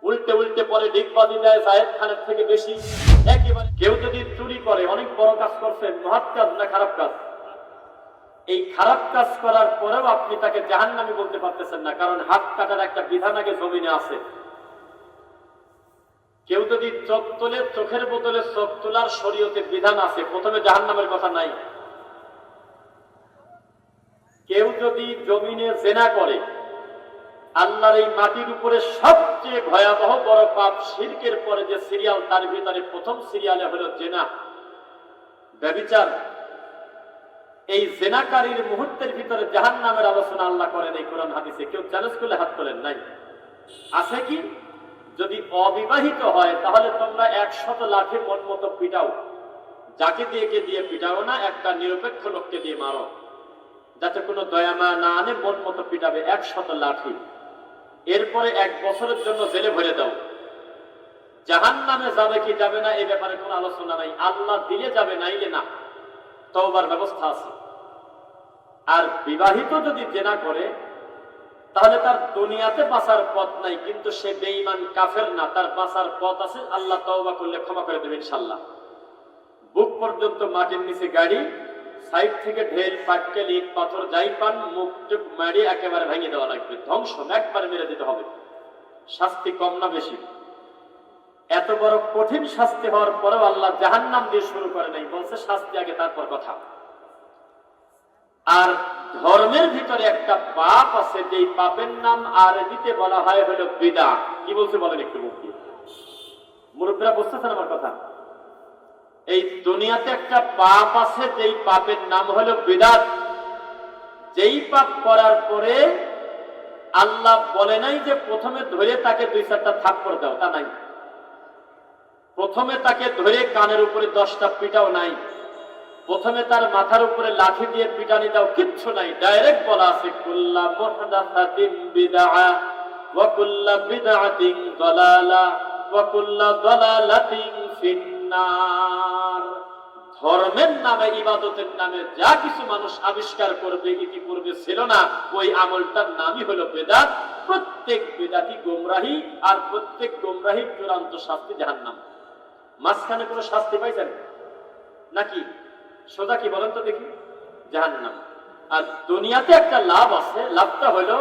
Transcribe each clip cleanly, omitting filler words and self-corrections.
উল্টে উল্টে পরে ডিগবাজি দেয় জায়েদ খানের থেকে বেশি। একেবারে কেউ যদি চুরি করে, অনেক বড় কাজ করছেন, মহৎ কাজ না খারাপ কাজ, এই খারাপ কাজ করার পরেও আপনি তাকে জাহান্নামী বলতে পারতেছেন না, কারণ হাত কাটার একটা বিধান আগে জমিনে আছে। কেউ যদি চোখ তোলে, চোখের বদলে চোখ তোলার শরীয়তে বিধান আছে, প্রথমে জাহান্নামের কথা নাই। কেউ যদি জমিনে জেনা করে, আল্লাহর এই মাটির উপরে সবচেয়ে ভয়াবহ বড় পাপ শিরকের পরে যে সিরিয়াল, তার ভিতরে প্রথম সিরিয়ালে হলো জেনা, ব্যভিচার। এই জেনাকারীর মুহূর্তের ভিতরে জাহান্নামের আলোচনা আল্লাহ করেন এই কোরআন হাদিসে। কেউ চ্যালেঞ্জ করলে হাত তোলেন নাই। আছে কি? যদি অবিবাহিত হয় তাহলে তোমরা 100 লাঠি মন মতো পিটাও, যাকে দিয়ে কে দিয়ে পিটাও না, একটা নিরপেক্ষ লোককে দিয়ে মারো, যাতে কোনো দয়ামা না আনে, মন মতো পিটাবে 100 লাঠি। এরপরে 1 বছরের জন্য জেলে ভরে দাও। জাহান্নামে যাবে কি যাবে না এই ব্যাপারে কোনো আলোচনা নাই। আল্লাহ দিলে যাবে, নাইলে না, তওবার ব্যবস্থা আছে। আর বিবাহিত যদি জেনা করে তাহলে তার দুনিয়াতে বাঁচার পথ নাই, কিন্তু সে বেঈমান কাফের না, তার বাঁচার পথ আছে। আল্লাহ তওবা করলে ক্ষমা করে দেবেন ইনশাআল্লাহ। বুক পর্যন্ত মাটির নিচে গাড়ি, সাইড থেকে ঢেল, পাটকেল, ইট পাথর যাই পান, মুখ টুক মারি একেবারে ভেঙে দেওয়া লাগবে, ধ্বংস একবারে মেরে দিতে হবে। শাস্তি কম না বেশি? এত বড় কঠিন শাস্তি হওয়ার পরেও আল্লাহ জাহান্নাম দিয়ে শুরু করে নাই, বলছে শাস্তি আগে তারপর কথা। আর ধর্মের ভিতরে একটা পাপ আছে, যেই পাপের নাম আরবিতে বলা হয় হলো বিদআত। কি বলছে বলেন একটু? মুক্তি মুরব্বীরা বুঝতেছেন আমার কথা? এই দুনিয়াতে একটা পাপ আছে, যেই পাপের নাম হলো বিদআত। যেই পাপ করার পরে আল্লাহ বলে নাই যে প্রথমে ধরে তাকে 2-4টা থাপ্পড় দাও, তা নাই। প্রথমে তাকে ধরে কানের উপরে 10টা পিটাও নাই। প্রথমে তার মাথার উপরে লাঠি দিয়ে পিটানি দাও, কিচ্ছু নাই। ডাইরেক্ট বলা আছে কুল্লা মুহদাসাতিন বিদআহ ওয়া কুল্লা বিদআতিন দালালা ওয়া কুল্লা দালালাতিন ফিন্নার। ধর্মের নামে, ইবাদতের নামে যা কিছু মানুষ আবিষ্কার করবে, ইতিপূর্বে ছিল না, ওই আমলটার নামই হলো বিদআত। প্রত্যেক বিদআতই গোমরাহি, আর প্রত্যেক গোমরাহির চূড়ান্ত শাস্তি জাহান্নাম। মাঝখানে কোনো শাস্তি পাইছেন নাকি? সোজা কি বলেন তো দেখি? জাহান্নাম। আর দুনিয়াতে একটা লাভ আছে, লাভটা হলো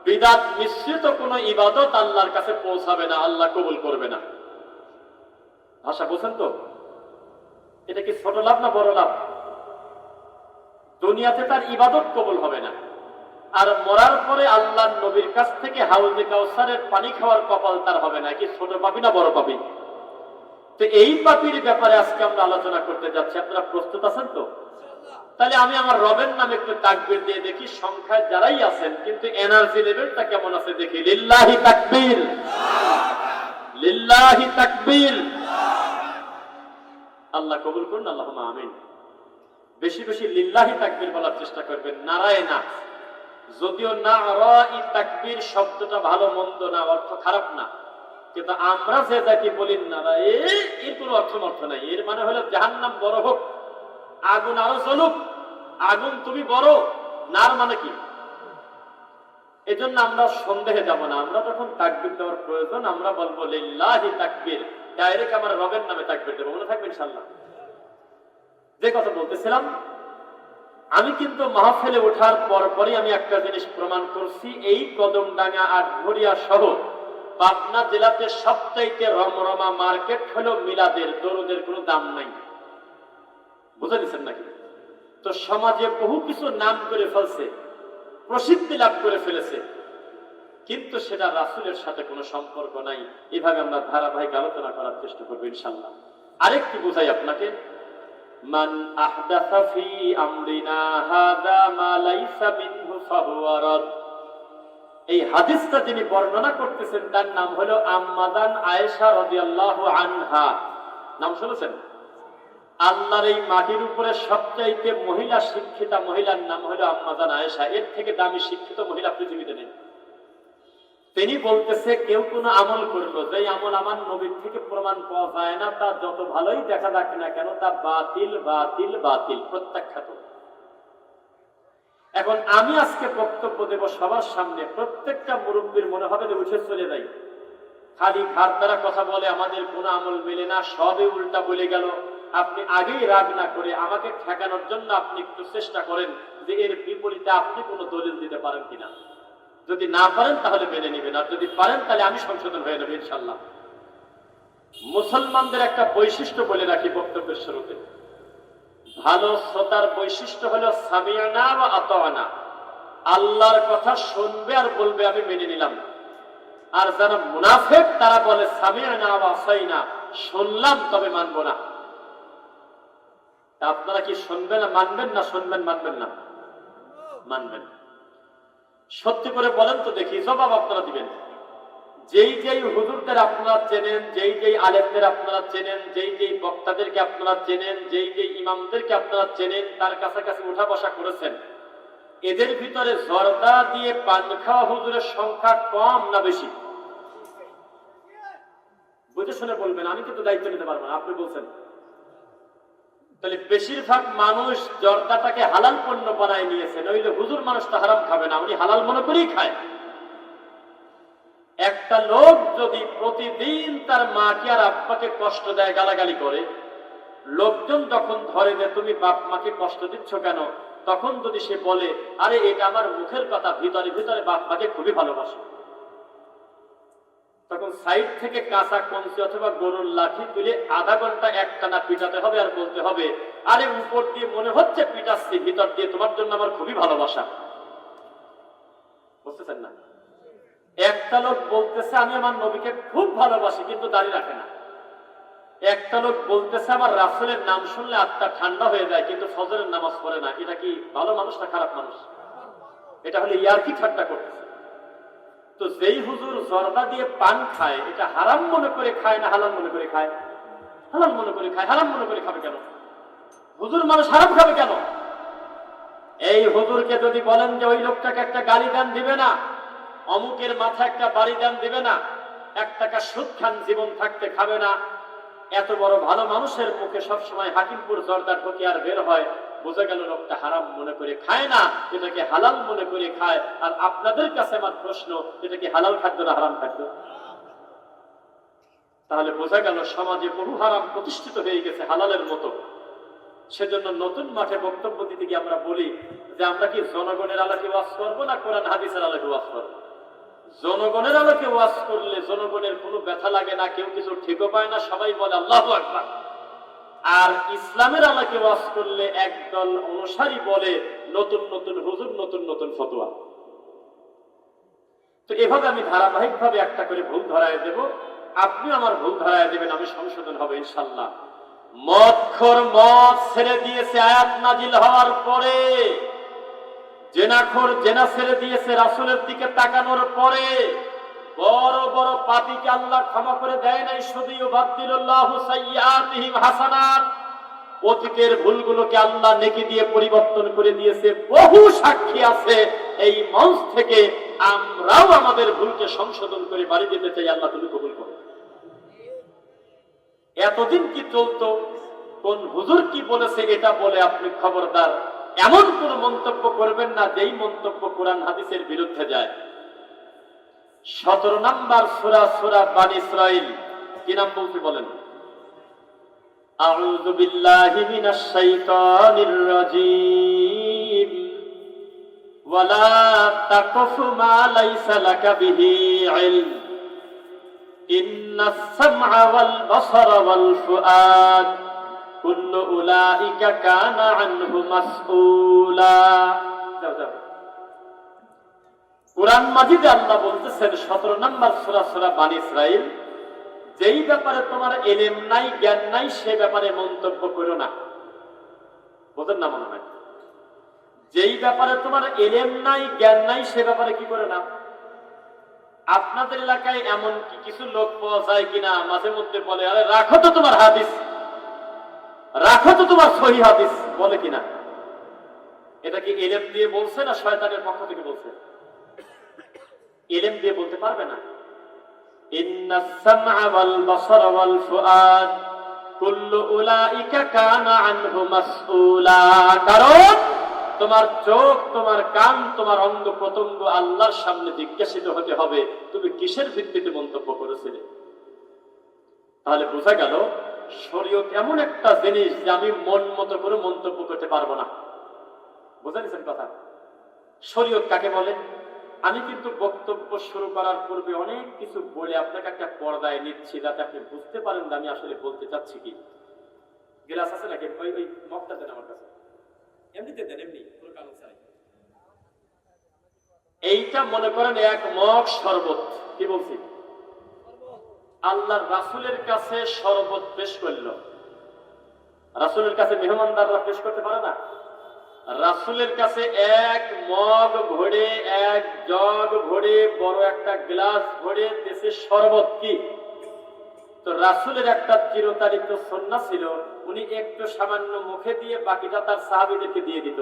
বিদআত মিশ্রিত কোনো ইবাদত আল্লাহর কাছে পৌঁছাবে না, আল্লাহ কবুল করবে না। ভাষা বোঝেন তো? এটা কি ছোট লাভ না বড় লাভ? দুনিয়াতে তার ইবাদত কবুল হবে না, আর মরার পরে আল্লাহর নবীর কাছ থেকে হাউজে কাউসারের পানি খাওয়ার কপাল তার হবে না। কি ছোট পাপি না বড় পাপি? তো এই পাপির ব্যাপারে আজকে আমরা আলোচনা করতে যাচ্ছি। আপনারা প্রস্তুত আছেন তো? তাহলে আমি আমার রবের নামে একটু তাকবীর দিয়ে দেখি সংখ্যায় যারাই আছেন, কিন্তু এনার্জি লেভেলটা কেমন আছে দেখি। লিল্লাহি তাকবীর, লিল্লাহি তাকবীর। আল্লাহ কবুল করুন, আল্লাহুম্মা আমিন। বেশি বেশি লিল্লাহি তাকবীর বলার চেষ্টা করবেন, নারায়ে না। যদিও নারাই তাকবীর শব্দটা ভালো মন্দ না, অর্থ খারাপ না, কিন্তু আমরা যে জাতি বলি নারায়ে, এর কোনো অর্থ নাই। এর মানে হলো জাহান্নাম বড় হোক, আগুন আরো জ্বলুক, আগুন তুমি বড়। নার মানে কি? এজন্য আমরা সন্দেহে যাব না। আমরা যখন তাকবীর দেওয়ার প্রয়োজন, আমরা বলবো লিল্লাহি তাকবীর, ডাইরেক্ট আমার রবের নামে তাকবীর দেবো। মনে থাকবে ইনশাআল্লাহ। যে কথা বলতেছিলাম, আমি কিন্তু মাহফিলে ওঠার পরপরই আমি একটা জিনিস প্রমাণ করছি। এই কদমডাঙ্গা, আটঘরিয়া সহ পাবনা জেলাতে সবচাইতে রমরমা মার্কেট হলো মিলাদের, দরুদের কোনো দাম নাই। বুঝে দিচ্ছেন নাকি? তো সমাজে বহু কিছু নাম করে ফেলছে, প্রসিদ্ধি লাভ করে ফেলেছে, কিন্তু সেটা রাসূলের সাথে কোনো সম্পর্ক নাই। এভাবে আমরা ধারাবাহিক আলোচনা করার চেষ্টা করবো ইনশাআল্লাহ। আরেকটু বুঝাই আপনাকে। মান আহদাসা ফি আমরিনা হাযা মা লাইসা মিনহু ফাহুয়া রাদ। এই হাদিসটা যিনি বর্ণনা করতেছেন তার নাম হলো আম্মাদান আয়েশা রাদিয়াল্লাহু আনহা। নাম শুনেছেন? আল্লাহর এই মাটির উপরে সবচাইতে মহিলা শিক্ষিতা মহিলার নাম হলো আম্মাদান আয়েশা। এর থেকে দামি শিক্ষিত মহিলা পৃথিবীতে নেই। তিনি বলতেছে, কেউ কোনো আমল করলো, যে আমল আমার নবীর থেকে প্রমাণ পাওয়া যায় না, তা যত ভালোই দেখা যাক না কেন, তা বাতিল বাতিল বাতিল, প্রত্যাখ্যাত। এখন আমি আজকে বক্তব্য দেব সবার সামনে। প্রত্যেকটা মুরব্বীর মনে হবে যে উঠে চলে যাই, খালি ঘাট দ্বারা কথা বলে, আমাদের কোনো আমল মেলে না, সবই উল্টা বলে গেল। আপনি আগেই রাগ না করে আমাকে ঠেকানোর জন্য আপনি একটু চেষ্টা করেন যে এর বিপরীতে আপনি কোনো দলিল দিতে পারেন কিনা। যদি না পারেন তাহলে মেনে নেবেন, আর যদি পারেন তাহলে আমি সংশোধন হয়ে যাবে ইনশাল্লাহ। মুসলমানদের একটা বৈশিষ্ট্য বলে রাখি বক্তব্যের শুরুতে, ভালো শ্রোতার বৈশিষ্ট্য হলো সামিআনা ওয়া আতা'না, আল্লাহর কথা শুনবে আর বলবে আমি মেনে নিলাম। আর যারা মুনাফিক তারা বলে সামিআনা ওয়া আসাইনা, শুনলাম তবে মানবো না। আপনারা কি শুনবেন না মানবেন, না শুনবেন মানবেন না? মানবেন। সত্যি করে বলেন তো দেখি, জবাব আপনারা দিবেন। যেই যেই হুজুরদের আপনারা চেনেন, যেই যেই আলেমদের আপনারা চেনেন, যেই যেই বক্তাদেরকে আপনারা চেনেন, যেই যেই ইমামদেরকে আপনারা চেনেন, তার কাছাকাছি উঠা বসা করেছেন, এদের ভিতরে জর্দা দিয়ে পান খাওয়া হুজুরের সংখ্যা কম না বেশি? বুঝে শুনে বলবেন, আমি কিন্তু দায়িত্ব নিতে পারবো না, আপনি বলছেন। তাহলে বেশিরভাগ মানুষ জর্দাটাকে হালাল পণ্য বানায় নিয়েছে, নইলে হুজুর মানুষটা হারাম খাবে না, উনি হালাল মনে করেই খায়। একটা লোক যদি প্রতিদিন তার মাকে আর আব্বাকে কষ্ট দেয়, গালাগালি করে, লোকজন যখন ধরে যে তুমি বাপ মাকে কষ্ট দিচ্ছ কেন, তখন যদি সে বলে আরে এটা আমার মুখের কথা, ভিতরে ভিতরে বাপ মাকে খুবই ভালোবাসে, তখন সাইড থেকে কাঁচা কঞ্চি অথবা গরুর লাঠি তুলে আধা ঘন্টা একটানা পিটাতে হবে আর বলতে হবে আরে উপর দিয়ে মনে হচ্ছে পিটাচ্ছি, ভিতর দিয়ে তোমার জন্য আমার খুবই ভালোবাসা। বুঝতেছেন না? একটা লোক বলতেছে আমি আমার নবীকে খুব ভালোবাসি কিন্তু দাড়ি রাখে না। একটা লোক বলতেছে আমার রাসূলের নাম শুনলে আত্মা ঠান্ডা হয়ে যায় কিন্তু ফজরের নামাজ পড়ে না। এটা কি ভালো মানুষ না খারাপ মানুষ? এটা হলে ইয়ারকি ঠাট্টা করতেছে। তো যেই হুজুর জর্দা দিয়ে পান খায়, এটা হারাম মনে করে খায় না হালাল মনে করে খায়? হালাল মনে করে খায়। হারাম মনে করে খাবে কেন? হুজুর মানুষ হারাম খাবে কেন? এই হুজুরকে যদি বলেন যে ওই লোকটাকে একটা গালি দান দিবে না, অমুকের মাথা একটা বাড়ি দান দিবে না, 1 টাকা সুদ খান জীবন থাকতে খাবে না, এত বড় ভালো মানুষের মুখে সবসময় হাকিমপুর জর্দা ঢোকে আর বের হয়, বোঝা গেল লোকটা হারাম মনে করে খায় না, এটাকে হালাল মনে করে খায়। আর আপনাদের কাছে আমার প্রশ্ন, এটা কি হালাল খাদ্য না হারাম খাদ্য? তাহলে বোঝা গেল সমাজে বহু হারাম প্রতিষ্ঠিত হয়ে গেছে হালালের মতো। সেজন্য নতুন মাঠে বক্তব্য দিতে গিয়ে আমরা বলি যে আমরা কি জনগণের আলোকে ওয়াজ করবো না কোরআন হাদিসের আলোকে ওয়াজ করবো? জনগণের আলোকে ওয়াজ করলে জনগণের কোনো ব্যথা লাগে না, কেউ কিছু ঠিকও পায় না, সবাই বলে আল্লাহু আকবার। আর ইসলামের আলোকে ওয়াজ করলে একদল অনুসারী বলে নতুন নতুন হুজুর, নতুন নতুন ফতোয়া। তো এভাবে আমি ধারাবাহিকভাবে একটা করে ভুল ধরায় দেব, আপনি আমার ভুল ধরায় দেবেন, আমি সংশোধন হবে ইনশাল্লাহ। মদখোর মদ ছেড়ে দিয়েছে আয়াত নাজিল হওয়ার পরে, জেনাখোর জেনা ছেড়ে দিয়েছে রাসূলের দিকে তাকানোর পরে। বড় বড় পাপীকে আল্লাহ ক্ষমা করে দেয় নাই, শুধু ইউবাদদিলুল্লাহু সাইয়্যাতিহিম হাসানাত, অতীতের ভুলগুলোকে আল্লাহ নেকি দিয়ে পরিবর্তন করে দিয়েছে। বহু সাক্ষী আছে, এই মঞ্চ থেকে আমরাও আমাদের ভুলকে সংশোধন করে বাড়ি যেতে চাই। আল্লাহ তুমি কবুল করো। এতদিন কি চলতো, কোন হুজুর কি বলেছে এটা বলে আপনি খবরদার এমন কোন মন্তব্য করবেন না যেই মন্তব্য কোরআন হাদিসের বিরুদ্ধে যায়। 17 নম্বর সূরা, সূরা বানী ইসরাঈল, কি নাম বলতে বলেন? আউযু বিল্লাহি মিনাশ শাইতানির রাজীম। ওয়ালা তাকফু মা লাইসা লাকা বিহি ইলম। ইন্নাস সামআ ওয়াল বাসারা ওয়াল ফুআদ কুল্লু উলাইকা কানা আনহু মাসউলা। যাও যাও। কোরআন মাজিদে আল্লাহ বলতেছেন 17 নম্বর সূরা, সূরা বানী ইসরাঈল, যেই ব্যাপারে তোমার ইলম নাই, জ্ঞান নাই, সে ব্যাপারে মন্তব্য করো না। বুঝেন না মনে হয়? যেই ব্যাপারে তোমার ইলম নাই, জ্ঞান নাই, সে ব্যাপারে কি করে না? আপনাদের এলাকায় এমন কি কিছু লোক পাওয়া যায় কিনা মাঝে মধ্যে বলে আরে রাখো তো তোমার হাদিস, রাখো তো তোমার সহিহ হাদিস, বলে কিনা? এটা কি ইলম দিয়ে বলছে না শয়তানের পক্ষ থেকে বলছে? ইলম দিয়ে বলতে পারবে না। ইন্নাস সামআ ওয়াল বাসারা ওয়াল ফুআদ কুল্লু উলাইকা কানা আনহু মাসউলা। কারণ তোমার চোখ, তোমার কান, তোমার অঙ্গ প্রত্যঙ্গ আল্লাহর সামনে জিজ্ঞাসিত হতে হবে তুমি কিসের ভিত্তিতে মন্তব্য করেছিলে। তাহলে বোঝা গেল শরীয়ত এমন একটা জিনিস যে আমি মন মতো করে মন্তব্য করতে পারবো না। বুঝা গেছেন কথা? শরীয়ত কাকে বলে? আমি কিন্তু বক্তব্য শুরু করার পূর্বে অনেক কিছু বলে আপনাকে একটা পর্দায় নিচ্ছি, যাতে আপনি বুঝতে পারেন যে আমি আসলে বলতে চাচ্ছি কি। গ্লাস আছে নাকি? ওই ওই মগটা দেন আমার কাছে। এমনিতে দেন, এমনি কোনো কারণ ছাড়াই। এইটা মনে করেন এক মগ শরবত। কি বলছি? আল্লাহর রাসূলের কাছে শরবত পেশ করলো। রাসূলের কাছে মেহমানদাররা পেশ করতে পারে না? রাসূলের কাছে এক মগ ভরে, এক জগ ভরে, বড় একটা গ্লাস ভরে দেশে শরবত। কি তো রাসূলের একটা চিরতারিত সুন্নাহ ছিল, উনি একটু সামান্য মুখে দিয়ে বাকিটা তার সাহাবীদেরকে দিয়ে দিত।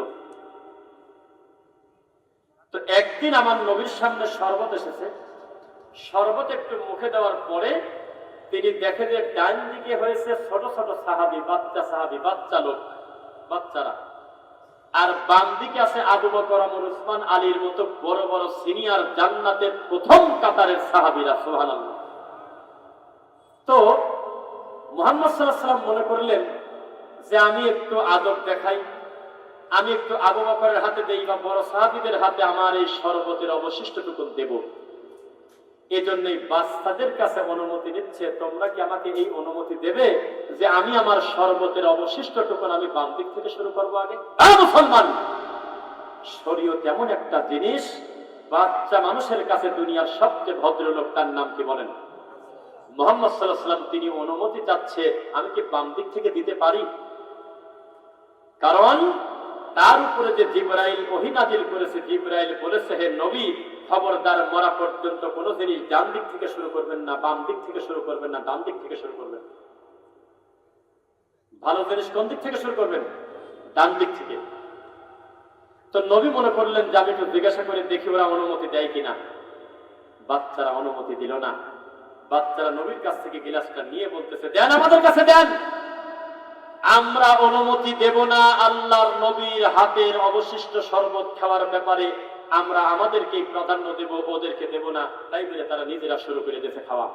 তো একদিন আমার নবীর সামনে শরবত এসেছে। শরবত একটু মুখে দেওয়ার পরে তিনি দেখে যে ডান দিকে হয়েছে ছোট ছোট সাহাবী, বাচ্চা লোক, বাচ্চারা, আর বাম দিকে আছে আবু বকর, ওমর, উসমান, আলীর মতো বড় বড় সিনিয়র জান্নাতের প্রথম কাতারের সাহাবীরা। সুবহানাল্লাহ। তো মুহাম্মদ সাল্লাল্লাহু আলাইহি ওয়াসাল্লাম মনে করলেন যে আমি একটু আদব দেখাই, আমি একটু আবু বকরের হাতে দেই বা বড় সাহাবীদের হাতে আমার এই শরবতের অবশিষ্টটুকু দেব। এজন্যই বাচ্চাদের কাছে অনুমতি নিচ্ছে, তোমরা কি আমাকে এই অনুমতি দেবে যে আমি আমার শরবতের অবশিষ্টটুকু আমি বাম দিক থেকে শুরু করবো আগে? মুসলমান, শরীয়ত এমন একটা জিনিস, বাচ্চা মানুষের কাছে দুনিয়ার সবচেয়ে ভদ্রলোক, তার নাম কি বলেন? মুহাম্মদ সাল্লাল্লাহু আলাইহি ওয়াসাল্লাম। তিনি অনুমতি চাচ্ছে, আমি কি বাম দিক থেকে দিতে পারি? কারণ তার উপরে যে জিবরাইল ওহী নাযিল করেছে, জিবরাইল বলেছে, হে নবী, খবরদার মরা পর্যন্ত কোন জিনিস ডান দিক থেকে শুরু করবেন না, বাম দিক থেকে শুরু করবেন না, ডান দিক থেকে শুরু করবেন। ভালো জিনিস কোন দিক থেকে শুরু করবেন? ডান দিক থেকে। তো নবী মনে করলেন যে আমি একটু জিজ্ঞাসা করে দেখি ওরা অনুমতি দেয় কিনা। বাচ্চারা অনুমতি দিল না। বাচ্চারা নবীর কাছ থেকে গিলাসটা নিয়ে বলতেছে, দেন, আমাদের কাছে দেন, আমরা অনুমতি দেব না আল্লাহর নবীর হাতের অবশিষ্ট শরবত খাওয়ার ব্যাপারে, আমরা আমাদেরকে প্রাধান্য দেব, ওদেরকে দেব না। তাই বলে তারা নিজেরা শুরু করে দিয়েছে খাওয়া।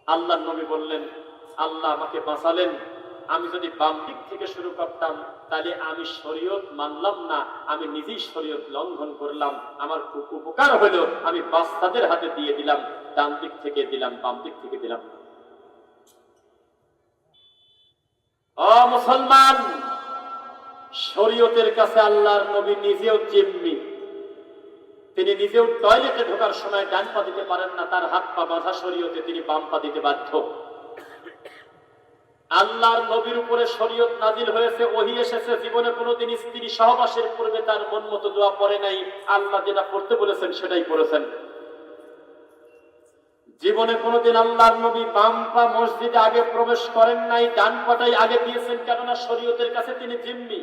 আল্লাহর নবী বললেন, আল্লাহ আমাকে বাঁচালেন, আমি যদি বাম দিক থেকে শুরু করতাম তাহলে আমি শরীয়ত মানলাম না, আমি নিজেই শরীয়ত লঙ্ঘন করলাম, আমার খুব উপকার হলো, আমি বাচ্চাদের হাতে দিয়ে দিলাম, ডান দিক থেকে দিলাম, বাম দিক থেকে দিলাম। ও মুসলমান, শরীয়তের কাছে আল্লাহর নবী নিজেও জিম্মি। তিনি নিজেও টয়লেটে ঢোকার সময় ডান পা দিতে পারেন না, তার হাত পা বাঁধা শরীয়তে, তিনি বাম পা দিতে বাধ্য। আল্লাহর নবীর উপরে শরীয়ত নাজিল হয়েছে, ওহী এসেছে, জীবনে কোনোদিন স্ত্রী সহবাসের পূর্বে তার মন মতো দোয়া পড়ে নাই, আল্লাহ যেটা পড়তে বলেছেন সেটাই পড়েছেন। জীবনে কোনোদিন আল্লাহর নবী বাম পা মসজিদে আগে প্রবেশ করেন নাই, ডান পাটাই আগে দিয়েছেন, কেননা শরীয়তের কাছে তিনি জিম্মি।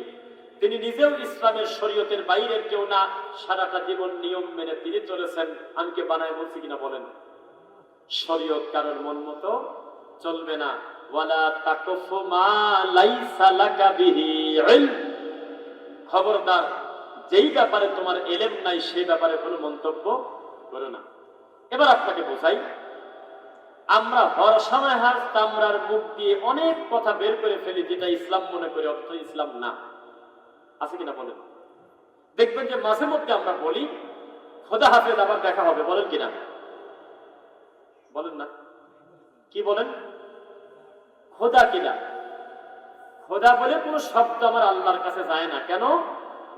তিনি নিজেও ইসলামের শরীয়তের বাইরের কেউ না, সারাটা জীবন নিয়ম মেনে তিনি চলেছেন। আমি কে বানায় বলছি কিনা বলেন? শরীয়ত কারোর মন মতো চলবে না। ওয়ালা তাকফু মা লাইসা লাকা বিহি ইলম, খবরদার, যেই ব্যাপারে তোমার ইলম নাই সেই ব্যাপারে কোনো মন্তব্য করো না। এবার আপনাকে বোঝাই, আমরা হর সময় হার চামড়ার মুখ দিয়ে অনেক কথা বের করে ফেলি যেটা ইসলাম মনে করে, অর্থ ইসলাম না। আছে কিনা বলেন? দেখবেন যে মাঝে মধ্যে আমরা বলি খোদা হাফেজ, আবার দেখা হবে, বলেন কিনা? বলেন না? কি বলেন? খোদা কিনা? খোদা বলে কোন শব্দ আমার আল্লাহর কাছে যায় না। কেন?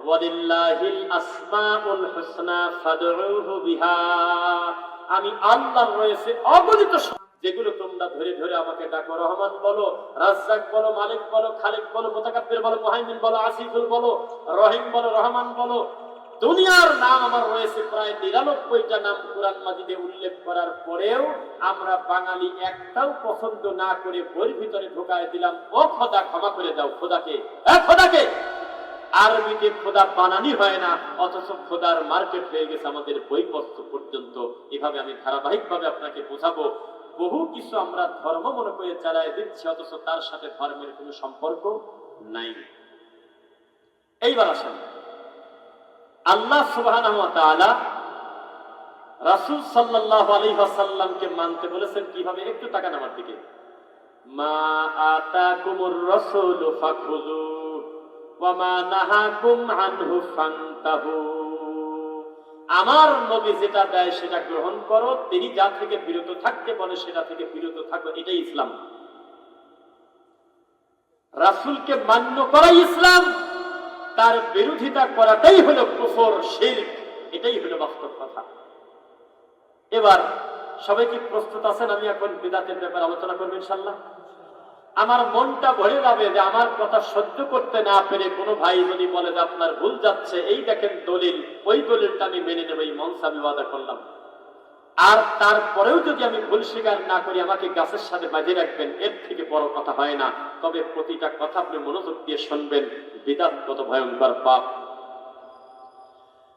ওয়ালিল্লাহিল আসমাউল হুসনা ফাদউহু বিহা, আমি আল্লাহর রয়েছে অগণিত যেগুলো তোমরা ধরে ধরে আমাকে ডাকো। রহমান বলো, রাজ্জাক বলো, মালিক বলো, খালিক বলো, মুতাকাব্বির বলো, মুহাইমিন বলো, আসিফুল বলো, রহিম বলো, রহমান বলো, দুনিয়ার নাম আমার রয়েছে প্রায় ৯৯টা নাম কুরআন মাজিদে উল্লেখ করার পরেও আমরা বাঙালি একটাও পছন্দ না করে বইয়ের ভিতরে ঢোকায় দিলাম, ও খোদা ক্ষমা করে দাও। খোদাকে, খোদাকে আরবিতে খোদা বানানি হয় না, অথচ খোদার মার্কেট হয়ে গেছে আমাদের বইপত্র পর্যন্ত। এভাবে আমি ধারাবাহিকভাবে আপনাকে বোঝাবো, বহু কিছু আমরা ধর্ম মনে করে চালায় দিচ্ছি, অথচ তার সাথে ধর্মের কোনো সম্পর্ক নাই। এইবার আসেন, আল্লাহ সুবহানাহু ওয়া তাআলা রাসূল সাল্লাল্লাহু আলাইহি ওয়াসাল্লামকে মানতে বলেছেন কিভাবে? একটু তাকান আমার দিকে। মা আতাকুমুর রাসূলু ফাখুযু ওয়া মা নাহাকুম আনহু ফান্তাহু। আমার নবী যেটা দেয় সেটা গ্রহণ করো, তিনি যা থেকে বিরত থাকতে বলে সেটা থেকে বিরত থাকো, এটাই ইসলাম। রাসূলকে মান্য করাই ইসলাম, তার বিরোধিতা করাটাই হলো কুফর, শিরক, এটাই হলো বাস্তব কথা। এবার সবাই কি প্রস্তুত আছেন? আমি এখন বিদআতের ব্যাপারে আলোচনা করব ইনশাআল্লাহ। আমার মনটা ভরে যাবে যে আমার কথা সহ্য করতে না পেরে কোনো ভাই যদি বলে যে আপনার ভুল যাচ্ছে, এই দেখেন দলিল, ওই দলিলটা আমি মেনে নেব, এই মনসা আমি ওয়াদা করলাম। আর তারপরেও যদি আমি ভুল স্বীকার না করি, আমাকে গাছের সাথে বাঁধিয়ে রাখবেন, এর থেকে বড় কথা হয় না। তবে প্রতিটা কথা আপনি মনোযোগ দিয়ে শুনবেন, বিদআত কত ভয়ঙ্কর পাপ।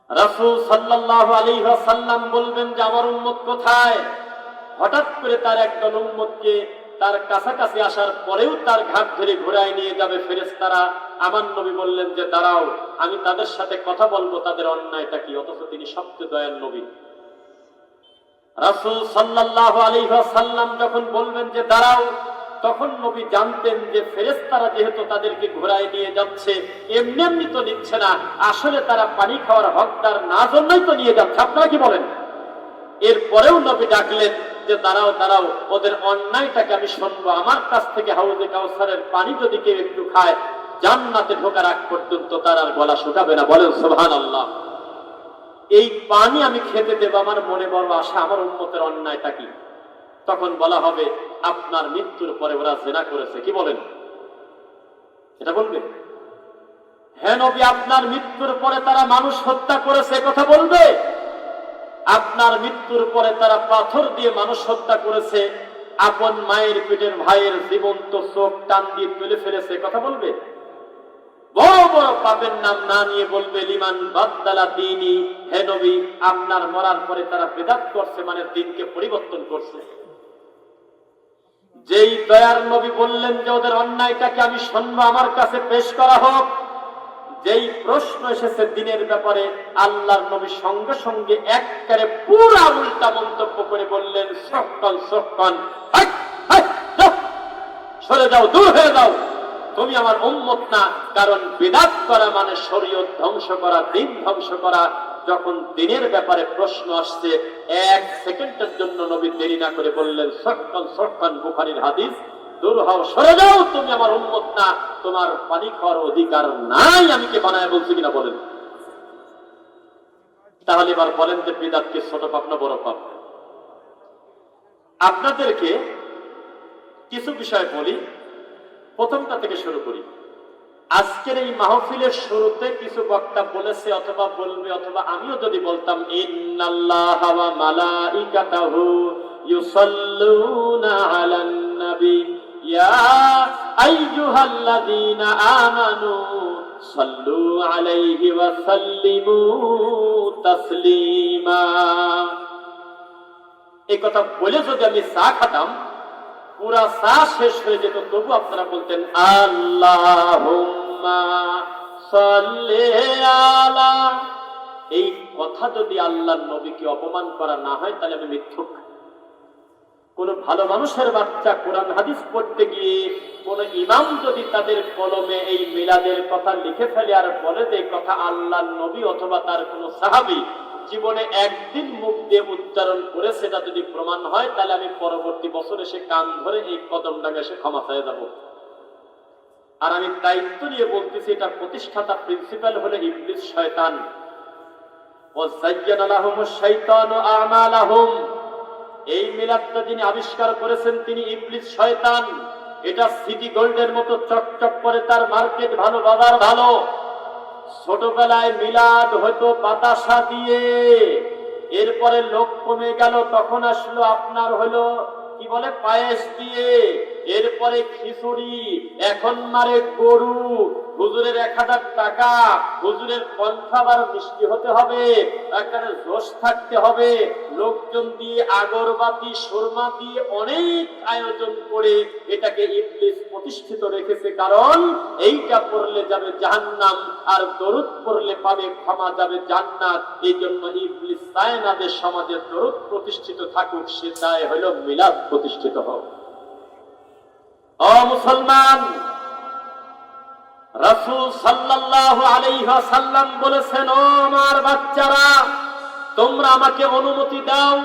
রাসূল সাল্লাল্লাহু আলাইহি ওয়াসাল্লাম বলবেন যে আমার উম্মত কোথায়? হঠাৎ করে তার একদল উম্মতকে তার কাছাকাছি আসার পরেও তার ঘাট ধরে ঘোরায় নিয়ে যাবে ফেরেশতারা। আমার নবী বললেন যে দাঁড়াও, আমি তাদের সাথে কথা বলবো, তাদের অন্যায়টা কি। অথচ তিনি সবচেয়ে দয়ার নবী। রাসূল সাল্লাল্লাহু আলাইহি ওয়াসাল্লাম যখন বলবেন যে দাঁড়াও, তখন নবী জানতেন যে ফেরেশতারা যেহেতু তাদেরকে ঘোরায় নিয়ে যাচ্ছে, এমনি এমনি তো নিচ্ছে না, আসলে তারা পানি খাওয়ার হকদার না জন্যই তো নিয়ে যাচ্ছে। আপনারা কি বলেন? এরপরেও নবী ডাকলেন যে দাঁড়াও দাঁড়াও, ওদের অন্যায়টাকে আমি শুনবো। আমার কাছ থেকে হাউজে কাউসারের পানি যদি কেউ একটু খায়, জান্নাতে ঢোকার আগ পর্যন্ত তার আর গলা শুকাবে না। বলেন সুবহানাল্লাহ। এই পানি আমি খেতে দেব, আমার মনে বড় আশা, আমার উম্মতের অন্যায়টা কি। তখন বলা হবে আপনার মৃত্যুর পরে ওরা জিনা করেছে। কি বলেন? এটা বলবে? হ্যাঁ নবী, আপনার মৃত্যুর পরে তারা মানুষ হত্যা করেছে, কথা বলবে? আপনার মৃত্যুর পরে তারা পাথর দিয়ে মানুষ হত্যা করেছে, আপন মায়ের পেটের ভাইয়ের জীবন্ত চোখ টান দিয়ে তুলে ফেলেছে, কথা বলবে? বড় বড় পাপের নাম না নিয়ে বলবে লিমান বাদদালা দীনি। হে নবী, আপনার মরার পরে তারা বিদআত করছে, মানে দ্বীনকে পরিবর্তন করছে। যেই দয়ার নবী বললেন যে ওদের অন্যায়টাকে আমি শুনবো, আমার কাছে পেশ করা হোক, যেই প্রশ্ন এসেছে দ্বীনের ব্যাপারে, আল্লাহর নবী সঙ্গে সঙ্গে একবারে পুরা উল্টা মন্তব্য করে বললেন সক্কন সক্কন, সরে যাও, দূর হয়ে যাও, তুমি আমার উম্মত না। কারণ বিদআত করা মানে শরীয়ত ধ্বংস করা, দ্বীন ধ্বংস করা। যখন দ্বীনের ব্যাপারে প্রশ্ন আসছে, এক সেকেন্ডের জন্য নবী দেরি না করে বললেন সক্কন সক্কন, বুখারীর হাদিস, দূর হও, সরে যাও, তুমি আমার উম্মত না, তোমার পানি খাওয়ার অধিকার নাই। আমি কে বানায় বলছি কিনা বলেন? তাহলে এবার বলেন যে বিদআত কি ছোট পাপ না বড় পাপ? আপনাদেরকে কিছু বিষয় বলি, প্রথমটা থেকে শুরু করি। আজকের এই মাহফিলের শুরুতে কিছু বক্তা বলেছে অথবা বলবে, অথবা আমিও যদি বলতাম ইন্নাল্লাহা ওয়া মালাইকাতাহু ইউসাল্লুনা আলান নবী ইয়া আইয়ুহাল্লাযীনা আমানু সাল্লু আলাইহি ওয়া সাল্লিমু তাসলিমা। এই কথা বলে যদি আমি চা খাতাম, পুরা চা শেষ হয়ে যেত, তবু আপনারা বলতেন আল্লাহুম্মা সাল্লি আলা। এই কথা যদি আল্লাহর নবীকে অপমান করা না হয়, তাহলে আমি মিথ্যুক। কোন ভালো মানুষের বাচ্চা কোরআন হাদিস পড়তে গিয়ে কোন ইমাম যদি তাদের কলমে এই মিলাদের কথা লিখে ফেলে আর বলে যে কথা আল্লাহর নবী অথবা তার কোন সাহাবী জীবনে একদিন মুখ দিয়ে উচ্চারণ করে, সেটা যদি প্রমাণ হয়, তাহলে আমি পরবর্তী বছর এসে কান ধরে এই কদম ডাকে এসে ক্ষমা চেয়ে যাব। আর আমি দায়িত্ব নিয়ে বলতেছি, এটা প্রতিষ্ঠাতা প্রিন্সিপাল হলো ইবলিস, শয়তান। ওয়াযায়্যানা লাহুমুশ শাইতানু আমালাহুম। এই মিলাদটা যিনি আবিষ্কার করেছেন তিনি ইবলিস, শয়তান। এটা সিটি গোল্ডের মতো চকচক করে, তার মার্কেট ভালো, বাজার ভালো। ছোটবেলায় মিলাদ হয়তো বাতাসা দিয়ে, এরপরে লোক কমে গেল, তখন আসলো আপনার হলো কি বলে পায়েস দিয়ে। এরপরে খিচুড়ি, এখন মারে গরু, হুজুরের 1000 টাকা, হুজুরের কণ্ঠ আবার মিষ্টি হতে হবে, এখানে জোশ থাকতে হবে, লোকজন দিয়ে আগরবাতি সুরমা দিয়ে অনেক আয়োজন করে এটাকে ইবলিস প্রতিষ্ঠিত রেখেছে। কারণ এইটা পড়লে যাবে জাহান্নাম, আর দরুদ পড়লে পাবে ক্ষমা, যাবে জান্নাত। এই জন্য ইবলিস চায় না যে সমাজে দরুদ প্রতিষ্ঠিত থাকুক, সে চায় হলো মিলাদ প্রতিষ্ঠিত হোক। ও মুসলমান, রাসূল সাল্লাল্লাহু আলাইহি ওয়াসাল্লাম বলেছেন, ও আমার বাচ্চারা, তোমরা আমাকে অনুমতি দাও,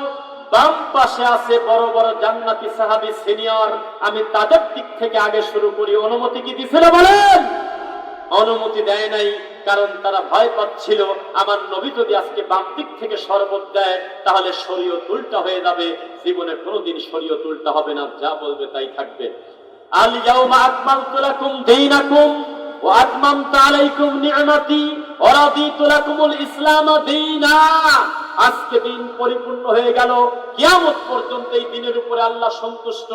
বাম পাশে আছে বড় বড় জান্নাতি সাহাবী সিনিয়র, আমি তাদের দিক থেকে আগে শুরু করি। অনুমতি কি দিছিল বলেন? অনুমতি দেয় নাই, কারণ তারা ভয় পাচ্ছিল আমার নবী যদি আজকে বাম দিক থেকে শরবত দেয় তাহলে শরীয়ত উল্টা হয়ে যাবে। জীবনে কোনোদিন শরীয়ত উল্টা হবে না, যা বলবে তাই থাকবে। আল ইয়াউমা আকমালতু লাকুম দীনাকুম ওয়া আতমামতু আলাইকুম নি'মাতি ওয়া রাদিতু লাকুমুল ইসলাম দীনা। আজকে দিন পরিপূর্ণ হয়ে গেল, কিয়ামত পর্যন্ত এই দিনের উপরে আল্লাহ সন্তুষ্ট,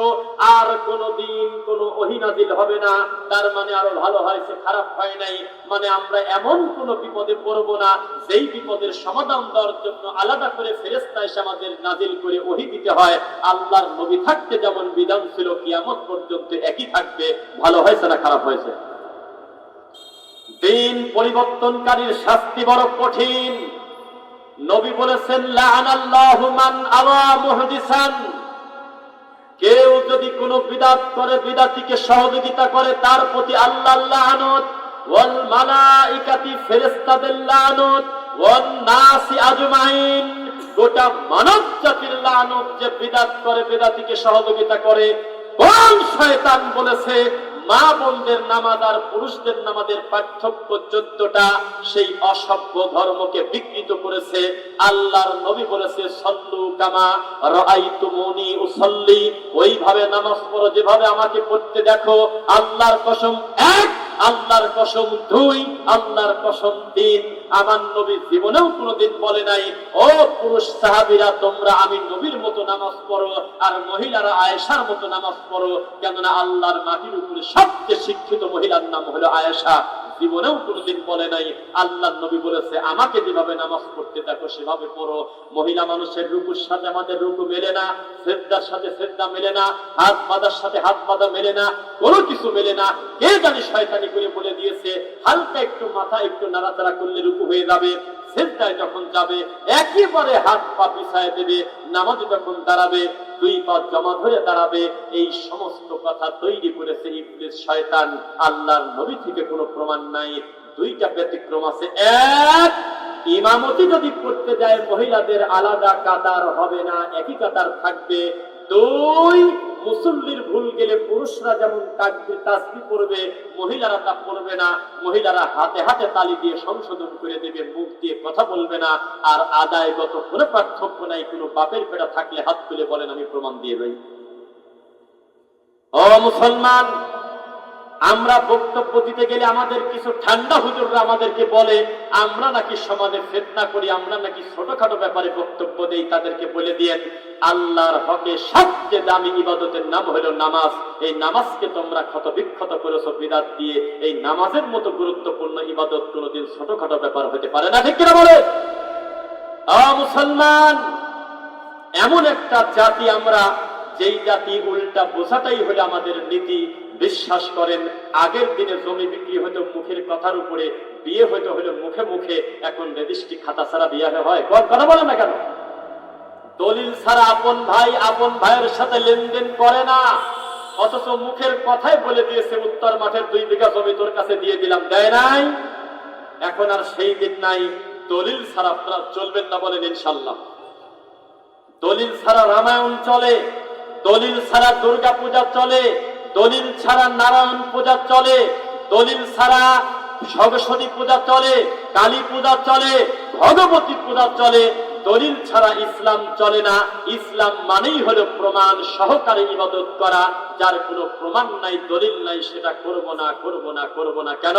আর কোনদিন কোনো ওহী নাযিল হবে না। তার মানে আরো ভালো হয়েছে, খারাপ হয় নাই। মানে আমরা এমন কোন বিপদে পড়ব না যেই বিপদের সমাধান দেওয়ার জন্য আলাদা করে ফেরেশতা এসে আমাদের নাযিল করে ওহী দিতে হয়। আল্লাহর নবী থাকতে যেমন বিধান ছিল কিয়ামত পর্যন্ত একই থাকবে। ভালো হয়েছে না খারাপ হয়েছে? দিন পরিবর্তনকারীর শাস্তি বড় কঠিন। নবী বলেছেন, লাআনাল্লাহু মান আওয়া মুহদিসান, কেউ যদি কোনো বিদআত করে, বিদআতিকে সহযোগিতা করে, তার প্রতি আল্লাহর লানত, ওয়াল মালাইকাতি, ফেরেশতাদের লানত, ওয়ান নাসি আজমাইন, গোটা মানব জাতির লানত যে বিদআত করে, বিদআতিকে সহযোগিতা করে। কোন শয়তান বলেছে মা বোনদের নামাজ আর পুরুষদের নামাজের পার্থক্য 14টা? সেই অসভ্য ধর্মকে বিকৃত করেছে। আল্লাহর নবী বলেছে, সল্লু কামা রাআইতুমুনি উসাল্লি, ওইভাবে নামাজ পড়ো যেভাবে আমাকে পড়তে দেখো। আল্লাহর কসম 1, আল্লাহর কসম 2, আল্লাহর কসম 3। আমার নবী জীবনেও কোনোদিন বলে নাই, ও পুরুষ সাহাবীরা তোমরা আমি নবীর মতো নামাজ পড়ো, আর মহিলারা আয়েশার মতো নামাজ পড়ো। কেননা আল্লাহর মাটির উপরে সবচেয়ে শিক্ষিত মহিলার নাম হলো আয়েশা। জীবনেও কোনোদিন বলে নাই। আল্লাহর নবী বলেছে, আমাকে যেভাবে নামাজ পড়তে দেখো সেভাবে পড়ো। মহিলা মানুষের রুকুর সাথে আমাদের রুকু মেলে না, সিজদার সাথে সিজদা মেলে না, হাত বাঁধার সাথে হাত বাঁধা মেলে না, কোনো কিছু মেলে না। কে জানি শয়তানি করে বলে দিয়েছে হালকা একটু মাথা একটু নাড়াচাড়া করলে রুকু হয়ে যাবে, সিজদায় যখন যাবে একেবারে হাত পা পিছায় দেবে, নামাজে যখন দাঁড়াবে 2 পা জমা ধরে দাঁড়াবে। এই সমস্ত কথা তৈরি করেছে ইবলিস শয়তান। আল্লাহর নবী থেকে কোনো প্রমাণ নাই। 2টা ব্যতিক্রম আছে। 1, ইমামতি যদি করতে যায় মহিলাদের আলাদা কাতার হবে না, একই কাতার থাকবে। 2, মুসল্লির ভুল গেলে পুরুষরা যেমন তাকবীর তাসবিহ পড়বে, মহিলারা তা পড়বে না। মহিলারা হাতে হাতে তালি দিয়ে সংশোধন করে দেবে, মুখ দিয়ে কথা বলবে না। আর আদায়গত কোনো পার্থক্য নাই। কোনো বাপের পেটা থাকলে হাত তুলে বলেন, আমি প্রমাণ দিয়ে যাই। ও মুসলমান, আমরা বক্তব্য দিতে গেলে আমাদের কিছু ঠান্ডা হুজুররা আমাদেরকে বলে আমরা নাকি সমাজে ফিতনা করি, আমরা নাকি ছোটখাটো ব্যাপারে বক্তব্য দেই। তাদেরকে বলে দিয়েন, আল্লাহর হকে সবচেয়ে দামি ইবাদতের নাম হলো নামাজ। এই নামাজকে তোমরা ক্ষত বিক্ষত করেছো বিদআত দিয়ে। এই নামাজের মতো গুরুত্বপূর্ণ ইবাদত কোনোদিন ছোটখাটো ব্যাপার হতে পারে না, ঠিক কিনা বলে? মুসলমান, এমন একটা জাতি আমরা, যেই জাতি উল্টা বোঝাটাই হলো আমাদের নীতি। বিশ্বাস করেন, আগের দিনে জমি বিক্রি হতো মুখের কথার উপরে, বিয়ে হইতে হলো মুখে মুখে। এখন রেজিস্ট্রি খাতা ছাড়া বিয়ে হয়? কথা বলে না কেন? দলিল ছাড়া আপন ভাই আপন ভাইয়ের সাথে লেনদেন করে না, অথচ মুখের কথাই বলে দিয়েছে উত্তর মাঠের 2 বিঘা জমি তোর কাছে দিয়ে দিলাম, দেয় নাই। এখন আর সেই দিন নাই। দলিল ছাড়া আপনারা চলবেন না বলেন ইনশাল্লাহ। দলিল ছাড়া রামায়ণ চলে, দলিল ছাড়া দুর্গা পূজা চলে, দলিল ছাড়া নারায়ণ পূজা চলে, দলিল ছাড়া সরস্বতী পূজা চলে, কালী পূজা চলে, ভগবতী পূজা চলে। দলিল ছাড়া ইসলাম চলে না। ইসলাম মানেই হলো প্রমাণ সহকারে ইবাদত করা। যার কোনো প্রমাণ নাই, দলিল নাই, সেটা করব না, করব না, করব না। কেন?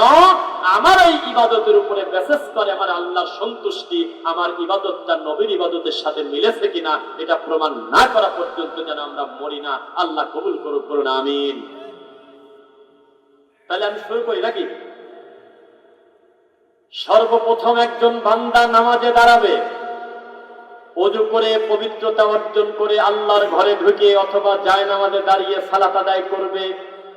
আমার এই ইবাদতের উপরে বেসেস করে আমার আল্লাহর সন্তুষ্টি, আমার ইবাদতটা নবীর ইবাদতের সাথে মিলেছে কিনা এটা প্রমাণ না করা পর্যন্ত যেন আমরা মরি না। আল্লাহ কবুল করুক, করুন আমিন। তাহলে আমি শুরু করি নাকি? সর্বপ্রথম একজন বান্দা নামাজে দাঁড়াবে, ওযু করে পবিত্রতা অর্জন করে আল্লাহর ঘরে ঢুকে অথবা জায়নামাজে দাঁড়িয়ে সালাত আদায় করবে।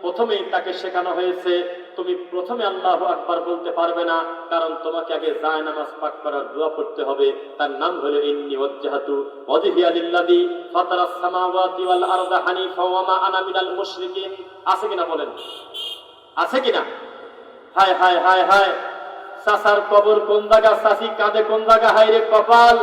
প্রথমেই তাকে শেখানো হয়েছে তুমি প্রথমে আল্লাহু আকবার বলতে পারবে না, কারণ তোমাকে আগে জায়নামাজ পাক করার দোয়া পড়তে হবে। তার নাম হলো ইন্নী ওয়াজ্জাহাতু ওয়াজহিয়া লিল্লাযী ফাতারাস সামাওয়াতি ওয়াল আরদা হানিফা ওয়া মা আনা মিনাল মুশরিকিন। আছে কিনা বলেন? আছে কিনা? হায় হায় হায় হায়, চাচার কবর কোন জায়গা, চাচি কাঁদে কোন জায়গা, হায় রে কপাল।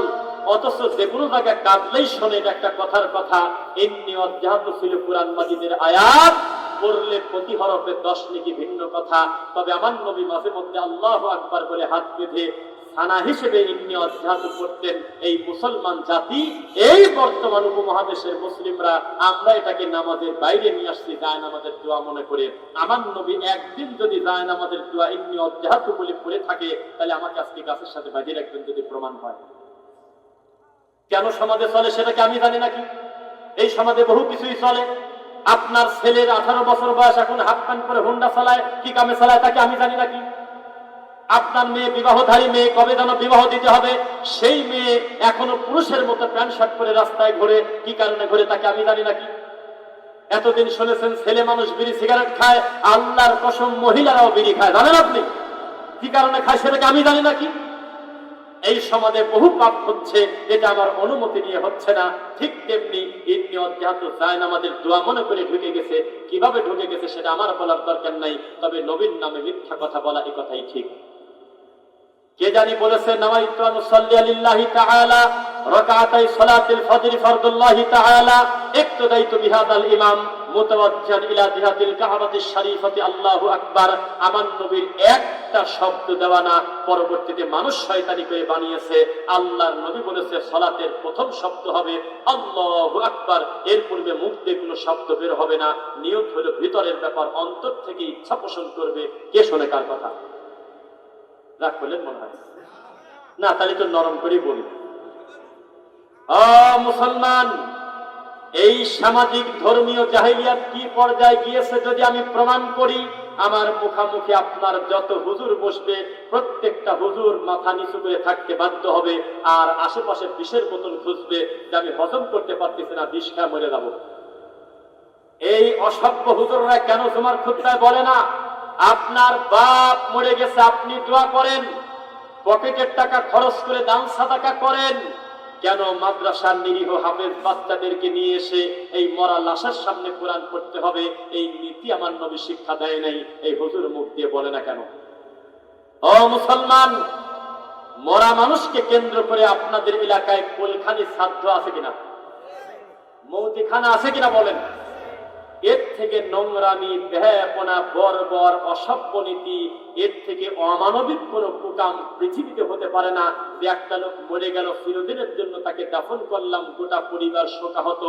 অথচ যে কোনো জায়গায় কাঁদলেই শোনেন একটা কথার কথা। ইন্নী ওয়াজ্জাহাতু ছিল কুরআন মাজিদের আয়াত, পড়লে প্রতি হরফে 10 নেকি ভিন্ন কথা। তবে আমার নবী মাঝে মধ্যে আল্লাহু আকবার বলে হাত বেঁধে সানা হিসেবে ইন্নী ওয়াজ্জাহাতু পড়তেন। এই মুসলমান জাতি, এই বর্তমান উপমহাদেশের মুসলিমরা, আমরা এটাকে নামাজের বাইরে নিয়ে আসছি জায়নামাজের দোয়া মনে করে। আমার নবী একদিন যদি জায়নামাজের দোয়া ইন্নী ওয়াজ্জাহাতু বলে পড়ে থাকে, তাহলে আমাকে আজকে গাছের সাথে বাঁধিয়ে রাখবেন যদি প্রমাণ হয়। কেন সমাজে চলে সেটাকে আমি জানি নাকি? এই সমাজে বহু কিছুই চলে। আপনার ছেলের 18 বছর বয়স, এখন হাফ প্যান্ট পরে হুন্ডা চালায়, কি কামে চালায় তাকে আমি জানি নাকি? আপনার মেয়ে বিবাহধারী মেয়ে, কবে যেন বিবাহ দিতে হবে, সেই মেয়ে এখনো পুরুষের মতো প্যান্ট শার্ট পরে রাস্তায় ঘোরে, কি কারণে ঘোরে তাকে আমি জানি নাকি? এতদিন শুনেছেন ছেলে মানুষ বিড়ি সিগারেট খায়, আল্লাহর কসম মহিলারাও বিড়ি খায়, জানেন আপনি? কি কারণে খায় সেটাকে আমি জানি নাকি? এই সমাজে বহু পাপ হচ্ছে, এটা আমার অনুমতি নিয়ে হচ্ছে না। ঠিক তেমনি ইন্নী ওয়াজ্জাহাতু জায়নামাজের দোয়া মনে করে ঢুকে গেছে। কিভাবে ঢুকে গেছে সেটা আমার বলার দরকার নাই, তবে নবীর নামে মিথ্যা কথা বলা এই কথাই ঠিক। কে জানি বলেছে নাওয়াইতু আন উসাল্লি লিল্লাহি তাআলা রাকাতাই সালাতিল ফজর ফরদুল্লাহি তাআলা ইক্তাদাইতু বিহাদাল ইমাম মুতাওয়াজ্জিহান ইলা জিহাতিল কাবাতিশ শরীফাতি আল্লাহু আকবার। আমার নবীর একটা শব্দ দেওয়া না, পরবর্তীতে মানুষ শয়তানি করে বানিয়েছে। আল্লাহর নবী বলেছে সালাতের প্রথম শব্দ হবে আল্লাহু আকবার, এর পূর্বে মুখ দিয়ে কোনো শব্দ বের হবে না। নিয়ত হলো ভিতরের ব্যাপার, অন্তর থেকে ইচ্ছা পোষণ করবে। কে শোনে কার কথা? রাগ করলেন মনে হয় না? তাহলে তো নরম করে বলি। মুসলমান, এই সামাজিক ধর্মীয় জাহিলিয়াত কি পর্যায়ে গিয়েছে যদি আমি প্রমাণ করি। আমার মুখামুখি আপনার যত হুজুর বসবে, প্রত্যেকটা হুজুর মাথা নিচু করে থাকতে বাধ্য হবে, আর আশেপাশে বিষের বোতল খুঁজবে যে আমি হজম করতে পারতেছি না, বিষ খেয়ে মরে যাবো। এই অসভ্য হুজুররা কেন তোমার খুতবায় বলে না আপনার বাপ মরে গেছে, আপনি দোয়া করেন, পকেটের টাকা খরচ করে দান সাদাকা করেন? কেন মাদ্রাসার নিরীহ হাফেজ বাচ্চাদেরকে নিয়ে এসে এই মরা লাশের সামনে কোরআন পড়তে হবে? এই নীতি আমার নবী শিক্ষা দেয় নাই। এই হুজুর মুখ দিয়ে বলে না কেন? ও মুসলমান, মরা মানুষকে কেন্দ্র করে আপনাদের এলাকায় কোলখানি ছাত্র আছে কিনা, মৌতিখানা আছে কিনা বলেন? এর থেকে নোংরামি, বেহায়াপনা, বর্বর, অসভ্য নীতি, এর থেকে অমানবিক কোন কুকাম পৃথিবীতে হতে পারে না। যে একটা লোক মরে গেল, চিরদিনের জন্য তাকে দাফন করলাম, গোটা পরিবার শোকাহত।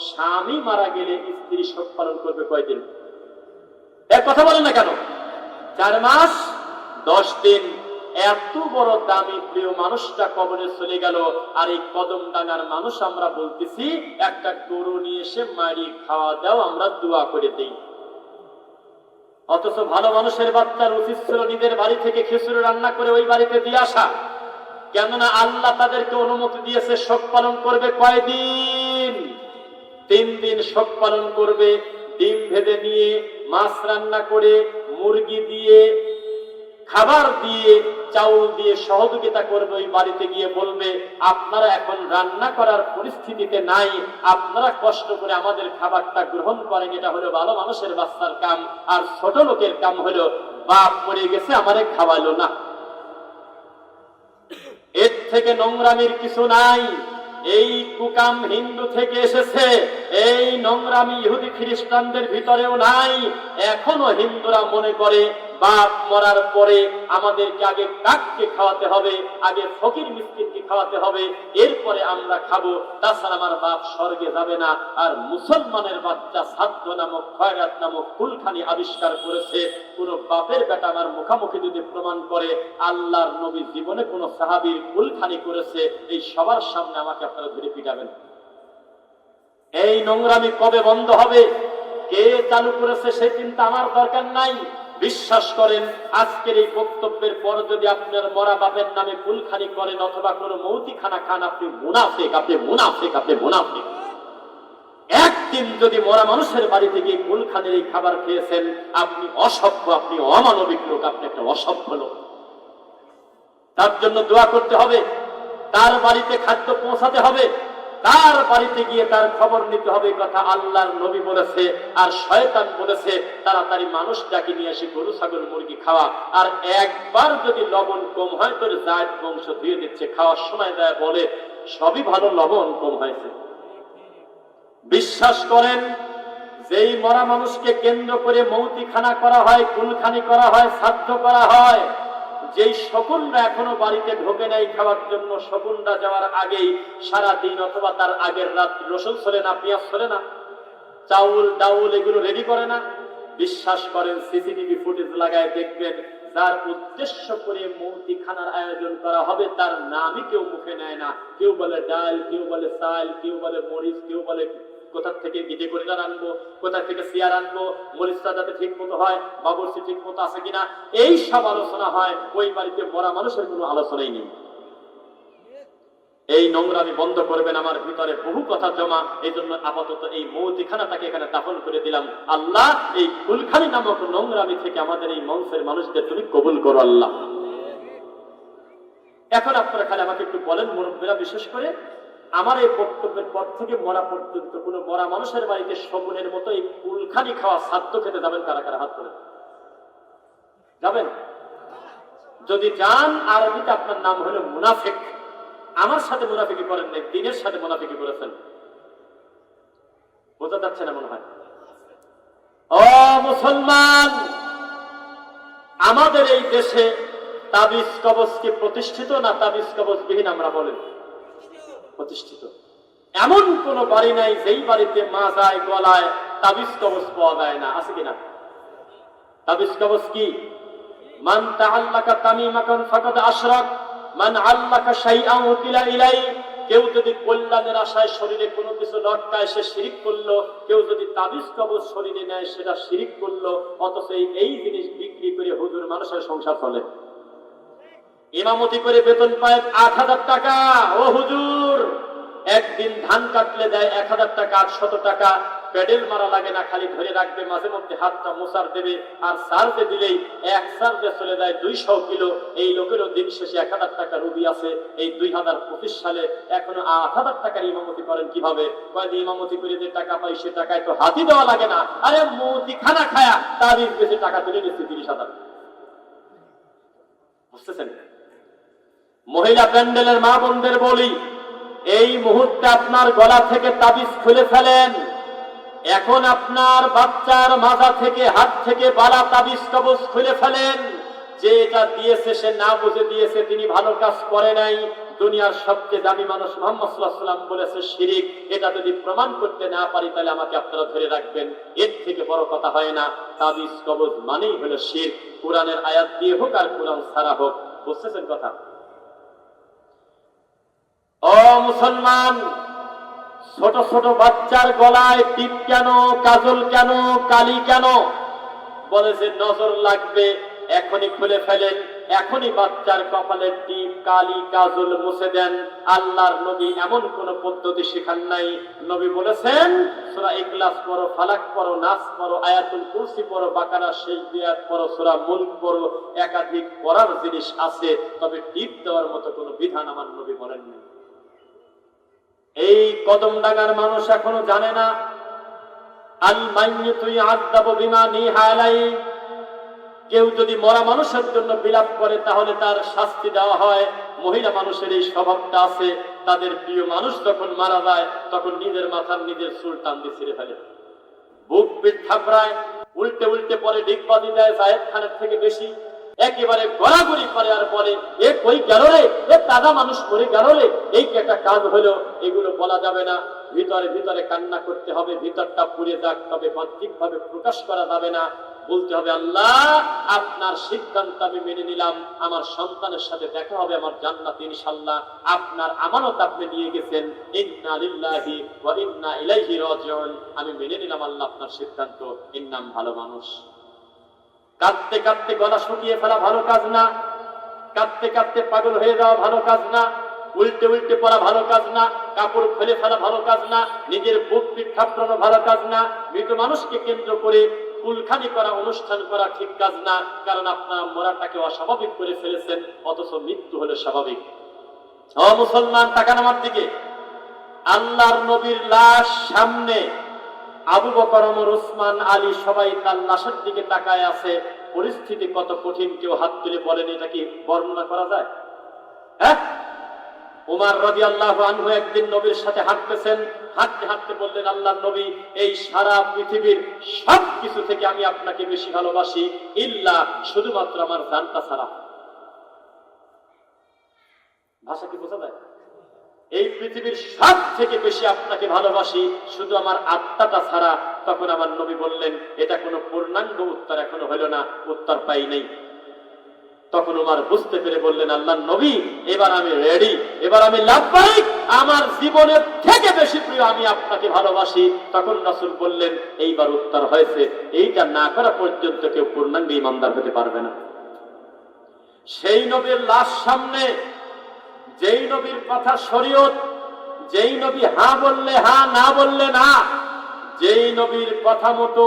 স্বামী মারা গেলে স্ত্রী শোক পালন করবে কয়দিন? এক কথা বলেন না কেন? 4 মাস 10 দিন। এত বড় দামি প্রিয় মানুষটা কবরে চলে গেল, আর এই কদমডাঙ্গার মানুষ আমরা বলতেছি একটা গরু নিয়ে এসে মারি খাওয়া দাও, আমরা দোয়া করে দেই। অথচ ভালো মানুষের বাচ্চার উচিত ছিল নিজের বাড়ি থেকে খিচুড়ি রান্না করে ওই বাড়িতে দিয়ে আসা। কেননা আল্লাহ তাদেরকে অনুমতি দিয়েছে শোক পালন করবে কয়দিন? 3 দিন শোক পালন করবে। ডিম ভেজে নিয়ে, মাছ রান্না করে, মুরগি দিয়ে, খাবার দিয়ে, চাউল দিয়ে সহযোগিতা করবে। ওই বাড়িতে গিয়ে বলবে আপনারা এখন রান্না করার পরিস্থিতিতে নাই, আপনারা কষ্ট করে আমাদের খাবারটা গ্রহণ করেন। এটা হলো ভালো মানুষের বাচ্চার কাম। আর ছোট লোকের কাম হলো বাপ মরে গেছে আমারে খাওয়ালো না। এর থেকে নোংরামির কিছু নাই। এই কুকাম হিন্দু থেকে এসেছে, এই নোংরামি ইহুদি খ্রিস্টানদের ভিতরেও নাই। এখনো হিন্দুরা মনে করে বাপ মরার পরে আমাদেরকে আগে কাককে খাওয়াতে হবে, আগে ফকির মিসকিনকে খাওয়াতে হবে, এরপরে আমরা খাবো, তাছাড়া আমার বাপ স্বর্গে যাবে না। আর মুসলমানের বাচ্চা সাধ্য নামক খয়রাত নামক কুলখানি আবিষ্কার করেছে। কোন বাপের বেটা আমার মুখামুখি যদি প্রমাণ করে আল্লাহর নবী জীবনে কোন সাহাবীর কুলখানি করেছে, এই সবার সামনে আমাকে আপনারা ধরে পিটাবেন। এই নোংরামি কবে বন্ধ হবে? কে চালু করেছে সে চিন্তা আমার দরকার নাই। বিশ্বাস করেন, আজকের এই বক্তব্যের পর যদি আপনার মরা বাপের নামে কুলখানি করেন অথবা কোনো মৌতিখানা খান, আপনি মুনাফিক, আপনি মুনাফিক, আপনি মুনাফিক। একদিন যদি মরা মানুষের বাড়িতে গিয়ে কুলখানির এই খাবার খেয়েছেন, আপনি অসভ্য, আপনি অমানবিক লোক, আপনি একটা অসভ্য লোক। তার জন্য দোয়া করতে হবে, তার বাড়িতে খাদ্য পৌঁছাতে হবে, তার বাড়িতে গিয়ে তার খবর নিতে হবে। কথা আল্লাহর নবী বলেছে আর শয়তান বলেছে তাড়াতাড়ি মানুষ ডাকি নিয়ে এসে গরু ছাগল মুরগি খাওয়া। আর একবার যদি লবণ কম হয় তোর জায়েদ বংশ ধুয়ে দিচ্ছে, খাওয়ার সময় দেয় বলে সবই ভালো, লবণ কম হয়েছে। বিশ্বাস করেন, যেই মরা মানুষকে কেন্দ্র করে মৌতিখানা করা হয়, কুলখানি করা হয়, শ্রাদ্ধ করা হয়, যেই শকুনরা এখনো বাড়িতে ঢোকে নাই খাওয়ার জন্য, শকুনরা যাওয়ার আগেই সারা দিন অথবা তার আগের রাত রসুন ছড়ে না, পেঁয়াজ ছড়ে না, চাউল ডাউল এগুলো রেডি করে না। বিশ্বাস করেন, সিসিটিভি ফুটেজ লাগায় দেখবেন, যার উদ্দেশ্য করে মৌতিখানার আয়োজন করা হবে তার নামই কেউ মুখে নেয় না। কেউ বলে ডাল, কেউ বলে চাল, কেউ বলে মরিচ, কেউ বলে কোথা থেকে গিটে করিডার আনবো, কোথা থেকে চেয়ার আনবো, মরিচটা যাতে ঠিক মতো হয়, বাবুর্চি ঠিক মতো আছে কিনা, এই সব আলোচনা হয়। ওই বাড়িতে মরা মানুষের কোনো আলোচনাই নেই। এই নোংরামি বন্ধ করবেন, আমার ভিতরে বহু কথা জমা। এই জন্য আপাতত এই মৌতিখানাটাকে এখানে দাফন করে দিলাম। আল্লাহ, এই কুলখানি নামক নোংরামি থেকে আমাদের এই মঞ্চের মানুষদের তুমি কবুল করো আল্লাহ। এখন আপনারা খালি আমাকে একটু বলেন, মুরব্বীরা বিশেষ করে, আমার এই বক্তব্যের পর থেকে মরা পর্যন্ত কোন মরা মানুষের বাড়িতে শকুনের মতো এই কুলখানি খাওয়া শ্রাদ্ধ খেতে যাবেন কারা কারা? হাত করে যাবেন? যদি যান, আরবিতে আপনার নাম হলো মুনাফিক। আমার সাথে মুনাফিকি করেন নাই, দিনের সাথে মুনাফিকি করেছেন। বোঝা যাচ্ছে না মনে হয়? ও মুসলমান, আমাদের এই দেশে তাবিজ কবজ কি প্রতিষ্ঠিত না তাবিজ কবজ বিহীন? আমরা বলেন প্রতিষ্ঠিত। এমন কোন বাড়ি নাই যেই বাড়িতে মাজায় গলায় তাবিজ কবজ পাওয়া যায় না, আছে কিনা? তাবিজ কবজ কি? মান তাআল্লাকা তামিমাকান ফাকাদ আশরাক, মান আল্লাকা শাইআন উকিলা ইলাই। কেউ যদি কল্যাণের আশায় শরীরে কোনো কিছু লটকায় সে শিরিক করলো, কেউ যদি তাবিজ কবজ শরীরে নেয় সেটা শিরিক করলো। অথচ এই জিনিস বিক্রি করে হুজুর মানুষের সংসার চলে। ইমামতি করে বেতন পায় ৮০০০ টাকা। ও হুজুর, একদিন ধান কাটলে দেয় ১০০০ টাকা, ৮০০ টাকা। প্যাডেল মারা লাগে না, খালি ধরে রাখবে, মাঝে মধ্যে হাতটা মোছার দেবে, আর সার্ভে দিলেই এক সার্ভে চলে যায় ২০০ কিলো। এই লোকেরও দিন শেষে ১০০০ টাকা রুবি আছে। এই ২০২৫ সালে এখনো ৮০০০ টাকার ইমামতি করেন কিভাবে? কয়েকদিন ইমামতি করে যে টাকা পাই সে টাকায় তো হাতি দেওয়া লাগে না। আরে মৌতি খানা খায়া তাবিজ বেশি টাকা তুলে নিচ্ছে ৩০,০০০। বুঝতেছেন? মহিলা প্যান্ডেলের মা বোনদের বলি, এই মুহূর্তে আপনার গলা থেকে তাবিজ খুলে ফেলেন। এখন আপনার বাচ্চার মাজা থেকে, হাত থেকে বালা তাবিজ কবজ খুলে ফেলেন। যে এটা দিয়েছে সে না বুঝে দিয়েছে, তিনি ভালো কাজ করে নাই। দুনিয়ার সবচেয়ে দামি মানুষ মুহাম্মদ সাল্লাল্লাহু আলাইহি ওয়াসাল্লাম বলেছে শিরিক। এটা যদি প্রমাণ করতে না পারি তাহলে আমাকে আপনারা ধরে রাখবেন। এর থেকে বড় কথা হয় না। তাবিজ কবজ মানেই হলো শিরক, কোরআনের আয়াত দিয়ে হোক আর কোরআন ছাড়া হোক। বুঝতেছেন কথা? ও মুসলমান, ছোট ছোট বাচ্চার গলায় টিপ কেন, কাজল কেন, কালি কেন? বলে যে নজর লাগবে, এখনই খুলে ফেলেন, এখনই বাচ্চার কপালের টিপ, কালি, কাজল মুছে দেন। আল্লাহর নবী এমন কোন পদ্ধতি শেখান নাই। নবী বলেছেন সূরা ইখলাস পড়ো, ফালাক পড়ো, নাস পড়ো, আয়াতুল কুরসি পড়ো, বাকারা শেষ আয়াত পড়ো, সূরা মুলক পড়ো। একাধিক পড়ার জিনিস আছে, তবে টিপ দেওয়ার মতো কোনো বিধান আমার নবী বলেননি। এই কদমডাঙ্গার মানুষ এখনো জানে না আল মাইয়িতু ইউআযাবু বিমা নিহা আলাইহি। কেউ যদি মরা মানুষের জন্য বিলাপ করে তাহলে তার শাস্তি দেওয়া হয়। মহিলা মানুষের এই স্বভাবটা আছে, তাদের প্রিয় মানুষ যখন মারা যায় তখন নিজের মাথার নিজের চুল টান দিয়ে ছিঁড়ে ফেলে, বুক পিঠ থাপড়ায়, উল্টে উল্টে পরে ডিগবাজি দেয় জায়েদ খানের থেকে বেশি, একেবারে গড়াগড়ি করে আর বলে এ কই গেল রে, এ তাজা মানুষ মরে গেল রে, এই কি একটা কাজ হলো। এগুলো বলা যাবে না, ভিতরে ভিতরে কান্না করতে হবে, ভিতরটা পুড়ে যাক, তবে বাহ্যিক ভাবে প্রকাশ করা যাবে না। বলতে হবে আল্লাহ আপনার সিদ্ধান্ত আমি মেনে নিলাম, আমার সন্তানের সাথে দেখা হবে আমার জান্নাতে ইনশাআল্লাহ, আপনার আমানত আপনি নিয়ে গেছেন, ইন্না লিল্লাহি ওয়া ইন্না ইলাইহি রাজিউন, আমি মেনে নিলাম আল্লাহ আপনার সিদ্ধান্ত। এর নাম ভালো মানুষ। কাঁদতে কাঁদতে গলা শুকিয়ে ফেলা ভালো কাজ না, কাঁদতে কাঁদতে পাগল হয়ে যাওয়া ভালো কাজ না, উল্টে উল্টে পড়া ভালো কাজ না, কাপড় খুলে ফেলা ভালো কাজ না, নিজের বুক পিঠ থাপড়ানো ভালো কাজ না, মৃত মানুষকে কেন্দ্র করে কুলখানি করা অনুষ্ঠান করা ঠিক কাজ না, কারণ আপনারা মরাটাকে অস্বাভাবিক করে ফেলেছেন, অথচ মৃত্যু হলো স্বাভাবিক। ও মুসলমান, তাকান আমার দিকে। আল্লাহর নবীর লাশ সামনে, আবু বকর, ওমর, ওসমান, আলী সবাই তার লাশের দিকে তাকায় আছে। পরিস্থিতি কত কঠিন, কেউ হাত তুলে বলেন এটা কি বর্ণনা করা যায়? হ্যাঁ, উমর রাদিয়াল্লাহু আনহু একদিন নবীর সাথে হাঁটতেছেন, হাঁটতে হাঁটতে বললেন আল্লাহর নবী, এই সারা পৃথিবীর সব কিছু থেকে আমি আপনাকে বেশি ভালোবাসি, ইল্লা শুধুমাত্র আমার জানটা ছাড়া। ভাষা কি বোঝা যায়? এই পৃথিবীর সব থেকে বেশি আপনাকে ভালোবাসি, শুধু আমার আত্মাটা ছাড়া। তখন আমার নবী বললেন, এটা কোনো পূর্ণাঙ্গ উত্তর এখনো হলো না, উত্তর পাই নাই। তখন উমর বুঝতে পেরে বললেন, আল্লাহর নবী এবার আমি রেডি, এবার আমি লাব্বাইক, আমার জীবনের থেকে বেশি প্রিয় আমি আপনাকে ভালোবাসি। তখন রাসূল বললেন, এইবার উত্তর হয়েছে, এইটা না করা পর্যন্ত কেউ পূর্ণাঙ্গ ঈমানদার হতে পারবে না। সেই নবীর লাশ সামনে, যেই নবীর কথা শরীয়ত, যেই নবী হ্যাঁ বললে হ্যাঁ, না বললে না, যেই নবীর কথা মতো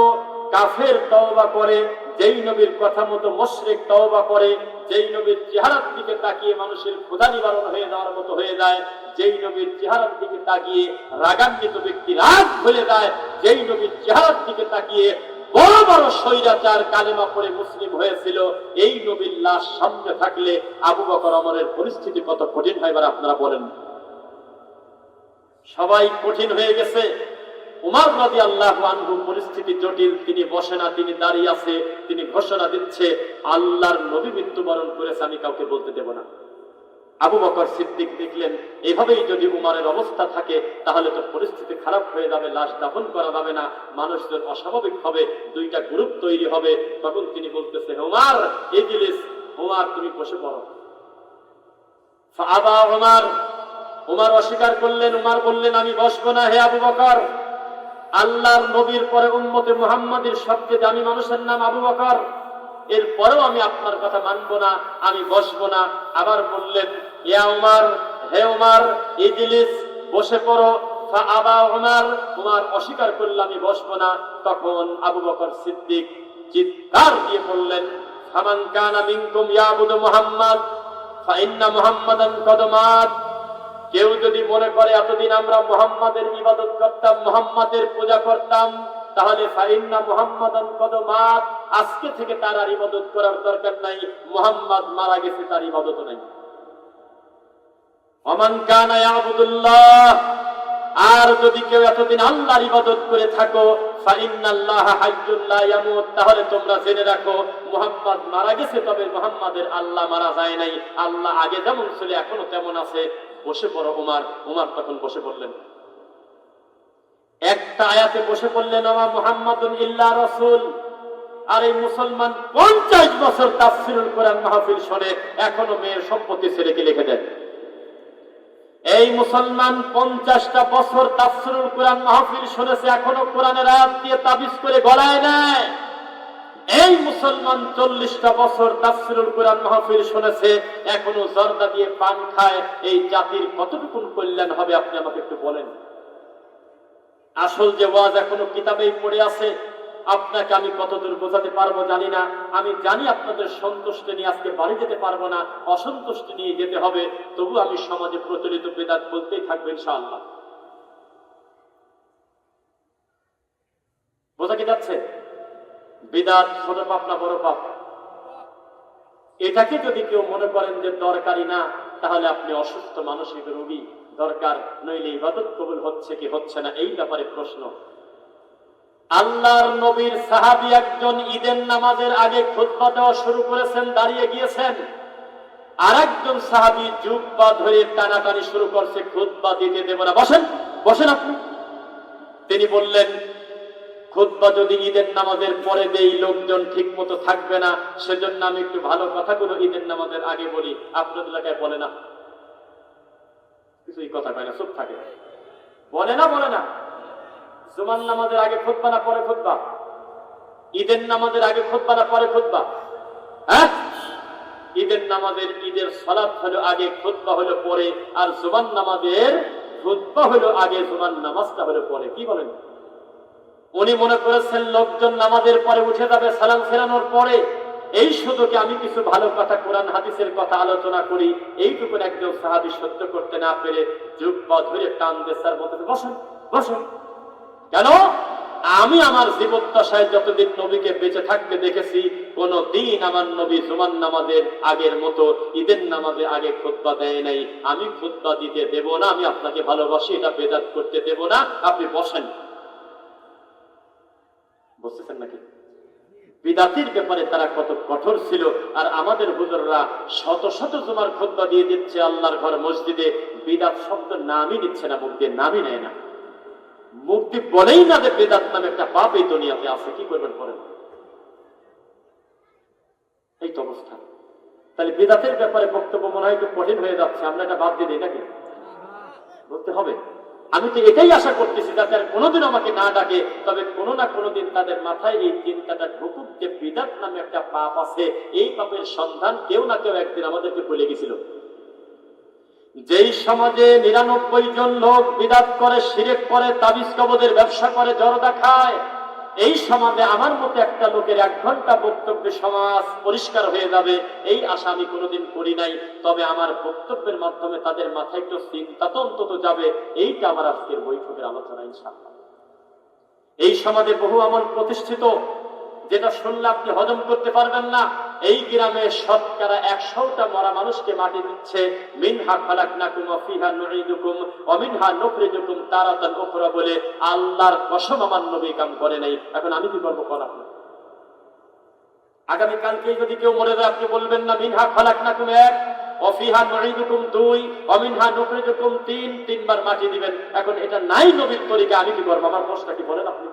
কাফের তওবা করে, যেই নবীর কথা মতো মুশরিক তওবা করে, যেই নবীর চেহারার দিকে তাকিয়ে মানুষের ক্ষুধা নিবারণ হয়ে যাওয়ার মতো হয়ে যায়, যেই নবীর চেহারার দিকে তাকিয়ে রাগান্বিত ব্যক্তি রাগ ভুলে যায়, যেই নবীর চেহারার দিকে তাকিয়ে বড় বড় স্বৈরাচার কালেমা পড়ে মুসলিম হয়েছিল, এই নবীর লাশ সামনে থাকলে আবু বকর, ওমরের পরিস্থিতি কত কঠিন হয় এবার আপনারা বলেন। সবাই কঠিন হয়ে গেছে। উমর রাদিয়াল্লাহু আনহু পরিস্থিতি জটিল, তিনি বসে না, তিনি দাঁড়িয়ে আছে, তিনি ঘোষণা দিচ্ছে আল্লাহর নবী মৃত্যুবরণ করেছে, আমি কাউকে বলতে দেব না। আবু বকর সিদ্দিক দেখলেন এভাবেই যদি উমরের অবস্থা থাকে তাহলে তো পরিস্থিতি খারাপ হয়ে যাবে, লাশ দাফন করা যাবে না, মানুষজন অস্বাভাবিক হবে, দুইটা গ্রুপ তৈরি হবে। তখন তিনি বলতেছে, উমর ইজলিস, উমর তুমি বসে পড়ো। ফাআবা উমর, উমর অস্বীকার করলেন। উমর বললেন, আমি বসবো না হে আবু বকর, আল্লাহর নবীর পরে উম্মতে মুহাম্মাদের সবচেয়ে দামি মানুষের নাম আবু বকর, এরপরেও আমি আপনার কথা মানবো না, আমি বসবো না। আবার বললেন, ইয়া উমর, হে উমর ইজলিস, বসে পড়ো। ফাআবা উমর, উমর অস্বীকার করল, আমি বসবো না। তখন আবু বকর সিদ্দিক চিৎকার দিয়ে বললেন, ফামান কানা মিনকুম ইয়াবুদু মুহাম্মাদ ফাইন্না মুহাম্মাদান কদ মাত, কেউ যদি মনে করে এতদিন আমরা মুহাম্মাদের ইবাদত করতাম, মুহাম্মাদের পূজা করতাম, তাহলে ফাইন্না মুহাম্মাদান কদ মাত, আজকে থেকে তার আর ইবাদত করার দরকার নাই, মুহাম্মদ মারা গেছে, তার ইবাদত নাই। ওমান কানা ইয়াবুদুল্লাহ, আর যদি কেউ এতদিন আল্লাহর ইবাদত করে থাকো, ফাইন্নাল্লাহা হাইয়্যুন লা ইয়ামুত, তাহলে তোমরা জেনে রাখো মুহাম্মদ মারা গেছে, তবে মুহাম্মাদের আল্লাহ মারা যায় নাই, আল্লাহ আগে যেমন ছিল এখনো তেমন আছে। বসে পড়ো উমর। উমর তখন বসে পড়লেন, একটা আয়াতে বসে পড়লেন, ওয়া মুহাম্মাদুন ইল্লা রাসূল। আর এই মুসলমান 50 বছর তাফসীরুল কোরআন মাহফিল শুনে এখনো মেয়ের সম্পত্তি ছেলেকে লিখে দেন। এই মুসলমান 50টা বছর তাফসীরুল কোরআন মাহফিল শুনেছে, এখনো কোরআনের আয়াত দিয়ে তাবিজ করে গলায় নেয়। এই মুসলমান 40টা বছর তাফসীরুল কোরআন মাহফিল শুনেছে, এখনো জর্দা দিয়ে পান খায়। এই জাতির কতটুকু কল্যাণ হবে আপনি আমাকে একটু বলেন। আসল যে ওয়াজ এখনো কিতাবেই পড়ে আছে, আপনাকে আমি কতদূর বোঝাতে পারবো জানি না। আমি জানি আপনাদের সন্তুষ্টি নিয়ে আজকে বাড়ি যেতে পারবো না, অসন্তুষ্টি নিয়ে যেতে হবে, তবু আমি সমাজে প্রচলিত বিদআত বলতেই থাকবো ইনশাআল্লাহ। বোঝা কি যাচ্ছে? বিদআত ছোট পাপ না বড় পাপ? এটাকে যদি কেউ মনে করেন যে দরকারি না, তাহলে আপনি অসুস্থ মানসিক রোগী। দরকার নইলে ইবাদত কবুল হচ্ছে কি হচ্ছে না এই ব্যাপারে প্রশ্ন। আল্লাহর নবীর সাহাবী একজন ঈদের নামাজের আগে খুতবা দেওয়া শুরু করেছেন, দাঁড়িয়ে গিয়েছেন। আর একজন সাহাবী জুব্বা ধরে টানাটানি শুরু করছে, খুতবা দিতে দেব না, বসেন বসেন আপনি। তিনি বললেন, খুতবা যদি ঈদের নামাজের পরে দেই লোকজন ঠিক মতো থাকবে না, সেজন্য আমি একটু ভালো কথাগুলো ঈদের নামাজের আগে বলি। আপনাদের এলাকায় বলে না, কিছুই কথা কয় না, চুপ থাকে, বলে না। জুমার নামাজের আগে খুতবা না পরে খুতবা? ঈদের নামাজের আগে খুতবা না পরে খুতবা? হ্যাঁ, ঈদের নামাজের ঈদের সালাত হলো আগে, খুতবা হলো পরে, আর জুমার নামাজের খুতবা হলো আগে, জুমার নামাজটা হলো পরে। কি বলেন? উনি মনে করেছেন লোকজন নামাজের পরে উঠে যাবে সালাম ফেরানোর পরে, এই সুযোগে আমি কিছু ভালো কথা, কোরআন হাদিসের কথা আলোচনা করি। এইটুকু একজন সাহাবী সহ্য করতে না পেরে জুব্বা ধরে টান দেশার মধ্যে, বসেন বসেন। কেন? আমি আমার জীবদ্দশায় যতদিন নবীকে বেঁচে থাকতে দেখেছি, কোন দিন আমার নবী জুমার নামাজের আগের মতো ঈদের নামাজে আগে খুতবা দেয় নাই। আমি খুতবা দিতে দেব না, আমি আপনাকে ভালোবাসি, এটা বেদাত করতে দেব না, আপনি বসেন। বুঝতেছেন নাকি? বিদাতির ব্যাপারে তারা কত কঠোর ছিল। আর আমাদের হুজুররা শত শত জুমার খুতবা দিয়ে দিচ্ছে আল্লাহর ঘর মসজিদে, বিদাত শব্দ নামই দিচ্ছে না, মুখ দিয়ে নামই নেয় না, মুখ দিয়ে বলেই না যে বেদাত নামে একটা পাপ এই দুনিয়াতে আছে। কি করবেন করেন, এই তো অবস্থা। তাহলে বেদাতের ব্যাপারে বক্তব্য মনে হয় একটু কঠিন হয়ে যাচ্ছে, আমরা এটা বাদ দিয়ে দিই নাকি? বলতে হবে। আমি তো এটাই আশা করতেছি যাতে আর কোনোদিন আমাকে না ডাকে, তবে কোনো না কোনোদিন তাদের মাথায় এই চিন্তাটা ঢুকুক যে বিদাত নামে একটা পাপ আছে। এই পাপের সন্ধান কেউ না কেউ একদিন আমাদেরকে বলে গেছিল। যেই সমাজে ৯৯ জন লোক বিদাত করে, শিরক করে, তাবিজ কবজের ব্যবসা করে, জর্দা খায়, এই সমাজে আমার মতো একটা লোকের ১ ঘন্টা বক্তব্যে সমাজ পরিষ্কার হয়ে যাবে, এই আশা আমি কোনোদিন করি নাই। তবে আমার বক্তব্যের মাধ্যমে তাদের মাথায় একটু চিন্তা তো অন্তত যাবে, এইটা আমার আজকের বৈঠকের আলোচনা ইনশাআল্লাহ। এই সমাজে বহু আমল প্রতিষ্ঠিত, যেটা শুনলে আপনি হজম করতে পারবেন না। এই গ্রামে শতকরা ১০০টা মরা মানুষকে মাটি দিচ্ছে, মিনহা খালাকনাকুম ওয়া ফিহা নুঈদুকুম ওয়া মিনহা নুখরিজুকুম তারাতান উখরা বলে। আল্লাহর কসম আমার নবী কাম করে নাই। এখন আমি কি করবো কোন? আপনি আগামী কালকে যদি কেউ মরে যায়, আপনি বলবেন না মিনহা খালাকনাকুম ১, ওয়া ফিহা নুঈদুকুম ২, ওয়া মিনহা নুখরিজুকুম ৩, ৩ বার মাটি দিবেন। এখন এটা নাই নবীর তরিকা, আমি কি করবো? আমার প্রশ্নটা কি বলেন আপনি?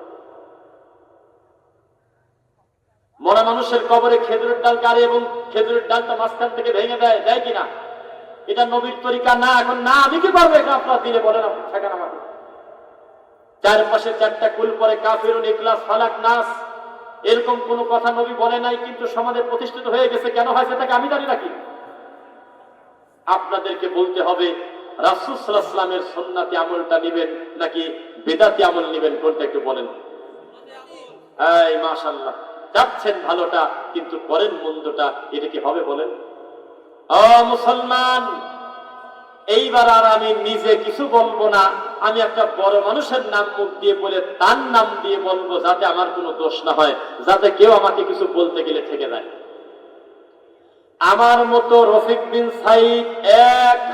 মরা মানুষের কবরে খেজুরের ডাল গাড়ে এবং খেজুরের ডালটা মাঝখান থেকে ভেঙে দেয়, দেয় কিনা? এটা নবীর তরিকা না। এখন না আমি কি পারবো এটা আপনার দিলে বলেন আপনি, ঠেকান আমাকে। চারপাশে ৪টা কুল পরে কাফিরুন, ইখলাস, ফালাক, নাস, এরকম কোন কথা নবী বলে নাই, কিন্তু সমাজে প্রতিষ্ঠিত হয়ে গেছে। কেন হয়েছে তাকে আমি জানি নাকি? আপনাদেরকে বলতে হবে রাসূল সাল্লাল্লাহু আলাইহি ওয়াসাল্লামের সুন্নাতি আমলটা নেবেন নাকি বিদআতি আমল নেবেন, কোনটা একটু বলেন। এই মাশাআল্লাহ, যাচ্ছেন ভালোটা কিন্তু করেন মন্দটা, এটা কি হবে বলেন? ও মুসলমান, এইবার আর আমি নিজে কিছু বলবো না, আমি একটা বড় মানুষের নাম মুখ দিয়ে বলে তার নাম দিয়ে বলবো, যাতে আমার কোনো দোষ না হয়, যাতে কেউ আমাকে কিছু বলতে গেলে ঠেকে যায়। আমার মতো রফিক বিন সাইদ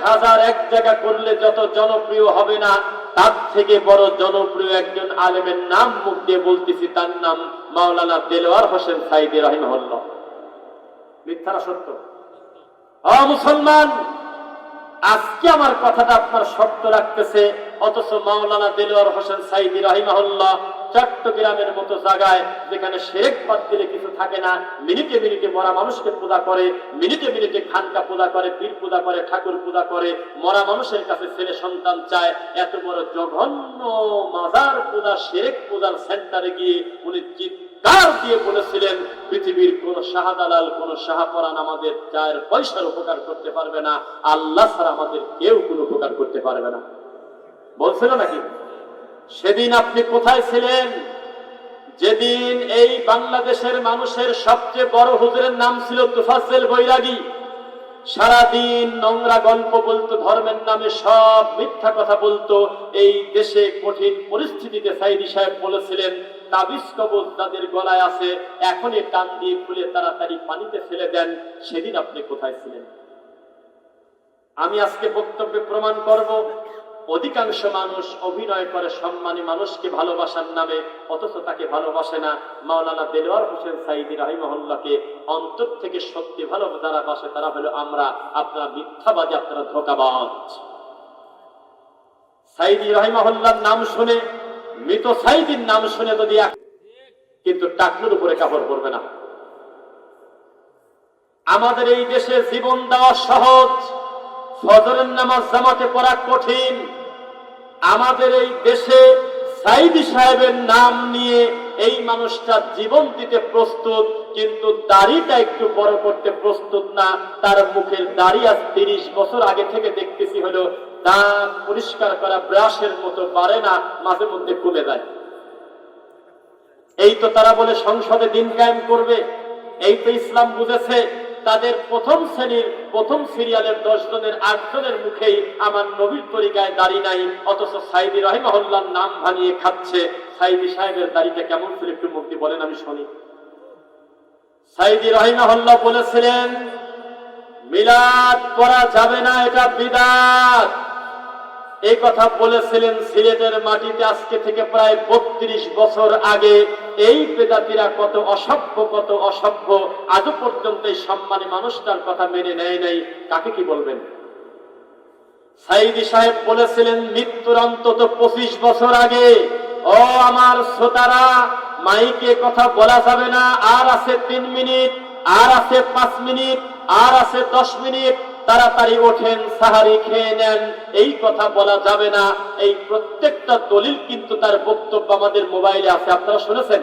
১০০১ জায়গা করলে যত জনপ্রিয় হবে না, তার থেকে বড় জনপ্রিয় একজন আলেমের নাম মুখ দিয়ে বলতেছি, তার নাম মাওলানা দেলোয়ার হোসেন সাইদি রাহিমাহুল্লাহ। মিথ্যা না সত্য? ও মুসলমান, আজকে আমার কথাটা আপনার শক্ত লাগতেছে, অথচ মাওলানা দেলোয়ার হোসেন সাইদি রাহিমাহুল্লাহ চট্টগ্রামের মতো জায়গায়, যেখানে শিরক বাদ দিলে কিছু থাকে না, মিনিটে মিনিটে মরা মানুষকে পূজা করে, মিনিটে মিনিটে খানকা পূজা করে, পীর পূজা করে, ঠাকুর পূজা করে, মরা মানুষের কাছে ছেলে সন্তান চায়, এত বড় জঘন্য মাজার পূজা, শিরক পূজার সেন্টারে গিয়ে উনি চিৎকার দিয়ে বলেছিলেন, পৃথিবীর কোন শাহজালাল, কোন শাহপরান আমাদের ৪ পয়সার উপকার করতে পারবে না, আল্লাহ ছাড়া আমাদের কেউ কোনো উপকার করতে পারবে না। বলছিল নাকি? সেদিন আপনি কোথায় ছিলেন? যেদিন এই বাংলাদেশের মানুষের সবচেয়ে বড় হুজুরের নাম ছিল তোফাজ্জল বৈরাগী, সারাদিন নোংরা গল্প বলতো, ধর্মের নামে সব মিথ্যা কথা বলতো। এই দেশে কঠিন পরিস্থিতিতে সাইদি সাহেব বলেছিলেন, তাবিজ কবজ যাদের গলায় আছে এখনই টান দিয়ে খুলে তাড়াতাড়ি পানিতে ফেলে দেন। সেদিন আপনি কোথায় ছিলেন? আমি আজকে বক্তব্যে প্রমাণ করব, অধিকাংশ মানুষ অভিনয় করে সম্মানী মানুষকে ভালোবাসার নামে, অথচ তাকে ভালোবাসে না। মাওলানা দেলোয়ার হোসেন সাঈদী রাহিমাহুল্লাহকে অন্তর থেকে সত্যি ভালো যারা বাসে তারা হলো আমরা। আপনারা মিথ্যাবাদী, আপনারা ধোঁকাবাজ। সাঈদী রাহিমাহুল্লাহর নাম শুনে, মৃত সাঈদীর নাম শুনে যদি কিন্তু টাকনুর উপরে কাপড় পরবে না। আমাদের এই দেশে জীবন দেওয়া সহজ, ফজরের নামাজ জামাতে পড়া কঠিন। আমাদের এই দেশে সাঈদী সাহেবের নাম নিয়ে এই মানুষটা জীবন দিতে প্রস্তুত, কিন্তু দাড়িটা একটু বড় করতে প্রস্তুত না। তার মুখের দাড়ি আজ 30 বছর আগে থেকে দেখতেছি হলো দাঁত পরিষ্কার করা ব্রাশের মতো পারে না, মাঝে মধ্যে কমে যায়। এই তো তারা বলে সংসদে দিন কায়েম করবে, এই তো ইসলাম বুঝেছে। তাদের প্রথম শ্রেণীর প্রথম সিরিয়ালের 10 জনের 8 জনের মুখেই আমার নবীর তরিকায় দাড়ি নাই, অথচ সাঈদী রাহিমাহুল্লাহর নাম ভাঙিয়ে খাচ্ছে। সাঈদী সাহেবের দাড়িটা কেমন ছিল একটু মুক্তি বলেন, আমি শুনি। সাঈদী রাহিমাহুল্লাহ বলেছিলেন মিলাদ করা যাবে না, এটা বিদআত। এই কথা বলেছিলেন সিলেটের মাটিতে আজকে থেকে প্রায় 32 বছর আগে। এই বেদাতিরা কত অসভ্য আজও পর্যন্ত এই সম্মানী মানুষটার কথা মেনে নেয় নাই। কাকে কি বলবেন? সাঈদী সাহেব বলেছিলেন মৃত্যুর অন্তত 25 বছর আগে, ও আমার শ্রোতারা, মাইকে কথা বলা যাবে না, আর আছে 3 মিনিট, আর আছে 5 মিনিট, আর আছে 10 মিনিট, তাড়াতাড়ি ওঠেন, সাহারি খেয়ে নেন, এই কথা বলা যাবে না। এই প্রত্যেকটা দলিল কিন্তু তার বক্তব্য আমাদের মোবাইলে আছে, আপনারা শুনেছেন।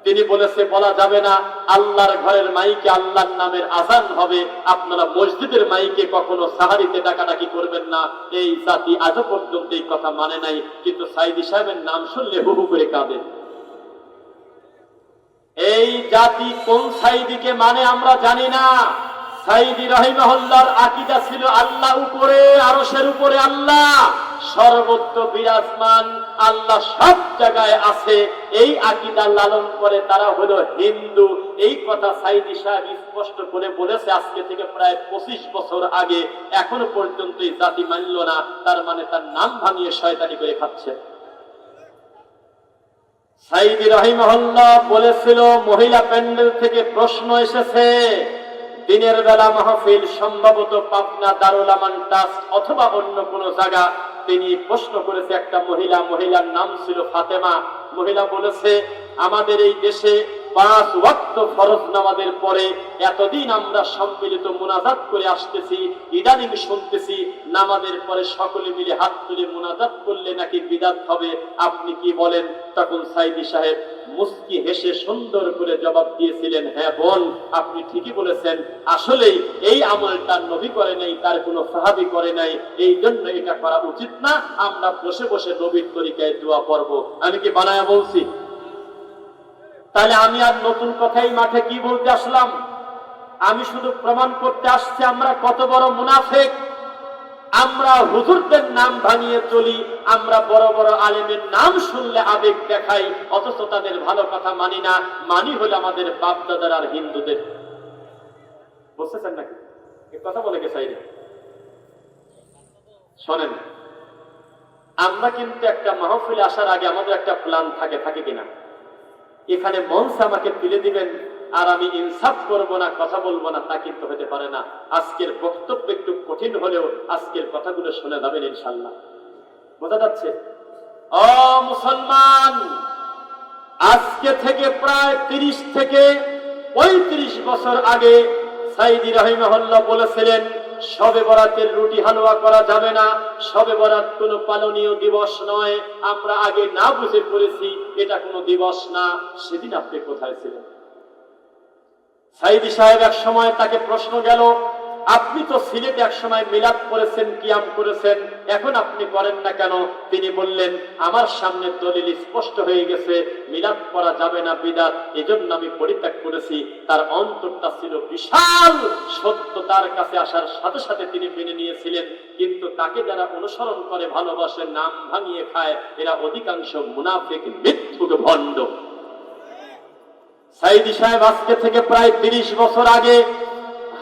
তিনি বলেছে বলা যাবে না, আল্লাহর ঘরের মাইকে আল্লাহর নামের আযান হবে, আপনারা মসজিদের মাইকে কখনো সাহারিতে ডাকাডাকি করবেন না। এই জাতি আজও পর্যন্ত এই কথা মানে নাই, কিন্তু সাঈদী সাহেবের নাম শুনলে হু হু করে কাঁদে। এই জাতি কোন সাঈদীকে মানে আমরা জানি না। সাঈদী রাহিমাহুল্লাহর আকীদা ছিল আল্লাহ উপরে, আরশের উপরে আল্লাহ, সর্বত্র বিরাজমান, আল্লাহ সব জায়গায় আছে। এই আকীদা লালন করে তারা হলো হিন্দু। এই কথা সাঈদী সাহেব স্পষ্ট করে বলেছে আজকে থেকে প্রায় 25 বছর আগে। এখনো পর্যন্ত এই জাতি মানল না, তার মানে তার নাম ভাঙিয়ে শয়তানি করে খাচ্ছে। সাঈদী রাহিমাহুল্লাহ বলেছিল মহিলা প্যান্ডেল থেকে প্রশ্ন এসেছে, দিনের বেলা মাহফিল, সম্ভবত পাবনা দারুল আমান ট্রাস্ট অথবা অন্য কোন জায়গা। তিনি প্রশ্ন করেছে একটা মহিলার নাম ছিল ফাতেমা। মহিলা বলেছে আমাদের এই দেশে 5 ওয়াক্ত ফরজ নামাজের পরে এতদিন আমরা সম্মিলিত মুনাজাত করে আসতেছি, ইদানিং শুনতেছি নামাজের পরে সকলে মিলে হাত তুলে মুনাজাত করলে নাকি বিদআত হবে, আপনি কি বলেন? তখন সাঈদী সাহেব মুস্কি হেসে সুন্দর করে জবাব দিয়েছিলেন, হ্যাঁ বোন, আপনি ঠিকই বলেছেন, আসলেই এই আমলটা নবী করে নাই, তার কোনো সাহাবী করে নাই, এই জন্য এটা করা উচিত না। আমরা বসে বসে নবীর তরিকায় দোয়া পড়ব। আমি কি বানায়া বলছি? তাহলে আমি আর নতুন কথাই মাঠে কি বলতে আসলাম? আমি শুধু প্রমাণ করতে আসছি আমরা কত বড় মুনাফিক। আমরা হুজুরদের নাম ভাঙিয়ে চলি, আমরা বড় বড় আলেমের নাম শুনলে আবেগ দেখাই, অথচ তাদের ভালো কথা মানি না। মানি হলো আমাদের বাপ দাদার আর হিন্দুদের। বুঝতেছেন নাকি? এ কথা বলে কে চাইলে শোনেন, আমরা কিন্তু একটা মাহফিলে আসার আগে আমাদের একটা প্ল্যান থাকে কিনা? এখানে মঞ্চ আমাকে তুলে দিবেন আর আমি ইনসাফ করব না, কথা বলবো না, তা কিন্তু হতে পারে না। আজকের বক্তব্য একটু কঠিন হলেও আজকের কথাগুলো শুনে যাবেন ইনশাল্লাহ। বোঝা যাচ্ছে? ও মুসলমান, আজকে থেকে প্রায় 30 থেকে 35 বছর আগে সাঈদী রাহিমাহুল্লাহ বলেছিলেন শবে বরাতের রুটি হালুয়া করা যাবে না, শবে বরাত কোনো পালনীয় দিবস নয়। আমরা আগে না বুঝে পড়েছি এটা কোনো দিবস না। সেদিন আপনি কোথায় ছিলেন? সাঈদী সাহেব এক সময় তাকে প্রশ্ন গেল, আপনি তো সিলেটে এক সময় মিলাদ করেছেন, কিয়াম করেছেন, এখন আপনি করেন না কেন? তিনি বললেন আমার সামনে দলিল স্পষ্ট হয়ে গেছে, মিলাদ করা যাবে না, বিদআত, এজন্য আমি পরিত্যাগ করেছি। তার অন্তরটা ছিল বিশাল, সত্য তার কাছে আসার সাথে সাথে তিনি মেনে নিয়েছিলেন। কিন্তু তাকে যারা অনুসরণ করে, ভালোবাসে, নাম ভাঙিয়ে খায়, এরা অধিকাংশ মুনাফিক, মিথ্যুক, ভণ্ড। সাঈদী সাহেব আজকে থেকে প্রায় 30 বছর আগে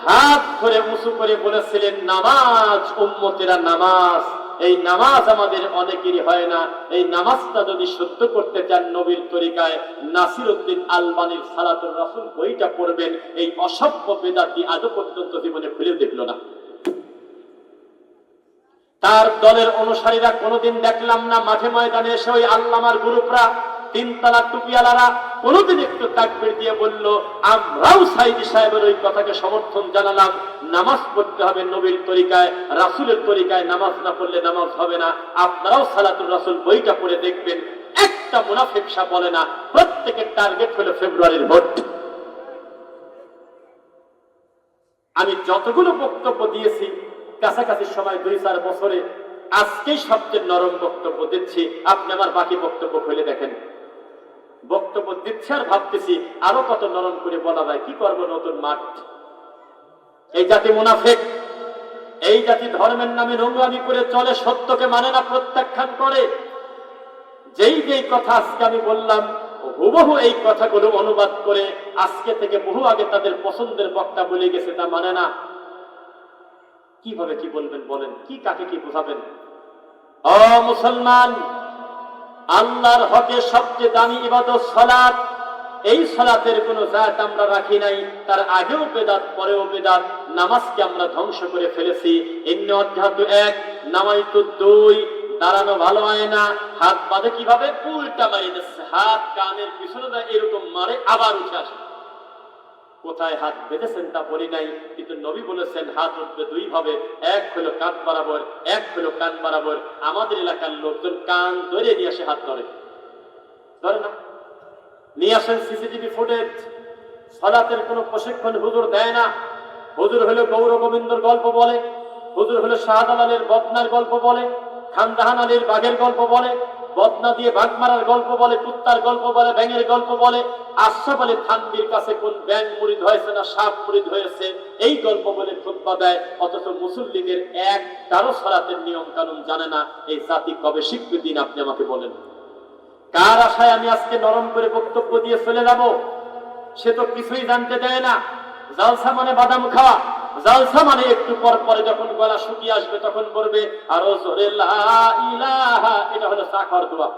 হাত ধরে উঁচু করে বলেছিলেন নামাজ, উম্মতেরা নামাজ, এই নামাজ আমাদের অনেকেরই হয় না। এই নামাজটা যদি শুদ্ধ করতে চান নবীর তরিকায়, নাসিরউদ্দিন আলবানীর সালাতুর রাসূল বইটা পড়বেন। এই অসভ্য বেদাতি আজও পর্যন্ত জীবনে খুলে দেখলো না। তার দলের অনুসারীরা কোনোদিন দেখলাম না মাঠে ময়দানে এসে ওই আল্লামার গ্রুপরা, তিনতলা টুপিওয়ালারা কোনোদিন একটু তাকবীর দিয়ে বলল আমরাও সাইদি সাহেবের ওই কথাকে সমর্থন জানালাম, নামাজ পড়তে হবে নবীর তরিকায়, রাসূলের তরিকায়, নামাজ না পড়লে নামাজ হবে না। আপনারাও সালাতুর রাসূল বইটা পড়ে দেখবেন। একটা মুনাফিক সাহেব বলে না, প্রত্যেকের টার্গেট হলো ফেব্রুয়ারির ভোট। আমি যতগুলো বক্তব্য দিয়েছি কাছাকাছি সময় 2-4 বছরে, আজকেই সবচেয়ে নরম বক্তব্য দিচ্ছি। আপনি আমার বাকি বক্তব্য খুলে দেখেন। বক্তব্য দিচ্ছি আর ভাবতেছি আরো কত নরম করে বলা যায়, কি করবো নতুন মাঠ। এই জাতি মুনাফিক, এই জাতি ধর্মের নামে নোংরামি করে চলে, সত্যকে মানে না, প্রত্যাখ্যান করে। যেই কথা আজকে আমি বললাম হুবহু এই কথাগুলো অনুবাদ করে আজকে থেকে বহু আগে তাদের পছন্দের বক্তা বলে গেছে, তা মানে না। কিভাবে কি বলবেন বলেন? কি কাকে কি বোঝাবেন? ও মুসলমান, আল্লাহর হকে সবচেয়ে দামি ইবাদত সালাত। এই সালাতের কোনো জাত আমরা রাখি নাই, তার আগেও বেদাত পরেও বেদাত। নামাজকে আমরা ধ্বংস করে ফেলেছি। ইন্না অধ্যাতু 1, নামাইতু 2, দাঁড়ানো ভালো হয় না, হাত বাঁধে কিভাবে, উল্টা মারি দিচ্ছে, হাত কানের পিছনে দেয়, এরকম মারে আবার উঠে আসে। কোথায় হাত বেঁধেছেন তা বলি নাই, কিন্তু নবী বলেছেন হাত উঠবে 2 ভাবে, এক হলো কাঁধ বরাবর, এক হলো কান বরাবর। আমাদের এলাকার লোকজন কান ধরে নিয়ে আসে, হাত ধরে না, নিয়ে আসেন সিসিটিভি ফুটেজ। সালাতের কোনো প্রশিক্ষণ হুজুর দেয় না। হুজুর হলো গৌর গোবিন্দর গল্প বলে, হুজুর হলো শাহজালালের বদনার গল্প বলে, খানদাহান আলীর বাঘের গল্প বলে, বদনা দিয়ে বাঘ মারার গল্প বলে, কুত্তার গল্প বলে, ব্যাঙের গল্প বলে। আশরাফ আলী থানভীর কাছে কোন ব্যাঙ মুরিদ হয়েছে না সাপ মুরিদ হয়েছে, এই গল্প বলে খুতবা দেয়। অথচ মুসল্লিদের একটারও সালাতের নিয়ম কানুন জানে না। এই জাতি কবে শিখবে দিন আপনি আমাকে বলেন? কার আশায় আমি আজকে নরম করে বক্তব্য দিয়ে চলে যাব? সে তো কিছুই জানতে দেয় না। জালসা মানে বাদাম খাওয়া, জালসা মানে একটু পর পরে যখন গলা শুকিয়ে আসবে তখন বলবে আরো জোরে লা ইলাহা, এটা হলো চা খাওয়ার দোয়া।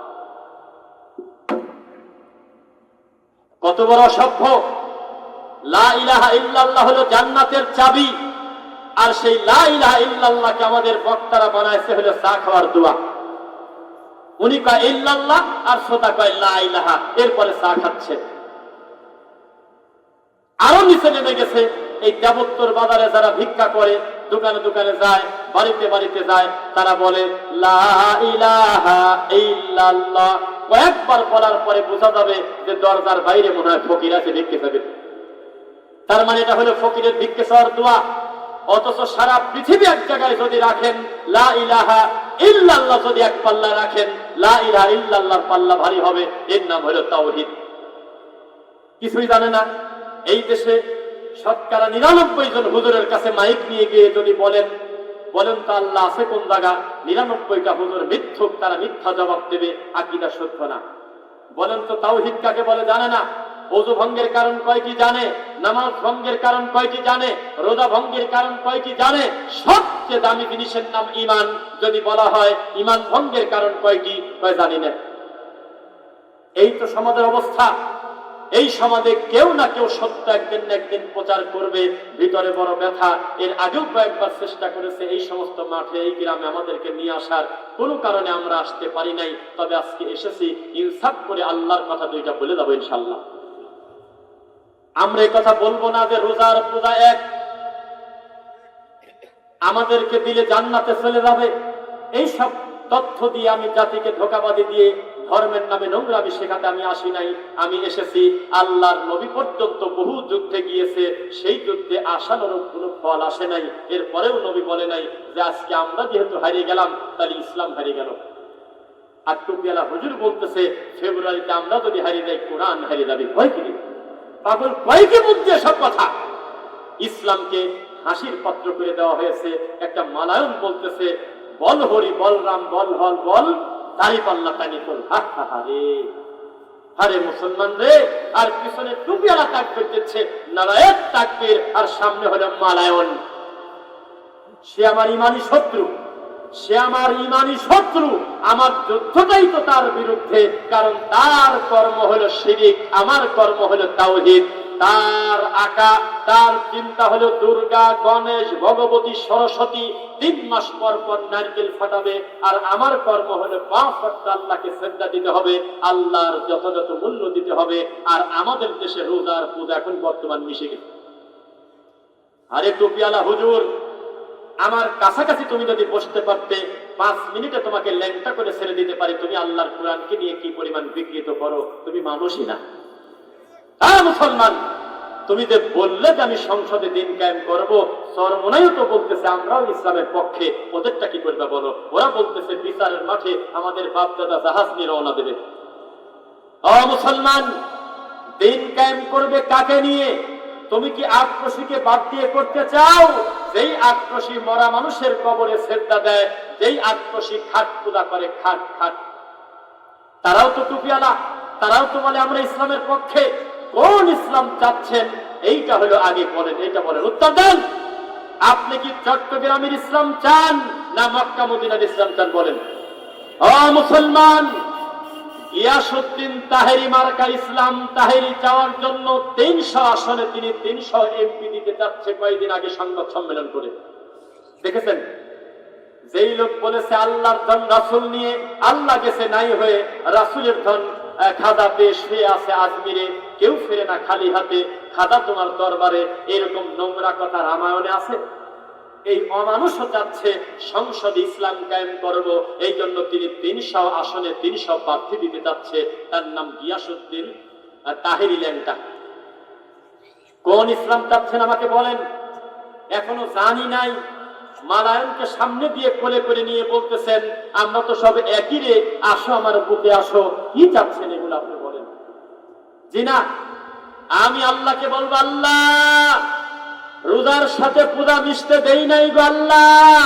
কত বড় অসভ্য! লা ইলাহা ইল্লাল্লাহ হলো জান্নাতের চাবি, আর সেই লা ইলাহা ইল্লাল্লাহকে আমাদের বক্তারা বানাইছে হলো চা খাওয়ার দোয়া। উনি কয় ইল্লাল্লাহ আর শ্রোতা কয় লা ইলাহা, এরপরে চা খাচ্ছে। আরো নিচে নেমে গেছে, এই দেবোত্তর বাজারে যারা ভিক্ষা করে, দোকানে দোকানে যায়, বাড়িতে বাড়িতে যায়, তারা বলে লা ইলাহা ইল্লাল্লাহ। কয়েকবার বলার পরে বোঝা যাবে যে দরজার বাইরে মনে হয় ফকির আছে, ভিক্ষে চাবে। তার মানে এটা হলো ফকিরের ভিক্ষে চাওয়ার দোয়া। অথচ সারা পৃথিবী এক জায়গায় যদি রাখেন, লা ইলাহা ইল্লাল্লাহ যদি এক পাল্লা রাখেন, লা ইলাহা ইল্লাল্লাহর পাল্লা ভারী হবে। এর নাম হলো তাওহীদ। কিছুই জানে না। এই দেশে 99% জন হুজুরের কাছে মাইক নিয়ে গিয়ে যদি বলেন তো আল্লাহ আছে কোন জায়গা, 99টা হুজুর মিথ্যুক, তারা মিথ্যা জবাব দেবে, আকীদা সত্য না। বলেন তো তাওহীদ কাকে বলে জানে না। ওযু ভঙ্গের কারণ কয়টি জানে, নামাজ ভঙ্গের কারণ কয়টি জানে, রোজা ভঙ্গের কারণ কয়টি জানে। সবচেয়ে দামি জিনিসের নাম ঈমান। যদি বলা হয় ঈমান ভঙ্গের কারণ কয়টি, কয় জানি না। এই তো সমাজের অবস্থা। এই সমাজে কেউ না কেউ সত্য একদিন না একদিন প্রচার করবে। ভিতরে বড় ব্যথা। এর আগেও কয়েকবার চেষ্টা করেছে এই সমস্ত মাঠে, এই গ্রামে আমাদেরকে নিয়ে আসার, কোনো কারণে আমরা আসতে পারি নাই। তবে আজকে এসেছি, ইনসাফ করে আল্লাহর কথা 2টা বলে দেবো ইনশাআল্লাহ। আমরা এই কথা বলবো না যে রোজার পূজা এক, আমাদেরকে দিলে জান্নাতে চলে যাবে। এই সব তথ্য দিয়ে আমি জাতিকে ধোঁকাবাজি দিয়ে ধর্মের নামে নোংরামি শেখাতে আমি আসি নাই। আমি এসেছি, আল্লাহর নবী পর্যন্ত বহু যুদ্ধে গিয়েছে, সেই যুদ্ধে আশানুরূপ কোনো ফল আসে নাই। এরপরেও নবী বলে নাই যে আজকে আমরা যেহেতু হারিয়ে গেলাম তাহলে ইসলাম হারিয়ে গেল। আর টুপিওয়ালা হুজুর বলতেছে ফেব্রুয়ারিতে আমরা যদি হারিয়ে যাই কোরআন হারিয়ে যাবে। ভয় কি পাগল, ভয় কি বুঝছে সব কথা? ইসলামকে হাসির পাত্র করে দেওয়া হয়েছে। একটা মালায়ন বলতেছে বল হরি বলরাম বল হল বল দাড়ি পাল্লা টানি তোল। আরে মুসলমান রে, আর পিছনে টুপিওয়ালা তাকবীর দিচ্ছে, নারায়েত তাকবীর, আর সামনে হলো মালায়ন। সে আমার ইমানি শত্রু। সে আমার ইমানি শত্রু, আমার যুদ্ধটাই তো তার বিরুদ্ধে, কারণ তার কর্ম হলো শিরিক, আমার কর্ম হলো তাওহীদ। তার আঁকা, তার চিন্তা হলো দুর্গা, গণেশ, ভগবতী, সরস্বতী 3 মাস পর পর নারকেল ফাটাবে, আর আমার কর্ম হলো 5 ওয়াক্ত আল্লাহকে সিজদা দিতে হবে, আল্লাহর যথাযথ মূল্য দিতে হবে। আর আমাদের দেশে রোজার পূজা এখন বর্তমান মিশে গেছে। আরে টুপিওয়ালা হুজুর, আমার কাছাকাছি তুমি যদি বসতে পারতে 5 মিনিটে তোমাকে ল্যাংটা করে ছেড়ে দিতে পারি। তুমি আল্লাহর কোরআনকে নিয়ে কি পরিমাণ বিকৃত করো, তুমি মানুষই না। মুসলমান, তুমি যে বললে যে আমি সংসদে দিন কায়েম করবো, সরমনাইও তো বলতেছে আমরাও ইসলামের পক্ষে, ওদেরটা কি করবে বলো? ওরা বলতেছে বিচারের মাঠে আমাদের বাপ দাদা জাহাজ নিয়ে রওনা দেবে। মুসলমান, দিন কায়েম করবে কাকে নিয়ে? তুমি কি আক্রোশীকে বাদ দিয়ে করতে চাও? যেই আক্রোশী মরা মানুষের কবরে সেজদা দেয়, যেই আক্রোশী খাট পূজা করে, খাট খাট, তারাও তো টুপিওয়ালা, তারাও তো বলে আমরা ইসলামের পক্ষে। কোন ইসলাম চাচ্ছেন? এইটা হলো আগে বলেন, এইটা বলেন, উত্তর দেন। আপনি কি চট্টগ্রামের ইসলাম চান না মক্কা মদিনার ইসলাম চান? বলেন। মুসলমান, গিয়াসউদ্দিন তাহেরি মার্কা ইসলাম তাহেরি চাওয়ার জন্য 300 আসনে তিনি 300 এমপি দিতে চাচ্ছে কয়েকদিন আগে সংবাদ সম্মেলন করে। দেখেছেন? যেই লোক বলেছে আল্লাহর ধন রাসূল নিয়ে, আল্লাহ গেছে নাই হয়ে, রাসূলের ধন খাদা পেশ হয়ে আছে আজমিরে, কেউ ফিরে না খালি হাতে, খাদা তোমার দরবারে, এরকম নোংরা কথা রামায়ণে আছে? এই অমানুষও চাচ্ছে সংসদে ইসলাম কায়েম করব, এই জন্য তিনি 300 আসনে 300 প্রার্থী দিতে চাচ্ছে। তার নাম গিয়াসউদ্দিন তাহেরি ল্যাংটা। কোন ইসলাম চাচ্ছেন আমাকে বলেন? এখনো জানি নাই। মালায়নকে সামনে দিয়ে কোলে করে নিয়ে বলতেছেন আমরা তো সব একই রে, আসো আমার বুকে আসো। কি চাচ্ছেন এগুলো আপনি বলেন? জি না, আমি আল্লাহকে বলবো, আল্লাহ রোজার সাথে পূজা মিশতে দেই নাই গো আল্লাহ।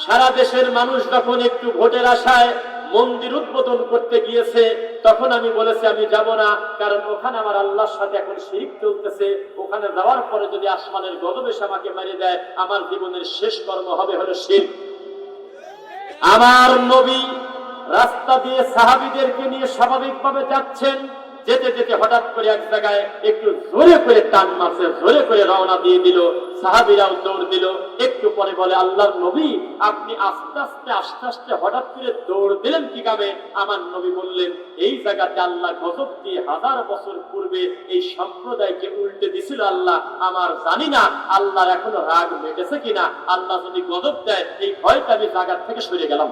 সারা দেশের মানুষ যখন একটু ভোটের আশায় মন্দির উদ্বোধন করতে গিয়েছে, তখন আমি বলেছি আমি যাব না, কারণ ওখানে আমার আল্লাহর সাথে এখন শিরক চলতেছে। ওখানে যাওয়ার পরে যদি আসমানের গজব এসে আমাকে মেরে দেয়, আমার জীবনের শেষ কর্ম হবে হলো শিরক। আমার নবী রাস্তা দিয়ে সাহাবীদেরকে নিয়ে স্বাভাবিকভাবে যাচ্ছেন, যেতে যেতে হঠাৎ করে এক জায়গায় একটু জোরে করে টান মারছে, জোরে করে রওনা দিয়ে দিল। সাহাবীরাও দৌড় দিল। একটু পরে বলে আল্লাহর নবী আপনি আস্তে আস্তে আস্তে আস্তে হঠাৎ করে দৌড় দিলেন কি কামে? আমার নবী বললেন এই জায়গাতে আল্লাহ গজব দিয়ে 1000 বছর পূর্বে এই সম্প্রদায়কে উল্টে দিছিল আল্লাহ। আমার জানি না আল্লাহর এখনো রাগ মেটেছে কিনা। আল্লাহ যদি গজব দেয় এই ভয়টা আমি জায়গা থেকে সরে গেলাম।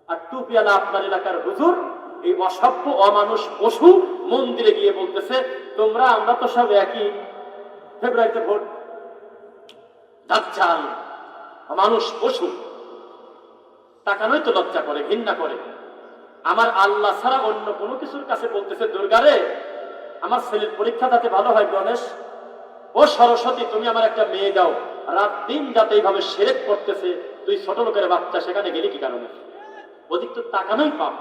আর টুপিওয়ালা আপনার এলাকার হুজুর এই অসভ্য অমানুষ পশু মন্দিরে গিয়ে বলতেছে তোমরা আমরা তো সব একই, ফেব্রুয়ারিতে ভোট। দাজ্জাল মানুষ পশু, তাকানোই তো লজ্জা করে, ঘৃণা করে। আমার আল্লাহ ছাড়া অন্য কোনো কিছুর কাছে বলতেছে দুর্গারে আমার ছেলের পরীক্ষা যাতে ভালো হয়, গণেশ ও সরস্বতী তুমি আমার একটা মেয়ে দাও। রাত দিন যাতে এইভাবে শিরক করতেছে, তুই ছোট লোকের বাচ্চা সেখানে গেলি কি কারণে? ওদিক তো তাকানোই পাপ,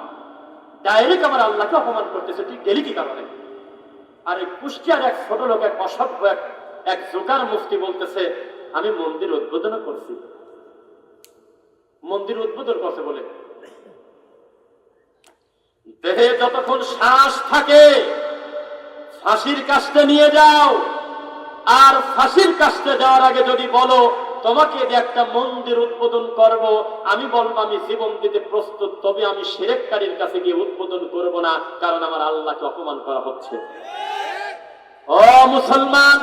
ডাইরেক্ট আমার আল্লাহকে অপমান করতেছে, তুই গেলি কি কারণে? আর এই কুষ্টিয়ার এক ছোট লোক, এক অসভ্য এক জোকার মুফতি বলতেছে আমি মন্দির উদ্বোধন করছি। মন্দির উদ্বোধন করছে বলে দেহে যতক্ষণ শ্বাস থাকে ফাঁসির কাস্টে নিয়ে যাও, আর ফাঁসির কাস্টে যাওয়ার আগে যদি বলো তোমাকে একটা মন্দির উদ্বোধন করব, আমি বলবো আমি জীবন দিতে প্রস্তুত, তবে আমি শিরককারীর কাছে গিয়ে উদ্বোধন করব না, কারণ আমার আল্লাহকে অপমান করা হচ্ছে। ও মুসলমান,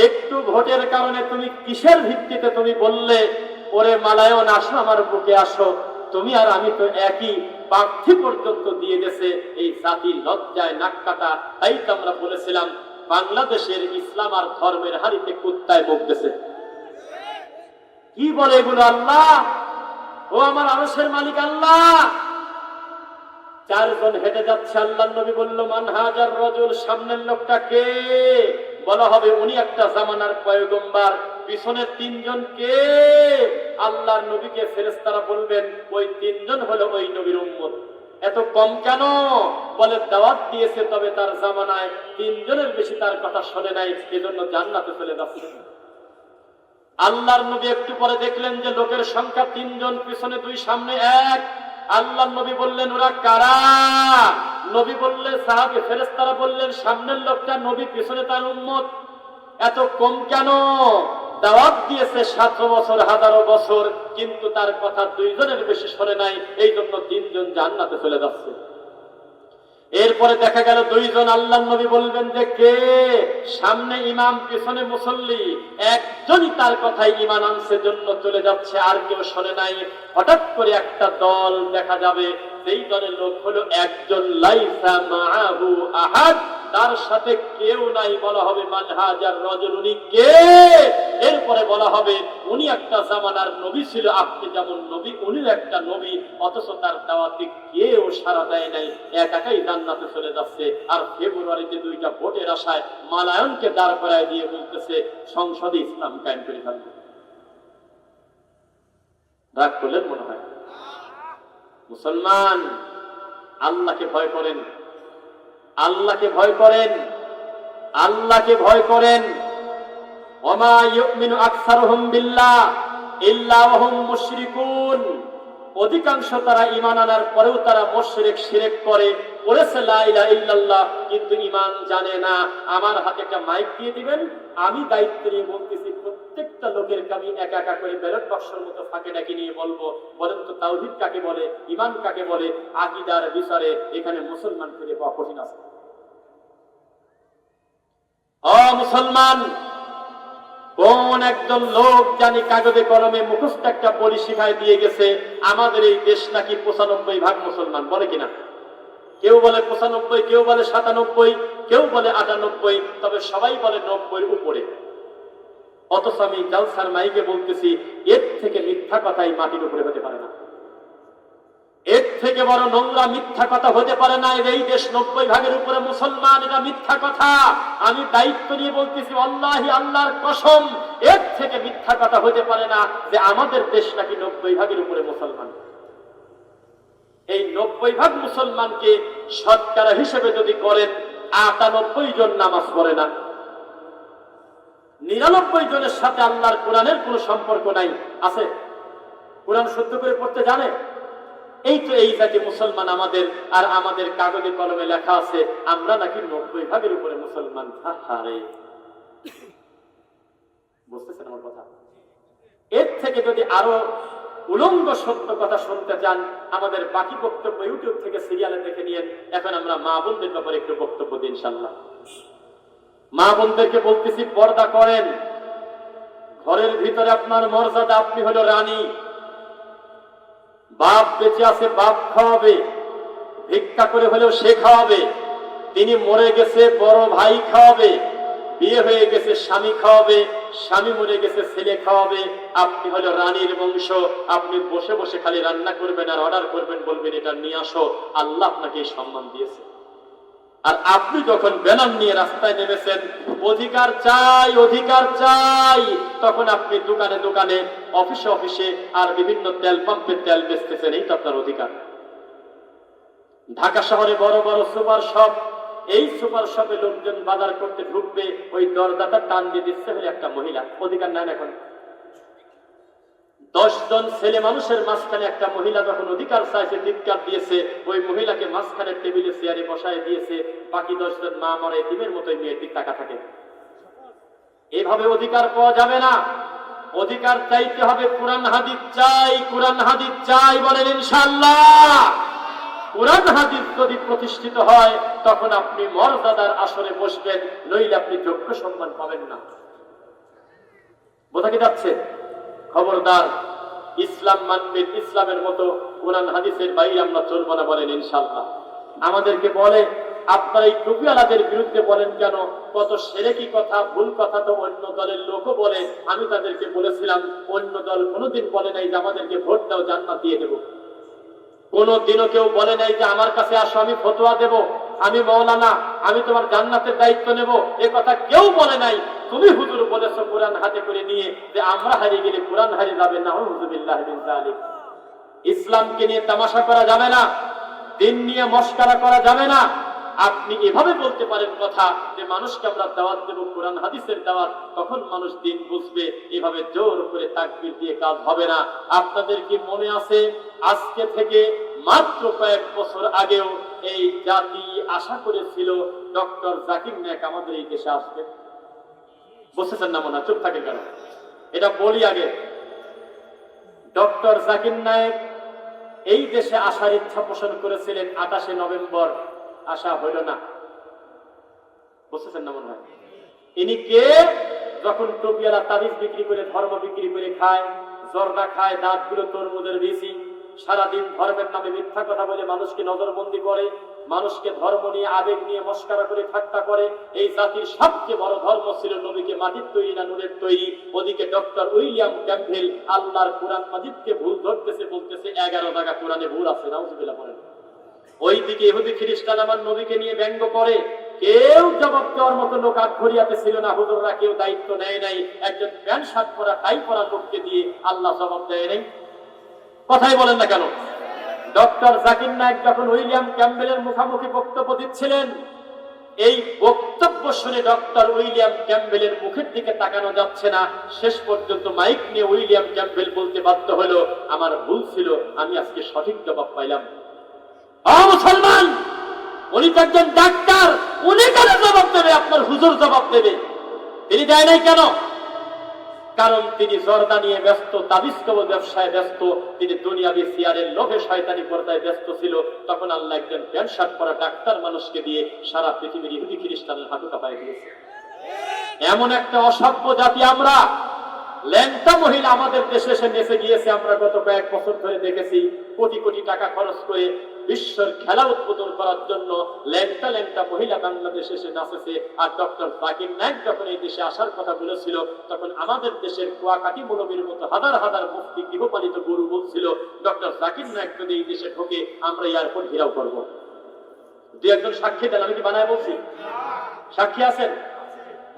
একটু ভোটের কারণে তুমি কিসের ভিত্তিতে তুমি বললে ওরে মালায়ন আসো আমার বুকে আসো? তুমি আর আমি তো একই, প্রার্থী পর্যন্ত দিয়ে গেছে। এই জাতি লজ্জায় নাক কাটা। তাই তো আমরা বলেছিলাম বাংলাদেশের ইসলাম আর ধর্মের হাড়িতে কুত্তায় মুখ দিয়েছে। কি বলে এগুলো? আল্লাহ ও আমার আরশের মালিক আল্লাহ। 4 জন হেঁটে যাচ্ছে, আল্লাহ নবী বলল মান হাজার রাজুল, সামনের লোকটা কে? বলা হবে উনি একটা জামানার পয়গম্বর। পিছনের 3 জন কে? আল্লাহর নবীকে ফেরেশতারা বলবেন ওই 3 জন হলো ওই নবীর উম্মত। এত কম কেন? বলে দাওয়াত দিয়েছে, তবে তার জামানায় 3 জনের বেশি তার কথা শোনে নাই, এজন্য জান্নাতে চলে যাচ্ছে। আল্লাহর নবী একটু পরে দেখলেন যে লোকের সংখ্যা 3 জন, পিছনে 2, সামনে 1। আল্লাহর নবী বললেন ওরা কারা? নবী বললেন সাহাবী ফেরেশতারা বললেন সামনের লোকটা নবী, পিছনে তার উম্মত। এত কম কেন? দাওয়াত দিয়েছে 700 বছর, 1000 বছর, কিন্তু তার কথা 2 জনের বেশি শোনে নাই, এই জন্য 3 জন জান্নাতে চলে যাচ্ছে। এরপরে দেখা গেল 2 জন। আল্লাহর নবী বলবেন যে কে? সামনে ইমাম, পিছনে মুসল্লি, একজনই তার কথাই ঈমান আনছে, জন্য চলে যাচ্ছে, আর কেউ শোনে নাই। হঠাৎ করে একটা দল দেখা যাবে, সেই দলের লোক হলো একজন, লাইসা মাআহু আহাদ, তার সাথে কেউ নাই। বলা হবে মান হাজার রাজুল, উনি কে? এরপরে বলা হবে উনি একটা জামানার নবী ছিল, আপনি যেমন নবী, উনি একটা নবী, অথচ তার দাওয়াতে কেউ সাড়া দেয় নাই, একাই জান্নাতে চলে যাচ্ছে। আর ফেব্রুয়ারিতে 2টা ভোটের আশায় মালায়নকে দাঁড় করায় দিয়ে বলতেছে সংসদে ইসলাম কায়েম করে ফেলবে। রাগ করলেন মনে হয়? মুসলমান, আল্লাহকে ভয় করেন, আল্লাহকে ভয় করেন, আল্লাহকে ভয় করেন। ওমা ইউমিনু আকসারুহুম বিল্লাহ ইল্লা ওয়া হুম মুশরিকুন। অধিকাংশ তারা ঈমান আনার পরেও তারা মুশরিক, শিরক করে, বলেছে লা ইলাহা ইল্লাল্লাহ, কিন্তু ঈমান জানে না। আমার হাতে একটা মাইক দিয়ে দিবেন, আমি দায়িত্ব নিয়ে বলতেছি, প্রত্যেকটা লোকের আমি একা একা করে ব্যালট বাক্সের মতো ফাঁকে ডাকি নিয়ে বলবো, বলেন তো তাওহীদ কাকে বলে, ঈমান কাকে বলে? আকীদার বিচারে এখানে মুসলমান ফিরে পাওয়া কঠিন আছে। ও মুসলমান, কোন একজন লোক জানি কাগজে কলমে মুখস্থ একটা বলি শিখায় দিয়ে গেছে, আমাদের এই দেশ নাকি 95% মুসলমান, বলে কিনা? কেউ বলে 95, কেউ বলে 97, কেউ বলে 98, তবে সবাই বলে 90-এর উপরে। অথচ আমি জালসার মাইকে বলতেছি, এর থেকে মিথ্যা কথাই মাটির উপরে হতে পারে না, এর থেকে বড় নোংরা মিথ্যা কথা হতে পারে না। এই দেশ 90% উপরে মুসলমান, এটা মিথ্যা কথা। আমি দায়িত্ব নিয়ে বলতেছি, আল্লাহি, আল্লাহর কসম, এর থেকে মিথ্যা কথা হতে পারে না যে আমাদের দেশ নাকি 90% উপরে মুসলমান। এই 90% মুসলমানকে শতকরা হিসেবে যদি করেন, 98 জন নামাজ পড়ে না, 99 জনের সাথে আল্লাহর কোরআনের কোনো সম্পর্ক নাই। আছে? কোরআন শুদ্ধ করে পড়তে জানে? এই তো এই জাতি মুসলমান আমাদের, আর আমাদের কাগজে কলমে লেখা আছে আমরা নাকি 90% উপরে মুসলমান। হারে, বুঝতেছেন আমার কথা? এর থেকে যদি আরো উলঙ্গ সত্য কথা শুনতে চান, আমাদের বাকি বক্তব্য ইউটিউব থেকে সিরিয়ালে দেখে নিয়েন। এখন আমরা মা বোনদের ব্যাপারে একটু বক্তব্য দিই ইনশাআল্লাহ। মা বোনদেরকে বলতেছি, পর্দা করেন। ঘরের ভিতরে আপনার মর্যাদা, আপনি হলো রানী। বাপ বেঁচে আছে, বাপ খাওয়াবে, ভিক্ষা করে হলেও সে খাওয়াবে। তিনি মরে গেছে, বড় ভাই খাওয়াবে। বিয়ে হয়ে গেছে, স্বামী খাওয়াবে। স্বামী মরে গেছে, ছেলে খাওয়াবে। আপনি হলো রানীর বংশ, আপনি বসে বসে খালি রান্না করবেন আর অর্ডার করবেন, বলবেন এটা নিয়ে আসো। আল্লাহ আপনাকে এই সম্মান দিয়েছে। আর আপনি যখন ব্যানার নিয়ে রাস্তায় নেমেছেন, অধিকার চাই, অধিকার চাই, তখন আপনি দোকানে দোকানে, অফিসে অফিসে আর বিভিন্ন তেল পাম্পে তেল বেচতেছেন, এই তো আপনার অধিকার। ঢাকা শহরে বড় বড় সুপার শপ, এই সুপার শপে লোকজন বাজার করতে ঢুকবে, ওই দরজাটা টান দিয়ে দিচ্ছে হলে একটা মহিলা। অধিকার নাই এখন? 10 জন ছেলে মানুষের মাঝখানে একটা মহিলা যখন অধিকার চাইছে, চিৎকার দিয়েছে, ওই মহিলাকে মাঝখানে টেবিলে চেয়ারে বসায় দিয়েছে। বাকি 10 জন মা মরা এতিমের মতোই মেয়ের দিক তাকা থাকে। এভাবে অধিকার পাওয়া যাবে না। অধিকার চাইতে হবে, কোরআন হাদিস চাই, কোরআন হাদিস চাই, বলেন ইনশাআল্লাহ। কোরআন হাদিস যদি প্রতিষ্ঠিত হয়, তখন আপনি মর্যাদার আসরে বসবেন, নইলে আপনি যোগ্য সম্মান পাবেন না। বোঝা কি যাচ্ছে? খবরদার, ইসলাম মানবেন, ইসলামের মতো কোরআন হাদিসের বাইরে আমরা চলবো না, বলেন ইনশাআল্লাহ। আমাদেরকে বলে আপনারা এই টুপিওয়ালাদের বিরুদ্ধে বলেন কেন? কত সেরেকি কথা, ভুল কথা তো অন্য দলের লোকও বলে। আমি তাদেরকে বলেছিলাম, অন্য দল কোনোদিন বলে নাই যে আমাদেরকে ভোট দাও, জান্নাত দিয়ে দেবো। কোনদিনও কেউ বলে নাই যে আমার কাছে আসো, আমি ফতোয়া দেব, আমি মাওলানা, আমি তোমার জান্নাতের দায়িত্ব নেব। এ কথা কেউ বলে নাই। তুমি হুজুর বলেছো কোরআন হাতে করে নিয়ে যে আমরা হারিয়ে গেলে কোরআন হারিয়ে যাবে। নাউযুবিল্লাহি মিন যালিক। ইসলামকে নিয়ে তামাশা করা যাবে না, দিন নিয়ে মস্করা করা যাবে না। আপনি এভাবে বলতে পারেন কথা যে মানুষকে আমরা দাওয়াত দেব কোরআন হাদিসের দাওয়াত, তখন মানুষ দিন বুঝবে। এভাবে জোর করে তাকবীর দিয়ে কাজ হবে না। আপনাদের কি মনে আছে আজকে থেকে মাত্র কয়েক বছর আগেও এই জাতি আশা করেছিল ডক্টর জাকির নায়েক আমাদের এই দেশে আসবে? বুঝতেছেন না? মনে হয় চুপ থাকেন কেন? এটা বলি আগে। ডক্টর জাকির নায়েক এই দেশে আসার ইচ্ছা পোষণ করেছিলেন 28 নভেম্বর, আসা হইল না। বুঝতেছেন না? মনে হয় ইনি কে? যখন টুপিওয়ালা তাবিজ বিক্রি করে, ধর্ম বিক্রি করে খায়, জর্দা খায়, দাঁতগুলো তরমুজের বেশি, সারাদিন ধর্মের নামে মিথ্যা কথা বলে মানুষকে নজরবন্দি করে, মানুষকে ধর্ম নিয়ে আবেগ নিয়ে মস্কারা করে ঠাট্টা করে। এই জাতির সবচেয়ে বড় ধর্ম ছিল নবীকে মাটির তৈরি না নুরের তৈরি। ওদিকে ডক্টর উইলিয়াম ক্যাম্পবেল আল্লাহর কোরআন মাজিদকে ভুল ধরতেছে, বলতেছে 11 জায়গা কোরআনে ভুল আছে। নাউজুবিল্লাহ বলেন। ওইদিকে ইহুদি খ্রিস্টান আমার নবীকে নিয়ে ব্যঙ্গ করে। কেউ জবাব দেওয়ার মতো লোক আখরিয়াতে ছিল না, হুজুররা কেউ দায়িত্ব নেয় নাই। একজন প্যান্ট শার্ট পরা টাই পরা লোককে দিয়ে আল্লাহ জবাব দেয় নাই। কথাই বলেন না কেন? ডক্টর জাকির নায়েক যখন উইলিয়াম ক্যাম্পবেলের মুখোমুখি বক্তব্য দিচ্ছিলেন, এই বক্তব্য শুনে ডক্টর উইলিয়াম ক্যাম্পবেলের মুখের দিকে তাকানো যাচ্ছে না। শেষ পর্যন্ত মাইক নিয়ে উইলিয়াম ক্যাম্পবেল বলতে বাধ্য হলো, আমার ভুল ছিল, আমি আজকে সঠিক জবাব পাইলাম। মুসলমান, উনি তো একজন ডাক্তার, উনি কেন জবাব দেবে? আপনার হুজুর জবাব দেবে। তিনি দেয় নাই কেন? কারণ তিনি জর্দা নিয়ে ব্যস্ত, তাবিজ কবজ ব্যবসায় ব্যস্ত, তিনি দুনিয়াবি সিয়ারের লোভে শয়তানি পর্দায় ব্যস্ত ছিল। তখন আল্লাহ একজন প্যান্ট শার্ট পরা ডাক্তার মানুষকে দিয়ে সারা পৃথিবীর ইহুদি খ্রিস্টানের হাঁটু কাঁপায় দিয়েছে। এমন একটা অসভ্য জাতি আমরা। ল্যাংটা মহিলা আমাদের দেশে এসে নেচে গিয়েছে, আমরা গত কয়েক বছর ধরে দেখেছি। কোটি কোটি টাকা খরচ করে বিশ্বের খেলা উদ্বোধন করার জন্য ল্যাংটা ল্যাংটা মহিলা বাংলাদেশে এসে নাচেছে। আর ডক্টর জাকির নায়েক যখন এই দেশে আসার কথা বলেছিল, তখন আমাদের দেশের কুয়াকাটি মৌলবীর মতো হাজার হাজার মুফতি গৃহপালিত গরু বলছিল, ডক্টর জাকির নায়েক যদি এই দেশে ঢোকে আমরা এয়ারপোর্ট ঘেরাও করব। দু একজন সাক্ষী দেন, আমি কি বানায় বলছি? সাক্ষী আছেন?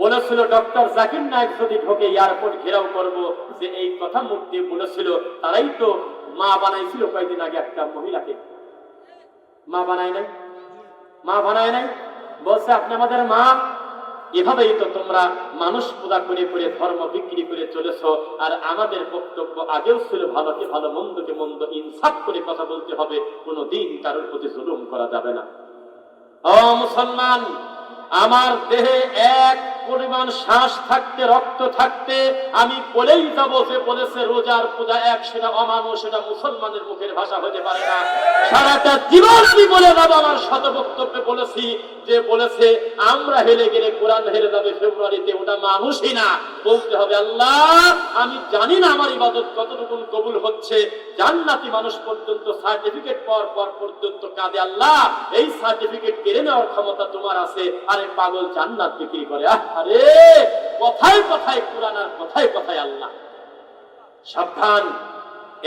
বলেছিল ডক্টর জাকির নায়েক যদি ঢোকে এয়ারপোর্ট ঘেরাও করব। যে এই কথা মুখ দিয়ে বলেছিল, তারাই তো মা বানাইছিল কয়েকদিন আগে একটা মহিলাকে। মা বানায় নাই? মা বানায় নাই? বলছে আপনি আমাদের মা। এভাবেই তো তোমরা মানুষ পূজা করে করে ধর্ম বিক্রি করে চলেছ। আর আমাদের বক্তব্য আগেও ছিল, ভালোকে ভালো, মন্দকে মন্দ, ইনসাফ করে কথা বলতে হবে, কোনোদিন কারোর প্রতি জুলুম করা যাবে না। ও মুসলমান, আমার দেহে এক পরিমাণ শ্বাস থাকতে, রক্ত থাকতে আমি বলেই যাবো যে বলেছে রোজার পূজা এক, সেটা অমানুষ, সেটা মুসলমানের মুখের ভাষা হতে পারে না। সারাটা জীবন আমি বলে যাবো, আমার শত বক্তব্যে বলেছি যে বলেছে আমরা হেলে গেলে কোরআন হেরে যাবে ফেব্রুয়ারিতে, ওটা মানুষই না। বলতে হবে আল্লাহ আমি জানি না আমার ইবাদত কতটুকু কবুল হচ্ছে। জান্নাতি মানুষ পর্যন্ত সার্টিফিকেট পাওয়ার পর পর্যন্ত কাঁদে, আল্লাহ এই সার্টিফিকেট কেড়ে নেওয়ার ক্ষমতা তোমার আছে। আরে পাগল জান্নাত বিক্রি করে। আরে কথায় কথায় কোরআন আর কথায় কথায় আল্লাহ। সাবধান,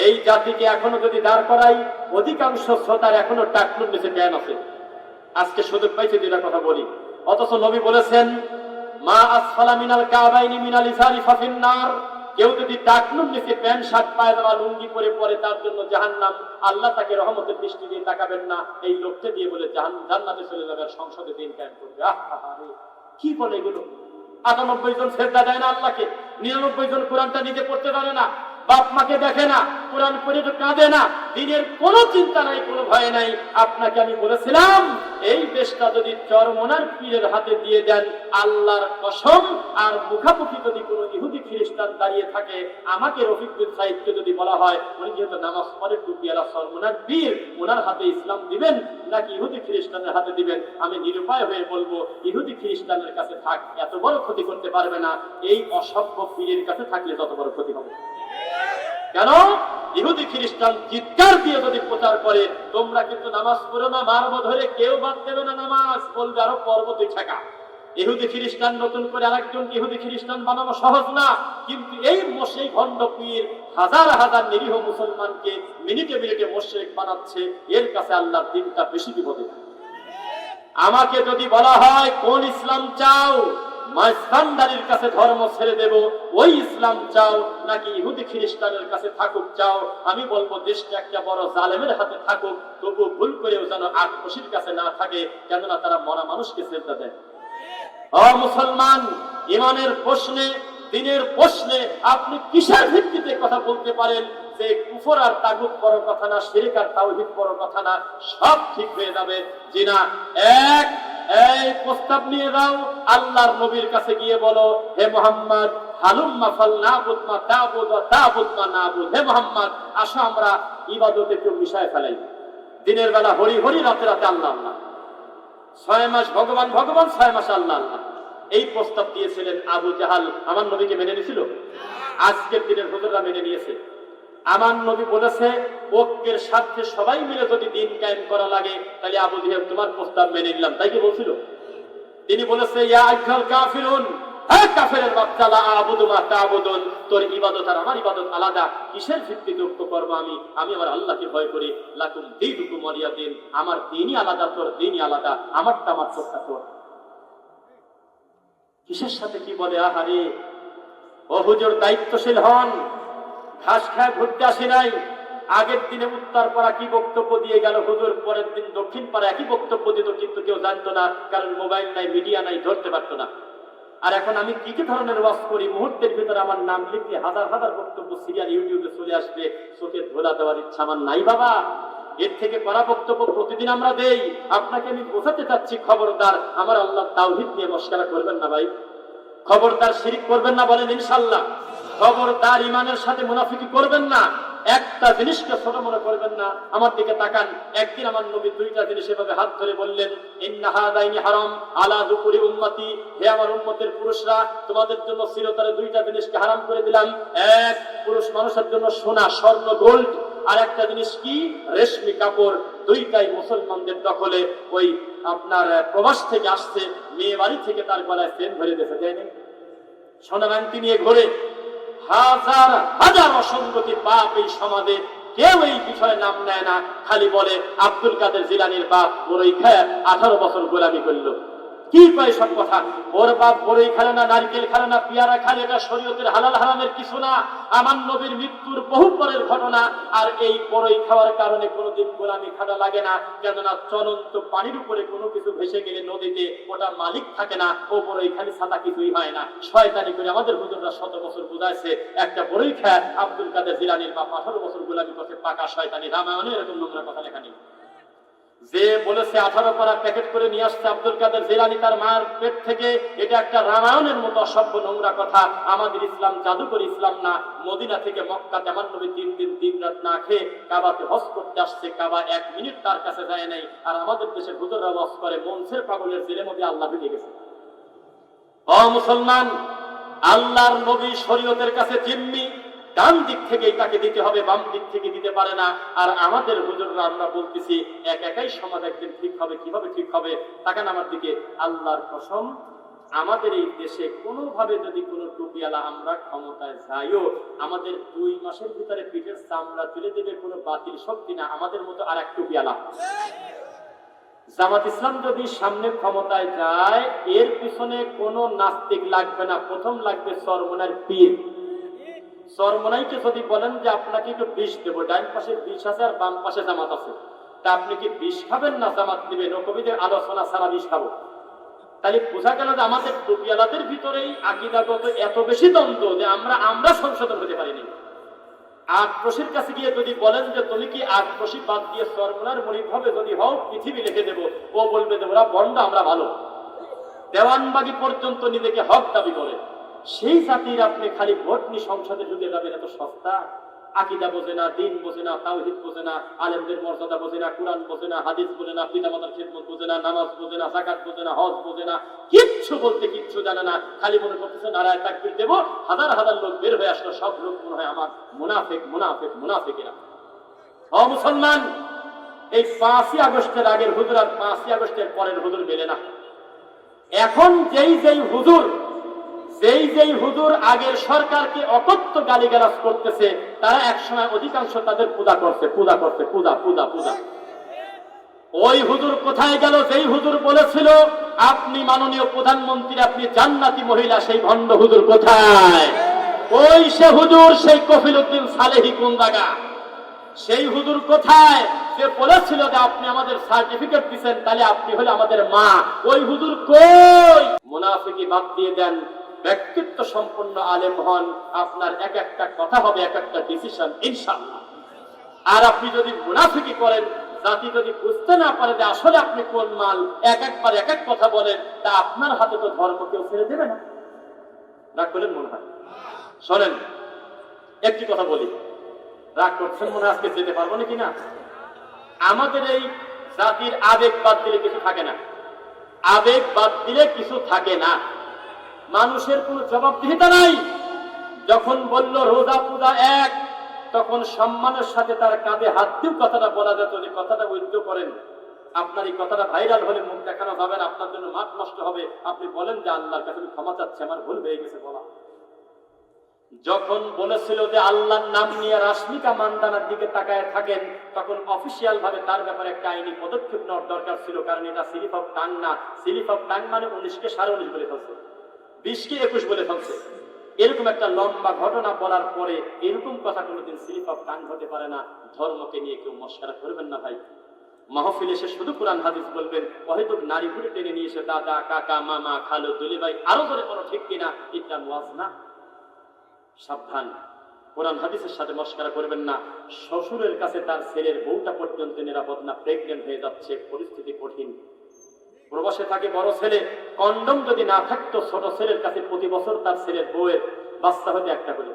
এই জাতিকে এখনো যদি দাঁড় করাই, অধিকাংশ শ্রোতার এখনো টাকলুর নিচে জ্ঞান আছে। আজকে সুযোগ পাইছে দুইটা কথা বলি। অথচ নবী বলেছেন মা আসফালা মিনাল কাবাইনি মিনাল ইজারি ফাফিন নার। কেউ যদি টাকলুর নিচে প্যান্ট শার্ট পায়জামা লুঙ্গি পরে পরে, তার জন্য জাহান্নাম। আল্লাহ তাকে রহমতের দৃষ্টি দিয়ে তাকাবেন না। এই লোকটা দিয়ে বলে জান্নাতে চলে যাবে, সংসদে দিন কায়েম করবে। আরে কি বলে এগুলো? 98 জন সেজদা দেয় না আল্লাহকে, 99 জন কোরআনটা নিজে পড়তে পারে না, বাপ মাকে দেখে না, কোরআন পড়ে তো কাঁদে না, দিনের কোনো চিন্তা নাই, কোনো ভয় নাই। আপনাকে আমি বলেছিলাম এই দেশটা যদি চরমনার পীরের হাতে দিয়ে দেন, আল্লাহর কসম, আর মুখামুখি যদি কোনো ইহুদি খ্রিস্টান দাঁড়িয়ে থাকে, আমাকে রফিক বিন সাইদকে যদি বলা হয় উনি যেহেতু নামাজ পড়ে টুপিওয়ালা চরমনার পীর, ওনার হাতে ইসলাম দিবেন নাকি ইহুদি খ্রিস্টানের হাতে দিবেন, আমি নিরুপায় হয়ে বলবো ইহুদি খ্রিস্টানের কাছে থাক, এত বড় ক্ষতি করতে পারবে না। এই অসভ্য পীরের কাছে থাকলে তত বড় ক্ষতি হবে। কেন? ইহুদি খ্রিস্টান চিৎকার দিয়ে যদি প্রচার করে তোমরা কিন্তু নামাজ পড়ো না, মারবো ধরে, কেউ বাদ দেবে না নামাজ, বলবে আরো পর্বতে ঠেকা। ইহুদি খ্রিস্টান নতুন করে আরেকজন ইহুদি খ্রিস্টান বানানো সহজ না, কিন্তু এই মোশেক ভণ্ড পীর হাজার হাজার নিরীহ মুসলমানকে মিনিটে মিনিটে মোশেক বানাচ্ছে। এর কাছে আল্লাহর দিনটা বেশি বিপদে। আমাকে যদি বলা হয় কোন ইসলাম চাও, মাইজভান্ডারির কাছে ধর্ম ছেড়ে দেব, ওই ইসলাম চাও নাকি ইহুদি খ্রিস্টানের কাছে থাকুক চাও? আমি বলবো দেশটা একটা বড় জালেমের হাতে থাকুক, তবু ভুল করেও যেন আটপশির কাছে না থাকে, কেননা তারা মরা মানুষকে সেজদা দেয়। ও মুসলমান, ইমানের প্রশ্নে, দিনের প্রশ্নে আপনি কিসের ভিত্তিতে কথা বলতে পারেন যে কুফর আর তাগুত বড় কথা না, শিরক আর তাওহীদ বড় কথা না? সব ঠিক হয়ে যাবে। জি না, এই প্রস্তাব নিয়ে দাও, আল্লাহর নবীর কাছে গিয়ে বলো, হে মুহাম্মদ হালুম্মা ফালনাবুদ মা তাবুদ ওয়া তাবুদ মা নাবুদ। হে মুহাম্মদ, আসো আমরা ইবাদতে একটু মিশায় ফেলাই। দিনের বেলা হরি হরি, রাতে রাতে আল্লাহ আল্লাহ, 6 মাস ভগবান ভগবান, 6 মাস আল্লাহ আল্লাহ। এই প্রস্তাব দিয়েছিলেন আবু জাহাল। আমার নবীকে মেনে নিয়েছিল? আজকের দিনের হুজুররা মেনে নিয়েছে। আমার নবী বলেছে ঐক্যের স্বার্থে সবাই মিলে যদি দিন কায়েম করা লাগে, তাহলে আবু জাহাল তোমার প্রস্তাব মেনে নিলাম। তাই কি বলছিল? তিনি বলেছে ইয়া আইয়ুহাল কাফিরুন, হে কাফেরের বাচ্চা, লা আবুদু মা তা'বুদুন, তোর ইবাদত আর আমার ইবাদত আলাদা। কিসের ভিত্তিতে ঐক্য করব? আমি আমার আল্লাহকে ভয় করি। লাকুম দীনুকুম ওয়ালিয়া দীন, আমার দ্বীনই আলাদা, তোর দ্বীনই আলাদা, আমারটা আমার তোরটা তোর। কিসের সাথে কি বলে! আহারে ও হুজুর, দায়িত্বশীল হন। ঘাস খায় ঘুরতে আসি নাই। আগের দিনে উত্তর পাড়া কি বক্তব্য দিয়ে গেল হুজুর, পরের দিন দক্ষিণ পাড়া একই বক্তব্য দিত, কিন্তু কেউ জানতো না, কারণ মোবাইল নাই, মিডিয়া নাই, ধরতে পারতো না। আর এখন আমি কি কি ধরনের ওয়াজ করি, মুহূর্তের ভিতরে আমার নাম লিখে হাজার হাজার বক্তব্য সিরিয়াল ইউটিউবে চলে আসবে, চোখে ধোলা দেওয়ার ইচ্ছা আমার নাই বাবা। এর থেকে করা বক্তব্য প্রতিদিন আমরা দেই। আপনাকে আমি বোঝাতে চাচ্ছি, খবরদার আমার আল্লাহ তাওহীদ নিয়ে মশকরা করবেন না ভাই। খবরদার শিরিক করবেন না, বলেন ইনশাআল্লাহ। খবরদার ইমানের সাথে মুনাফিকি করবেন না। একটা জিনিসকে ছোট মনে করবেন না। আমার দিকে তাকান। একদিন আমার নবী দুইটা জিনিস এভাবে হাত ধরে বললেন, ইন্না হাদাইনি হারাম আলা যুকুরি উম্মতি, হে আমার উম্মতের পুরুষরা, তোমাদের জন্য চিরতরে দুইটা জিনিসকে হারাম করে দিলাম। এক, পুরুষ মানুষের জন্য সোনা, স্বর্ণ, গোল্ড। আর একটা জিনিস কি? রেশমি কাপড়। দুইটাই মুসলমানদের দখলে। ওই আপনার প্রবাস থেকে আসছে, মেয়ে বাড়ি থেকে তার গলায় চেন ধরে দিয়েছে, যায়নি? সোনার আংটি নিয়ে ঘোরে। হাজার হাজার অসঙ্গতি বাপ এই সমাজে, কেউ এই বিষয়ে নাম নেয় না, খালি বলে আব্দুল কাদের জিলানীর বাপ বড়ই খায় 18 বছর গোলামি করলো। কি কয় সব কথা? ওর বাপ বড়ই খায় না, নারকেল খায় না, পেয়ারা খায়, এটা শরীয়তের হালাল হারামের কিছু না। আমার নবীর মৃত্যুর বহু পরের ঘটনা। আর এই বড়ই খাওয়ার কারণে কোনোদিন গোলামি খাটা লাগে না, কেননা চলন্ত পানির উপরে কোনো কিছু ভেসে গেলে নদীতে ওটা মালিক থাকে না, ও বড়ই খালি ছাতা কিছুই হয় না। শয়তানি করে আমাদের হুজুররা 100 বছর বুঝাইছে, একটা বড়ই খায় আব্দুল কাদের জিলানীর বাপ 18 বছর গোলামি করছে, পাকা শয়তানি। রামায়ণে এরকম নোংরা কথা লেখা নেই। যে বলেছে 18 পারা প্যাকেট করে নিয়ে আসছে আব্দুল কাদের জিলানী তার মায়ের পেট থেকে, এটা একটা রামায়ণের মতো অসভ্য নোংরা কথা। আমাদের ইসলাম জাদুকর ইসলাম না। মদিনা থেকে মক্কাতে আমার নবী 3 দিন 3 রাত না খেয়ে কাবাতে হজ করতে আসছে, কাবা 1 মিনিট তার কাছে যায় নাই। আর আমাদের দেশের হুজুররা ওয়াজ করে মনসের পাগলের জেলের মধ্যে আল্লাহ ঢুকে গেছে। ও মুসলমান, আল্লাহর নবী শরীয়তের কাছে জিম্মি, ডান দিক থেকে তাকে দিতে হবে, বাম দিক থেকে দিতে পারে না। আর আমাদের হুজুররা আমরা বলতেছি একাই সমাজ একদিন ঠিক হবে। কিভাবে ঠিক হবে? তাকান আমার দিকে। আল্লাহর কসম, আমাদের এই দেশে কোনোভাবে যদি কোনো টুপিওয়ালা আমরা ক্ষমতায় যাইও, আমাদের 2 মাসের ভিতরে পিঠের চামড়া তুলে দেবে কোনো বাতিল শক্তি না, আমাদের মতো আর এক টুপিওয়ালা। জামাত ইসলাম যদি সামনে ক্ষমতায় যায়, এর পিছনে কোনো নাস্তিক লাগবে না, প্রথম লাগবে চরমনার পীর। চরমনাইকে যদি বলেন যে আপনাকে একটু বিষ দেবো, ডাইন পাশে বিষ আছে আর বাম পাশে জামাত আছে, তা আপনি কি বিষ খাবেন না জামাত দিবেন? নকবিদের আলোচনা ছাড়া বিষ খাবো। তাহলে বোঝা গেল যে আমাদের টুপিওয়ালাদের ভিতরেই আকীদাগত এত বেশি দ্বন্দ্ব যে আমরা সংশোধন হতে পারিনি। আটরশির কাছে গিয়ে যদি বলেন যে তুমি কি আটরশি বাদ দিয়ে চরমনার মুরিদ হবে যদি হও, পৃথিবী লিখে দেবো। ও বলবে যে ওরা বন্ড, আমরা ভালো। দেওয়ানবাগি পর্যন্ত নিজেকে হক দাবি করে। সেই জাতির আপনি খালি ভোট নিয়ে সংসদে ঢুকে যাবেন, এত সস্তা? আকীদা বোঝে না, দিন বোঝে না, তাওহীদ বোঝে না, আলেমদের মর্যাদা বোঝে না, কুরআন বোঝে না, হাদিস বোঝে না, পিতামাতার খিদমত বোঝে না, নামাজ বোঝে না, যাকাত বোঝে না, হজ বোঝে না, কিচ্ছু বলতে কিচ্ছু জানে না। খালি মনে করতেছে নারায়ে তাকবীর দেব, হাজার হাজার লোক বের হয়ে আসলো, সব লোক মনে হয় আমার মুনাফিক মুনাফিক মুনাফিকেরা। ও মুসলমান, এই 5ই আগস্টের আগের হুজুর আর 5ই আগস্টের পরের হুজুর মেলে না। এখন যেই হুজুর আগের সরকারকে অকথ্য গালিগালাজ করতেছে, তারা একসময় অধিকাংশ তাদের পূজা করছে। ওই হুজুর কোথায় গেল যেই হুজুর বলেছিল আপনি মাননীয় প্রধানমন্ত্রী, আপনি জান্নাতি মহিলা? সেই ভণ্ড হুজুর কোথায়? ওই সে হুজুর, সেই কফিল উদ্দিন সালেহি কোন জায়গা? সেই হুজুর কোথায় যে বলেছিল যে আপনি আমাদের সার্টিফিকেট দিচ্ছেন, তাহলে আপনি হলে আমাদের মা? ওই হুজুর কই? মুনাফিকি বাদ দিয়ে দেন, ব্যক্তিত্ব সম্পন্ন আলেম হন, আপনার এক একটা কথা হবে এক একটা ডিসিশন ইনশাআল্লাহ। আর আপনি যদি মুনাফিকি করেন, জাতি যদি বুঝতে না পারে যে আসলে আপনি কোন মাল, এক একবার এক এক কথা বলেন, তা আপনার হাতে তো ধর্ম কেউ ছেড়ে দেবে না। রাগ করলেন মনে হয়? শোনেন, একটি কথা বলি, রাগ করছেন মনে আজকে যেতে পারবো নাকি না? আমাদের এই জাতির আবেগ বাদ দিলে কিছু থাকে না। আবেগ বাদ দিলে কিছু থাকে না। মানুষের কোনো জবাবদিহিতা নাই। যখন বলল রোজা পূজা এক, তখন সম্মানের সাথে তার কাঁধে হাত দিয়ে কথাটা বলা যেত যে কথাটা উইথড্র করেন, আপনার এই কথাটা ভাইরাল হলে মুখ দেখানো যাবে না, আপনার জন্য মাঠ নষ্ট হবে, আপনি বলেন যে আল্লাহর কাছে আমি ক্ষমা চাচ্ছি, আমার ভুল হয়ে গেছে বলা। যখন বলেছিল যে আল্লাহর নাম নিয়ে রাশমিকা মান্দানার দিকে তাকায় থাকেন, তখন অফিসিয়াল ভাবে তার ব্যাপারে একটা আইনি পদক্ষেপ নেওয়ার দরকার ছিল, কারণ এটা স্লিপ অফ টাং না। স্লিপ অফ টাং মানে 19কে 19.5 বলে ফেলছে, 20কে 21 বলে ফেলছে। এরকম একটা লম্বা ঘটনা বলার পরে এরকম কথা কোনোদিন স্লিপ অফ টাং হতে পারে না। ধর্মকে নিয়ে কেউ মশকরা করবেন না ভাই। মাহফিল এসে শুধু কোরআন হাদিস বলবেন, অহেতুক নারী ঘুরে টেনে নিয়ে এসে দাদা কাকা মামা খালু দুলি ভাই আরো ধরে বলো ঠিক কিনা, এটা ওয়াজ না। সাবধান, কোরআন হাদিসের সাথে মশকরা করবেন না। শ্বশুরের কাছে তার ছেলের বউটা পর্যন্ত নিরাপদ না, প্রেগনেন্ট হয়ে যাচ্ছে, পরিস্থিতি কঠিন। প্রবাসে থাকে বড় ছেলে, কন্ডম যদি না থাকতো ছোট ছেলের কাছে প্রতি বছর তার ছেলের বউয়ের বাচ্চা হতে একটা করে।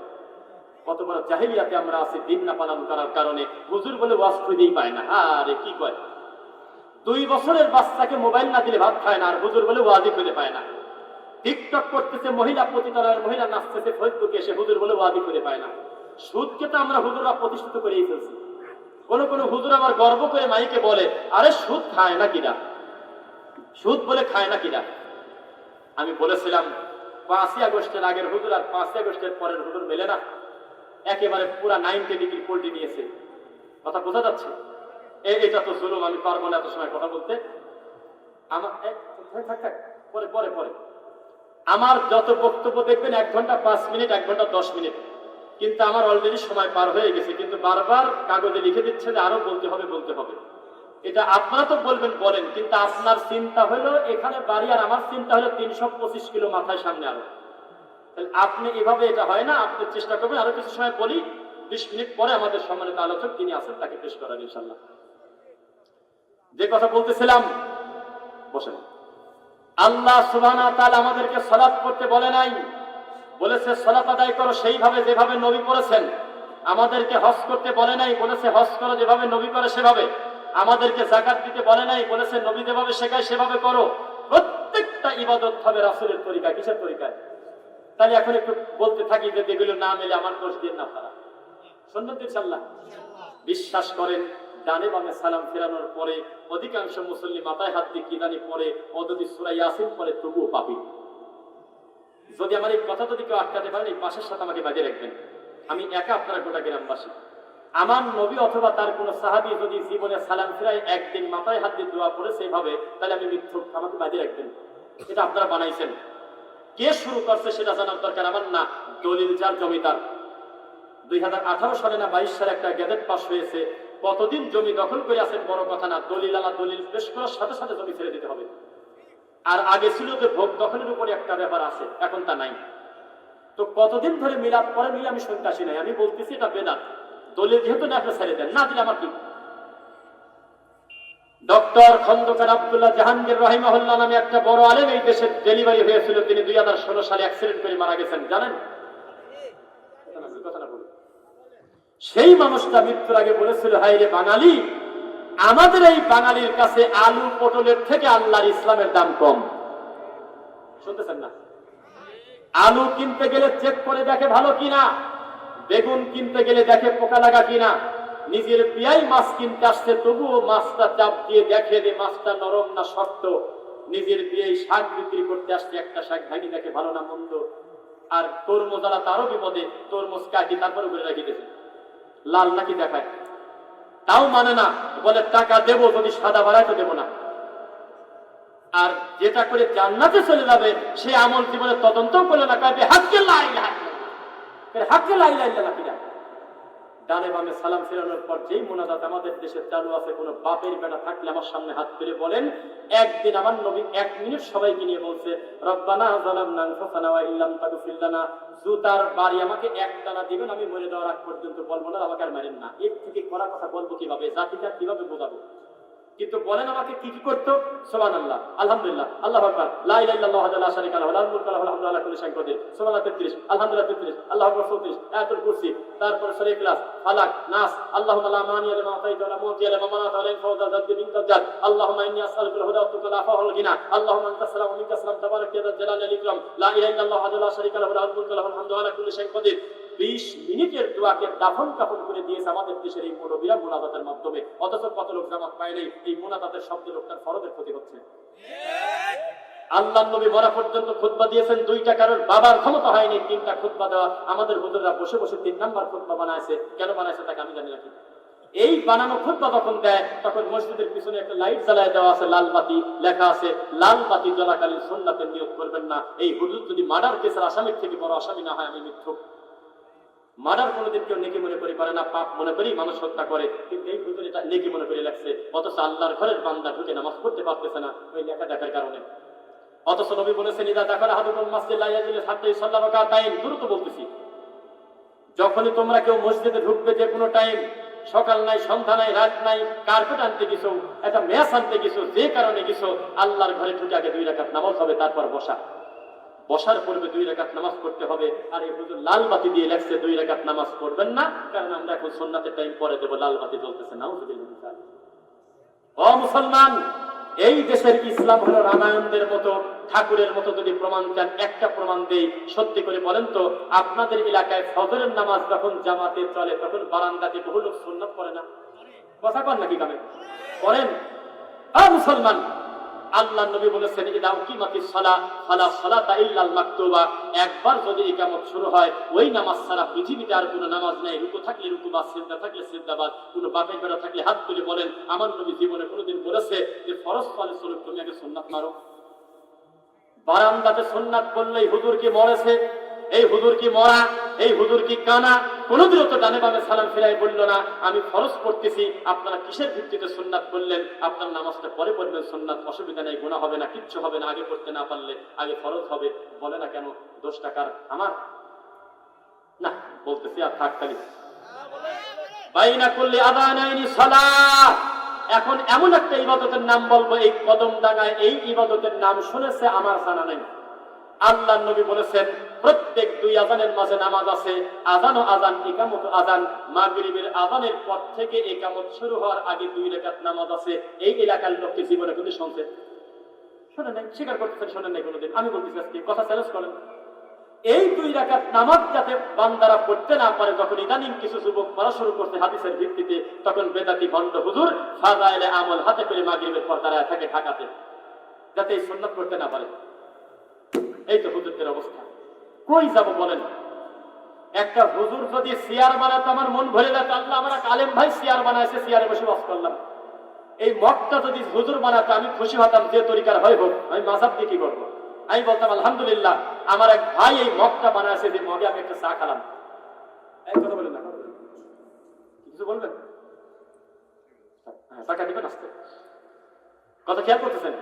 কত বড় জাহিলিয়াতে আমরা আছি দিন না পালন করার কারণে। হুজুর বলে ওয়াজ খুঁজেই পায় না। আরে কি কয়, 2 বছরের বাচ্চাকে মোবাইল না দিলে ভাত খায় না, আর হুজুর বলে ওয়াজই খুঁজে পায় না। টিকটক করতেছে মহিলা, পতিতালয়ের মহিলা নাচতেছে ফেসবুকে এসে, হুজুর বলে ওয়াজি করে পায় না। সুদকে তো আমরা হুজুররা প্রতিষ্ঠিত করেই ফেলছি। কোন কোন হুজুর আবার গর্ব করে মাইকে বলে, আরে সুদ খায় না কিনা, সুদ বলে খায় না কিনা। আমি বলেছিলাম 5ই আগস্টের আগের হুজুর আর 5ই আগস্টের পরের হুজুর মেলে না, একেবারে পুরা 90 ডিগ্রি পল্টি নিয়েছে। কথা বোঝা যাচ্ছে? এটা তো জুলুম, আমি পারবো না এত সময় কথা বলতে। আমার পরে পরে পরে আমার যত বক্তব্য দেখবেন 1 ঘন্টা 5 মিনিট, 1 ঘন্টা 10 মিনিট, কিন্তু আমার অলরেডি সময় পার হয়ে গেছে। কিন্তু বারবার কাগজে লিখে দিচ্ছে যে আরো বলতে হবে বলতে হবে। এটা আপনারা তো বলবেন বলেন, কিন্তু আপনার চিন্তা হলো এখানে বাড়ি, আর আমার চিন্তা হলো 325 কিলো মাথায় সামনে আরো। তাহলে আপনি এভাবে, এটা হয় না। আপনি চেষ্টা করবেন আরো কিছু সময় বলি, 20 মিনিট পরে আমাদের সম্মানিত আলোচক তিনি আছেন, তাকে পেশ করার ইনশাআল্লাহ। যে কথা বলতেছিলাম, বসেন। আল্লাহ সুবহানাহু ওয়া তাআলা আমাদেরকে সালাত করতে বলে নাই, বলেছে সালাত আদায় করো সেইভাবে যেভাবে নবী করেছেন। আমাদেরকে হজ করতে বলে নাই, বলেছে হজ করো যেভাবে নবী করে সেভাবে। আমাদেরকে যাকাত দিতে বলে নাই, বলেছে নবী যেভাবে শেখায় সেভাবে করো। প্রত্যেকটা ইবাদত হবে রাসূলের তরিকা। কিসের তরিকায়? তাহলে এখন একটু বলতে থাকি যে যেগুলো না মেলে আমার দোষ দিয়ে না পারা। শুনবেন তো ইনশাআল্লাহ? বিশ্বাস করেন, ডানে বামে সালাম ফেরানোর পরে অধিকাংশ মুসল্লি মাথায় হাত দিয়ে কি জানি পরে, ও যদি সূরা ইয়াসিন পড়ে তবুও পাপী। যদি আমার এই কথা যদি কেউ আটকাতে পারেন, এই পাশের সাথে আমাকে বাজিয়ে রাখবেন। আমি একা, আপনারা গোটা গ্রামবাসী। আমার নবী অথবা তার কোন সাহাবী যদি জীবনে সালাম ফিরায় একদিন মাথায় হাত দিয়ে দোয়া পড়ে সেভাবে, তাহলে আমি মিথ্যুক, আমাকে বাজিয়ে রাখবেন। এটা আপনারা বানাইছেন। কে শুরু করছে সেটা জানার দরকার আমার না। দলিল যার জমিদার। 2018 সালে না 22 সালে একটা গ্যাজেট পাস হয়েছে, কতদিন জমি দখল করে আছেন বড় কথা না, দলিল আলা দলিল পেশ করার সাথে সাথে জমি ছেড়ে দিতে হবে। আর আগে ছিল যে ভোগ দখলের উপরে একটা ব্যাপার আছে, এখন তা নাই। তো কতদিন ধরে মিলাদ করেন আমি শুনতে আসি নাই। আমি বলতেছি এটা বেদাত। দলিল যেহেতু না আপনি ছেড়ে দেন, না দিলে আমার কি? ডক্টর খন্দকার আব্দুল্লাহ জাহাঙ্গীর রাহিমাহুল্লাহ নামে একটা বড় আলেম এই দেশে ডেলিভারি হয়েছিল, তিনি 2016 সালে অ্যাক্সিডেন্ট করে মারা গেছেন, জানেন? সেই মানুষটা মৃত্যুর আগে বলেছিল, হায় রে বাঙালি, আমাদের এই বাঙালির কাছে আলু পটলের থেকে আল্লাহর ইসলামের দাম কম। শুনতেছেন না? আলু কিনতে গেলে চেক করে দেখে ভালো কিনা, বেগুন কিনতে গেলে দেখে পোকা লাগা কিনা। নিজের পিয়াই মাছ কিনতে আসছে, তবুও মাছটা চাপ দিয়ে দেখে যে মাছটা নরম না শক্ত। নিজের পিয়াই শাক বিক্রি করতে আসছে, একটা শাক ভাঙি দেখে ভালো না মন্দ। আর তরমুজ আলা তারও বিপদে, তরমুজ কাটি তারপর উপরে রাখি দিয়েছে, লাল নাকি দেখায়। তাও মানে না, বলে টাকা দেবো, যদি সাদা বাড়ায় তো দেবো না। আর যেটা করে জান্নাতে চলে যাবে সে আমল জীবনে তদন্তও করলে না, কবে হাক্কে লা ইলাহা ইল্লাল্লাহ, হাক্কে লা ইলাহা ইল্লাল্লাহ কিনা। ডানে বামে সালাম ফেরানোর পর যেই মোনাজাত আমাদের দেশে চালু আছে, কোন বাপের বেটা থাকলে আমার সামনে হাত তুলে বলেন, একদিন আমার নবী 1 মিনিট সবাইকে নিয়ে বলছে, রব্বানা যালামনা আনফুসানা ওয়া ইল্লাম তাগফির লানা, জুতার বাড়ি আমাকে একটানা দিবেন, আমি মরে যাওয়ার আগ পর্যন্ত বলবো না, আমাকে আর মারেন না। এর থেকে করা কথা বলবো কিভাবে, জাতিটা কিভাবে বোঝাবো? কিন্তু বলেন আমাকে কি কি করতো? সুবহানাল্লাহ, আলহামদুলিল্লাহ, আল্লাহু আকবার, লা ইলাহা ইল্লাল্লাহু ওয়াহদাহু লা শারীকা লাহু, লাহুল মুলকু ওয়া লাহুল হামদু ওয়া লা কুল্লি শাইইন কাদির, সুবহানাল্লাহ 33, আলহামদুলিল্লাহ 33, আল্লাহু আকবার 34, আয়াতুল কুরসি, তারপর সূরা ইখলাস, ফালাক, নাস, আল্লাহুম্মা লা মানিয়া লিমা আতাইতা ওয়া লা মুতিয়া লিমা মানাতা ওয়া লা ইয়ানফা'ু যা যাদ মিনকা যাদ, আল্লাহুম্মা ইন্নী আসআলুকাল হুদা ওয়া তুকা আল-আফা ওয়াল গিনা, আল্লাহুম্মা আনতাস সালামু ওয়া মিনকাস সালাম, তাবারাক ইয়া যাল জালালি ওয়াল ইকরাম, লা ইলাহা ইল্লাল্লাহু ওয়াহদাহু লা শারীকা লাহু, লাহুল মুলকু ওয়া লাহুল হামদু ওয়া লা কুল্লি শাইইন কাদির। 20 মিনিটের দোয়াকে দাফন কাফন করে দিয়েছে আমাদের দেশের এই মুরব্বিরা মুনাজাতের মাধ্যমে। অথচ কত লোক জামাত পায় নাই, এই মুনাজাতের শব্দে লোকটার ফরজের ক্ষতি হচ্ছে। আল্লাহর নবী মরা পর্যন্ত খুতবা দিয়েছেন 2টা, কারোর বাবার ক্ষমতা হয়নি 3টা খুতবা দেওয়া। আমাদের হুজুররা বসে বসে 3 নাম্বার খুতবা বানাইছে। কেন বানাইছে তাকে আমি জানি না। এই বানানো খুতবা যখন দেয় তখন মসজিদের পিছনে একটা লাইট জ্বালায় দেওয়া আছে, লাল বাতি, লেখা আছে লাল বাতি জ্বলাকালীন সুন্নাতের নিয়ত করবেন না। এই হুজুর যদি মার্ডার কেসের আসামির থেকে বড় আসামি না হয়, আমি মিথ্যুক। মার্ডার কোনোদিন কেউ নেকি মনে করে না, পাপ মনে করি মানুষ হত্যা করে, কিন্তু এই হুজুর এটা নেকি মনে করে লেখছে। অথচ আল্লাহর ঘরের বান্দা ঢুকে নামাজ পড়তে পারতেছে না ওই লেখা দেখার কারণে। অথচ নবী বলেছেন, ইদা দাখালা আহাদুকুম মাসজিদ লা ইয়াজলিস হাত্তা ইউসাল্লি রাকাতাইন, দ্রুত বলতেছি, যখনই তোমরা কেউ মসজিদে ঢুকবে, যে কোনো টাইম, সকাল নাই, সন্ধ্যা নাই, রাত নাই, কার্পেট আনতে গেছো, একটা ম্যাচ আনতে গেছো, যে কারণে গেছো, আল্লাহর ঘরে ঢুকে আগে 2 রাকাত নামাজ হবে, তারপর বসার পূর্বে 2 রাকাত নামাজ পড়তে হবে। আর এই হুজুর লাল বাতি দিয়ে লেখছে 2 রাকাত নামাজ পড়বেন না, কারণ আমরা এখন সুন্নাতের টাইম পরে দেবো, লাল বাতি জ্বলতেছে। নাউজুবিল্লাহ। ও মুসলমান, এই দেশের ইসলাম হলো রামায়ণদের মতো, ঠাকুরের মতো। যদি প্রমাণ চান, একটা প্রমাণ দেই, সত্যি করে বলেন তো, আপনাদের এলাকায় ফজরের নামাজ যখন জামাতে চলে তখন বারান্দাতে বহু লোক সুন্নাত পড়ে না? কথা কন নাকি কামে পড়েন? ও মুসলমান, আল্লাহ নবী বলেছেন, ইদা উকিমাতিস সালাহ ফালা সালাতা ইল্লাল মাকতুবা, একবার যদি ইকামত শুরু হয়, ওই নামাজ ছাড়া পৃথিবীতে আর কোনো নামাজ নেই। রুকু থাকলে রুকুবাদ, সিজদা থাকলে সিজদাবাদ। কোনো বাপের বেটা থাকলে হাত তুলে বলেন, আমার নবী জীবনে কোনোদিন বলেছে যে ফরজ সালে চলুক, তুমি আগে সুন্নাত মারো? বারান্দাতে সুন্নাত বললেই হুজুর কি মরেছে, এই হুজুর কি মরা, এই হুজুর কি কানা? কোনদিনও তো ডানে বামে সালাম ফিরাই বললো না, আমি ফরজ পড়তেছি, আপনারা কিসের ভিত্তিতে সুন্নাত বললেন? আপনার নামাজটা পরে পড়বেন, সুন্নাত, অসুবিধা নেই, গুনাহ হবে না, কিচ্ছু হবে না। আগে পড়তে না পারলে আগে ফরজ হবে, বলে না কেন? 10 টাকার আমার না, বলতেছি আর থাক খালি। বাইনা কুল্লি আযানাইনি সালাহ। এখন এমন একটা ইবাদতের নাম বলবো, এই কদম ডাঙায় এই ইবাদতের নাম শুনেছে আমার জানা নেই। আল্লাহর নবী বলেছেন, প্রত্যেক 2 আযানের মাঝে নামাজ আছে। আযান ও আযান, ইকামত ও আযান। মাগরিবের আযানের পর থেকে ইকামত শুরু হওয়ার আগে 2 রাকাত নামাজ আছে। এই এলাকার লোককে জীবনে কোনদিন শুনছে? শুনে নাই, স্বীকার করতেছেন শুনেন নাই কোনোদিন। আমি বলতেছি আজকে কথা চ্যালেঞ্জ করেন। এই 2 রাকাত নামাজ যাতে বান্দারা পড়তে না পারে, যখন ইদানিং কিছু যুবক পড়া শুরু করছে হাদিসের ভিত্তিতে, তখন বেদাতি ভণ্ড হুজুর ফাযাইলে আমল হাতে করে মাগরিবের পর দাঁড়ায় থাকে ঢাকাতে, যাতে এই সুন্নাত পড়তে না পারে। এই তো হুজুরদের অবস্থা। কই যাব বলেন? একটা হুজুর যদি চেয়ার বানাতো আমার মন ভরে যেত। আল্লাহ, আমার এক আলেম ভাই চেয়ার বানাইছে, চেয়ারে বসে ওয়াজ করলাম। এই মগটা যদি হুজুর বানাতো আমি খুশি হতাম, যে তরিকার হয় হোক। আমি মাযহাব দিয়ে কি করবো? আমি বলতাম আলহামদুলিল্লাহ, আমার এক ভাই এই মগটা বানাইছে, যে মগে আমি একটা চা খেলাম। এই কথা বলেন না, কিছু বলবেন? হ্যাঁ, টাকা দিবেন আসতে। কথা খেয়াল করতেছেন?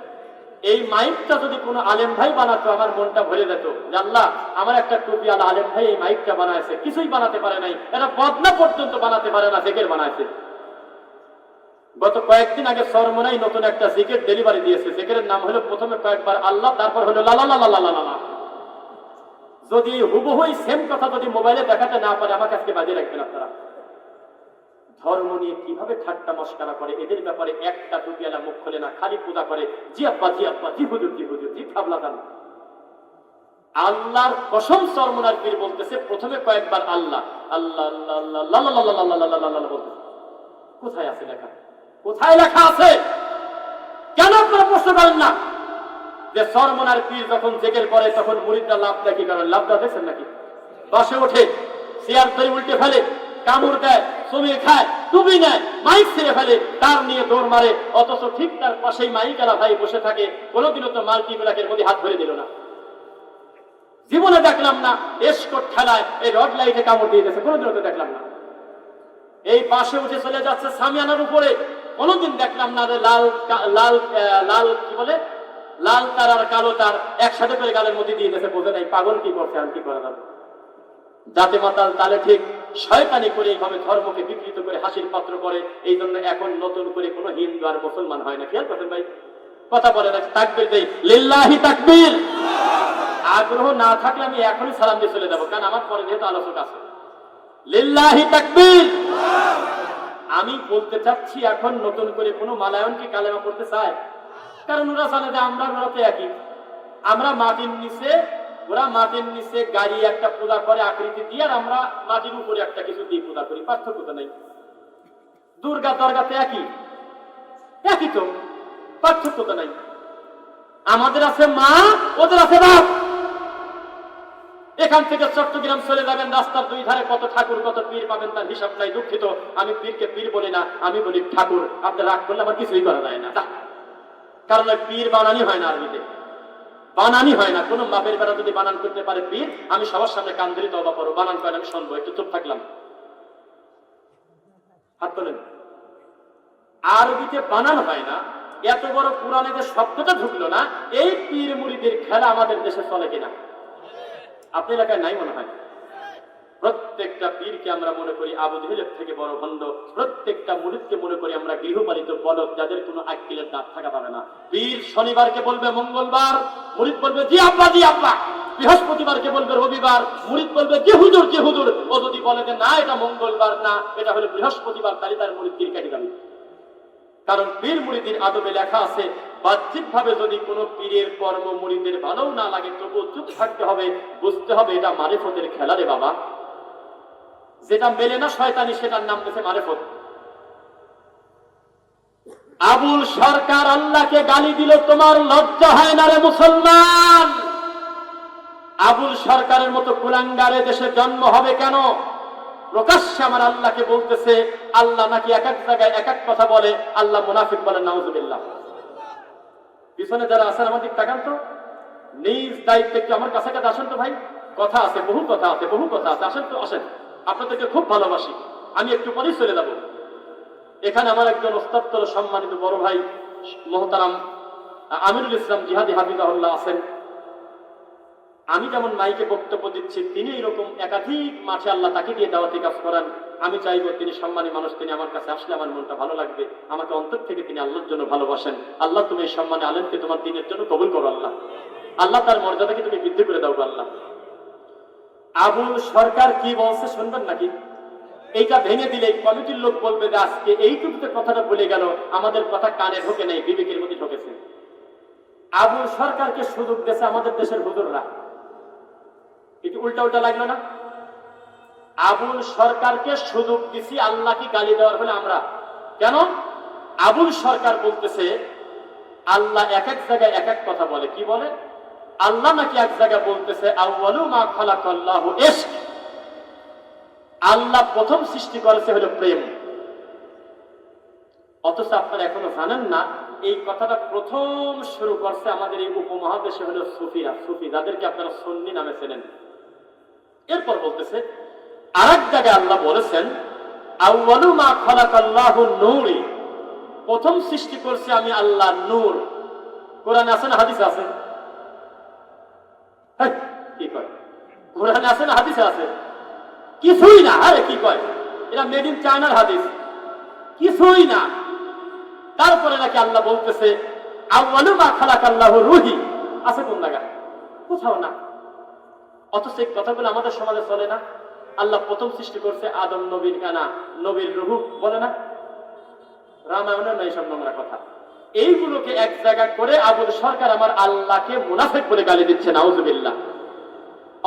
এই মাইকটা যদি কোনো আলেম ভাই বানাতো, আমার মনটা ভরে যেত যে আল্লাহ, আমার একটা টুপি আলা আলেম ভাই এই মাইকটা বানাইছে, কিছুই বানাতে পারে নাই, এটা বদনা পর্যন্ত বানাতে পারে না, জিকির বানাইছে। গত কয়েকদিন আগে সরমনাই নতুন একটা জিকির ডেলিভারি দিয়েছে। জিকিরের নাম হলো প্রথমে কয়েকবার আল্লাহ, তারপর হলো লা লা লা লা লা লা। যদি হুবহু সেম কথা যদি মোবাইলে দেখাতে না পারে, আমাকে আজকে বাজিয়ে রাখবেন আপনারা। ধর্ম নিয়ে কিভাবে ঠাট্টা মস্করা করে, এদের ব্যাপারে একটা টুপিয়ালা মুখ খোলে না, খালি পূজা করে জি আব্বা, জি আব্বা, জি হুজুর, জি হুজুর, জি খাবলা দান। আল্লাহর কসম, সরমনার পীর বলতেছে প্রথমে কয়েকবার আল্লাহ আল্লাহ আল্লাহ আল্লাহ আল্লাহ বলতেছে। কোথায় আছে লেখা? কোথায় লেখা আছে? কেন আপনারা প্রশ্ন করেন না যে সরমনার পীর যখন জিকির করে তখন মুরিদরা লাভ দেখি? কারণ লাভটা দেখছেন নাকি? বাসে ওঠে, চেয়ার ধরে উল্টে ফেলে, কামড় দেয়, চুমিয়ে খায়, টুপি নেয়, মাইক ছেড়ে ফেলে, তার নিয়ে দৌড় মারে, অথচ ঠিক তার পাশেই মাইকালা ভাই বসে থাকে। কোনোদিনও তো মাল্টিপ্লাকের মধ্যে হাত ধরে দিল না। জীবনে দেখলাম না এসকোট খেলায় এই রড লাইটে কামড় দিয়ে দিয়েছে, কোনোদিনও তো দেখলাম না। এই পাশে উঠে চলে যাচ্ছে সামিয়ানার উপরে, কোনোদিন দেখলাম না যে লাল লাল লাল কি বলে লাল তার আর কালো তার একসাথে করে গালের মধ্যে দিয়ে দিয়েছে। বোঝে নাই পাগল কি করছে আর কি করা যাবে। জাতে মাতাল তালে ঠিক শয়তানি করে এইভাবে ধর্মকে বিকৃত করে হাসির পাত্র করে। এই জন্য এখন নতুন করে কোনো হিন্দু আর মুসলমান হয় না। খেয়াল করতেন ভাই, কথা বলে না, তাকবীর দেই, লিল্লাহি তাকবীর। আগ্রহ না থাকলে আমি এখনই সালাম দিয়ে চলে যাবো, কারণ আমার পরে যেহেতু আলোচক আছে। লিল্লাহি তাকবীর। আমি বলতে চাচ্ছি এখন নতুন করে কোনো মালায়ন কি কালেমা পড়তে চায়? কারণ ওরা জানে যে আমরা ওরা তো একই। আমরা মাটির নিচে, ওরা মাটির নিচে গাড়ি একটা পূজা করে আকৃতি দিয়ে, আর আমরা মাটির উপরে একটা কিছু দিয়ে পূজা করি। পার্থক্য তো নেই। দুর্গা দরগাতে একই, একই তো, পার্থক্য তো নাই। আমাদের আছে মা, ওদের আছে বাপ। এখান থেকে চট্টগ্রাম চলে যাবেন, রাস্তার দুই ধারে কত ঠাকুর কত পীর পাবেন, তার হিসাব নাই। দুঃখিত, আমি পীরকে পীর বলি না, আমি বলি ঠাকুর। আপনি রাগ করলে আমার কিছুই করা যায় না, কারণ পীর বানানি হয় না, আরবিতে বানানি হয় না। কোন বাপের বেড়া যদি বানান করতে পারে পীর, আমি সবার সামনে কান ধরি তওবা করো, বানান করেন আমি শুনবো, একটু চুপ থাকলাম। হাত তোলেন। আরবিতে বানান হয় না। এত বড় কোরআনে যে শব্দটা ঢুকলো না, এই পীর মুরিদের খেলা আমাদের দেশে চলে কিনা? আপনি এলাকায় নাই মনে হয়। প্রত্যেকটা পীরকে আমরা মনে করি আবু জেহেলের থেকে বড় ভণ্ড। প্রত্যেকটা মুরিদকে মনে করি আমরা গৃহপালিত বলদ, যাদের কোনো আক্কেলের দাঁত থাকা পাবে না। পীর শনিবারকে বলবে মঙ্গলবার, মুরিদ বলবে জি আব্বা জি আব্বা। বৃহস্পতিবারকে বলবে রবিবার, মুরিদ বলবে জি হুজুর জি হুজুর। ও যদি বলে যে না এটা মঙ্গলবার না, এটা হলো বৃহস্পতিবার, তাহলে তার মুরিদ পীর কেটে যাবে। কারণ পীর মুরিদের আদবে লেখা আছে, বাহ্যিক ভাবে যদি কোনো পীরের কর্ম মুরিদের ভালো না লাগে, তবুও চুপ থাকতে হবে, বুঝতে হবে এটা মারিফতের খেলা রে বাবা। যেটা মেলে না শয়তানি, সেটার নাম দিয়েছে মারিফত। আবুল সরকার আল্লাহকে গালি দিল, তোমার লজ্জা হয় না রে মুসলমান? আবুল সরকারের মতো কুলাঙ্গারে দেশে জন্ম হবে কেন? প্রকাশ্যে আমার আল্লাহকে বলতেছে, আল্লাহ নাকি এক এক জায়গায় এক এক কথা বলে। আল্লাহ মুনাফিক বলেন, নাউজুবিল্লাহ। পিছনে যারা আছেন আমার দিক তাকান তো, নিজ দায়িত্বে একটু আমার কাছে কাছে আসেন তো ভাই। কথা আছে, বহু কথা আছে, বহু কথা আছে, আসেন তো আসেন। আপনাদেরকে খুব ভালোবাসি, আমি একটু পরেই চলে যাব। এখানে আমার একজন ওস্তাদ সম্মানিত বড় ভাই মোহতারাম আমিরুল ইসলাম জিহাদি হাফিজাহুল্লাহ আছেন। আমি যেমন মাইকে বক্তব্য দিচ্ছি, তিনি এরকম একাধিক মাঠে আল্লাহ তাকে দিয়ে দাওয়াতি কাজ করান। আমি চাইবো তিনি সম্মানী মানুষ, তিনি আমার কাছে আসলে আমার মনটা ভালো লাগবে। আমাকে অন্তর থেকে তিনি আল্লাহর জন্য ভালোবাসেন। আল্লাহ তুমি এই সম্মানে আলেমকে তোমার দিনের জন্য কবুল করো আল্লাহ। আল্লাহ তার মর্যাদাকে তুমি বৃদ্ধি করে দাও আল্লাহ। আবুল সরকার কি বলছে শুনবেন নাকি? এইটা ভেঙে দিলে কমিটির লোক বলবে যে আজকে এইটুকুতে কথাটা বলে গেল, আমাদের কথা কানে ঢোকে নাই, বিবেকের মধ্যে ঢোকেছে। আবুল সরকারকে সুযোগ দিয়েছে আমাদের দেশের হুজুররা। একটু উল্টা উল্টা লাগলো না? আবুল সরকারকে সুযোগ দিছি আল্লাহকে গালি দেওয়ার হলে আমরা কেন? আবুল সরকার বলতেছে আল্লাহ এক এক জায়গায় এক এক কথা বলে। কি বলে? আল্লাহ নাকি এক জায়গায় বলতেছে আউয়ালু মা খালাকাল্লাহু ইশক, আল্লাহ প্রথম সৃষ্টি করেছে হলো প্রেম। অথচ আপনারা এখনো জানেন না, এই কথাটা প্রথম শুরু করছে আমাদের এই উপমহাদেশে হলো সুফিরা, সুফি, যাদেরকে আপনারা সুন্নি নামে চেনেন। এরপর বলতেছে আরেক জায়গায় আল্লাহ বলেছেন আউয়ালু মা খালাকাল্লাহু নূরি, প্রথম সৃষ্টি করছে আমি আল্লাহ নূর। কোরআনে আছে না হাদিসে আছে? কি কয়? কোরআনে আছে না হাদিসে আছে? কিছুই না। আরে কি কয়? এটা মেড ইন চায়নার হাদিস, কিছুই না। তারপরে নাকি আল্লাহ বলতেছে আউয়ালু মা খালাকাল্লাহু রূহি, আছে কোন জায়গায়? কোথাও না। অথচ এই কথাগুলো আমাদের সমাজে চলে না। আল্লাহ প্রথম সৃষ্টি করছে আদম নবীর কানা, নবীর রূহ বলে না? রামায়ণের নাই সব নোংরা কথা। এইগুলোকে এক জায়গা করে আবুল সরকার আমার আল্লাহকে মুনাফিক বলে গালি দিচ্ছে, নাউজুবিল্লাহ।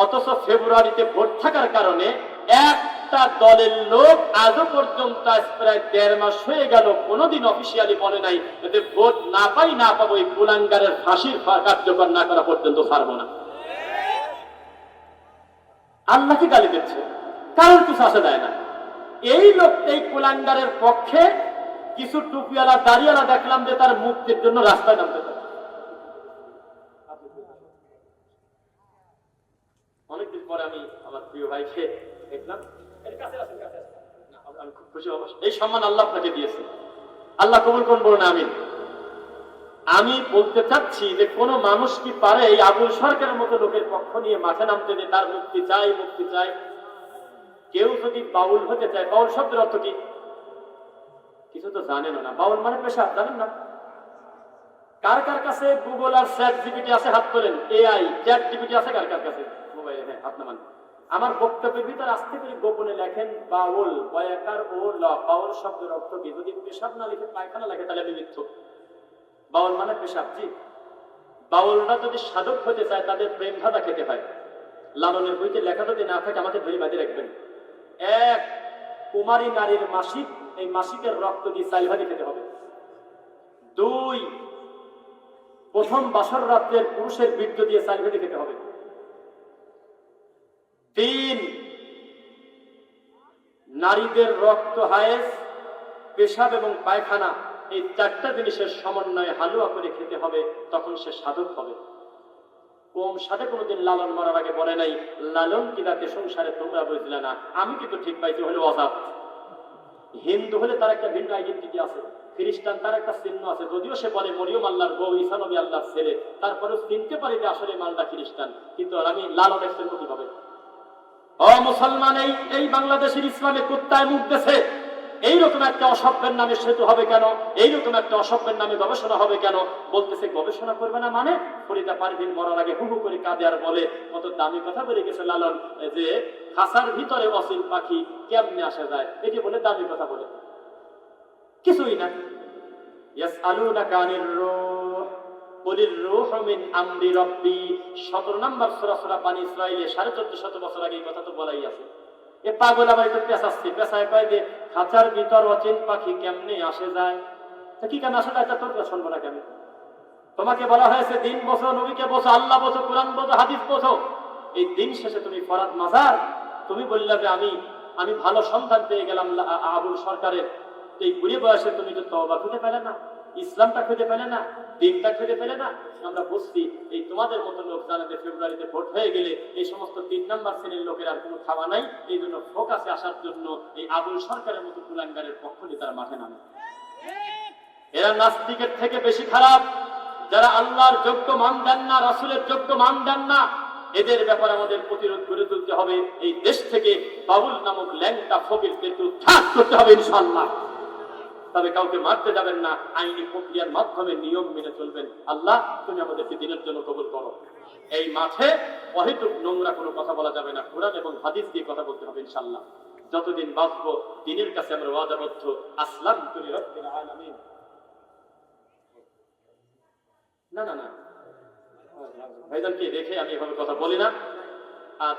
অথচ ফেব্রুয়ারিতে ভোট থাকার কারণে একটা দলের লোক আজও পর্যন্ত প্রায় 1.5 মাস হয়ে গেল কোনোদিন অফিসিয়ালি বলে নাই যে ভোট না পাই না পাবো, এই কুলাঙ্গারের ফাঁসির কার্যকর না করা পর্যন্ত ছাড়বো না। আল্লাহকে গালি দিচ্ছে, কারণ কিছু আসে দেয় না। এই লোক এই কুলাঙ্গারের পক্ষে কিছু টুপিওয়ালা দাড়িওয়ালা দেখলাম যে তার মুক্তির জন্য রাস্তায় নামতে পারে। অনেকদিন পরে আমি আমার প্রিয় ভাইকে দেখলাম, আমি খুব খুশি হব। এই সম্মান আল্লাহ আপনাকে দিয়েছে, আল্লাহ কবুল করুন, বলুন আমিন। আমি বলতে চাচ্ছি যে কোন মানুষ কি পারে এই আবুল সরকারের মতো লোকের পক্ষ নিয়ে মাঠে নামতে, যে তার মুক্তি চাই, মুক্তি চাই? কেউ যদি বাউল হতে চায়, বাউল শব্দের অর্থ কি? কিছু তো জানেন না। বাউল মানে পেশা, জানেন না? কার কার কাছে গুগল আর চ্যাট জিপিটি আছে? হাত তোলেন। এআই চ্যাট জিপিটি আছে কার কার কাছে মোবাইলে? হ্যাঁ, হাত নামান। আমার বক্তব্যের ভিতরে আস্তে করে গোপনে লেখেন বাউল, বয়াকার ও ল। বাউল শব্দের অর্থ কি? যদি পেশাব না লিখে পায়খানা লেখে তাহলে আমি মিথ্যুক। বাউল মানে পেশাব। জি, বাউলরা যদি সাধক হতে চায় তাদের প্রেম ভাতা খেতে হয়। লালনের বইতে লেখা যদি না থাকে আমাকে ধরে বাঁধে রাখবেন। এক, কুমারী নারীর মাসিক, এই মাসিকের রক্ত দিয়ে চাল ভাজি খেতে হবে। দুই, প্রথম বাসর রাত্রের পুরুষের বীর্য দিয়ে চাল ভাজি খেতে হবে। তিন, নারীদের রক্ত, হায়েস, পেশাব এবং পায়খানা, এই চারটা জিনিসের সমন্বয়ে হালুয়া করে খেতে হবে, তখন সে সাধক হবে। কম সাথে কোনোদিন লালন মরার আগে বলে নাই, লালন কি রাতে সংসারে তোমরা বুঝলে না, আমি কিন্তু ঠিক পাইছি হলে অজাত। হিন্দু হলে তার একটা ভিন্ন আইডেন্টিটি আছে, খ্রিস্টান তার একটা চিহ্ন আছে, যদিও সে বলে মরিয়ম আল্লাহর বউ, ঈসা নবী আল্লাহর ছেলে, তারপরেও চিনতে পারি যে আসলে মালদা খ্রিস্টান। কিন্তু আমি লালন এসেছেন কিভাবে? মুসলমান এই বাংলাদেশের ইসলামে কুত্তায় মুখ দেশে এইরকম একটা অসভ্যের নামে সেতু হবে কেন? এইরকম একটা অসভ্যের নামে গবেষণা হবে কেন? বলতেছে গবেষণা করবে না মানে? ফরিদা পারভিন মরার আগে হু হু করে কাঁদে আর বলে কত দামি কথা বলে গেছে লালন, যে খাসার ভিতরে অসীম পাখি কেমনে আসা যায়, এটি বলে দামি কথা বলে কিছুই না। ইয়াসআলুনাকা আনির রূহ কুলির রূহু মিন আমরি রাব্বি, 17 নম্বর সূরা সূরা বানী ইসরাঈলে 1450 বছর আগে এই কথা তো বলাই আছে। এ পাগল আবার একটু পেঁচাচ্ছে, পেঁচায় কয় যে খাঁচার ভিতর অচিন পাখি কেমনে আসে যায়। তা কি কেন আসে যায় তা তোর শুনবো না কেন? তোমাকে বলা হয়েছে দিন বোঝো, নবীকে বোঝো, আল্লাহ বোঝো, কোরআন বোঝো, হাদিস বোঝো। এই দিন শেষে তুমি ফরাদ মাজার, তুমি বললে যে আমি ভালো সন্ধান পেয়ে গেলাম আবুল সরকারের। এই বুড়ি বয়সে তুমি তো তওবা খুঁজে পেলে না, ইসলামটা খুঁজে পেলে না, দিনটা খুঁজে পেলে না। আমরা বুঝছি এই তোমাদের মতো লোক জানে যে ফেব্রুয়ারিতে ভোট হয়ে গেলে এই সমস্ত 3 নাম্বার শ্রেণীর লোকের আর কোনো খাওয়া নাই। এই জন্য ফোকাসে আসার জন্য এই আবুল সরকারের মতো কুলাঙ্গারের পক্ষ নিয়ে তারা মাঠে নামে। এরা নাস্তিকের থেকে বেশি খারাপ, যারা আল্লাহর যোগ্য মান দেন না, রাসূলের যোগ্য মান দেন না। এদের ব্যাপারে আমাদের প্রতিরোধ করে তুলতে হবে। এই দেশ থেকে বাবুল নামক ল্যাংটা ফকিরদেরকে উৎখাত করতে হবে ইনশাআল্লাহ। তবে কাউকে মারতে যাবেন না, আইনি প্রক্রিয়ার মাধ্যমে নিয়ম মেনে চলবেন। আল্লাহ তুমি আমাদেরকে দিনের জন্য কবুল করো। এই মাঠে অহেতুক নোংরা কোনো কথা বলা যাবে না, কোরআন এবং হাদিস দিয়ে কথা বলতে হবে ইনশাআল্লাহ। যতদিন বাঁচবো দিনের কাছে আমরা ওয়াদাবদ্ধ। আসলামতু লিরাব্বিল আলামিন। না না না ভাইজানকে রেখে আমি এভাবে কথা বলি না। আর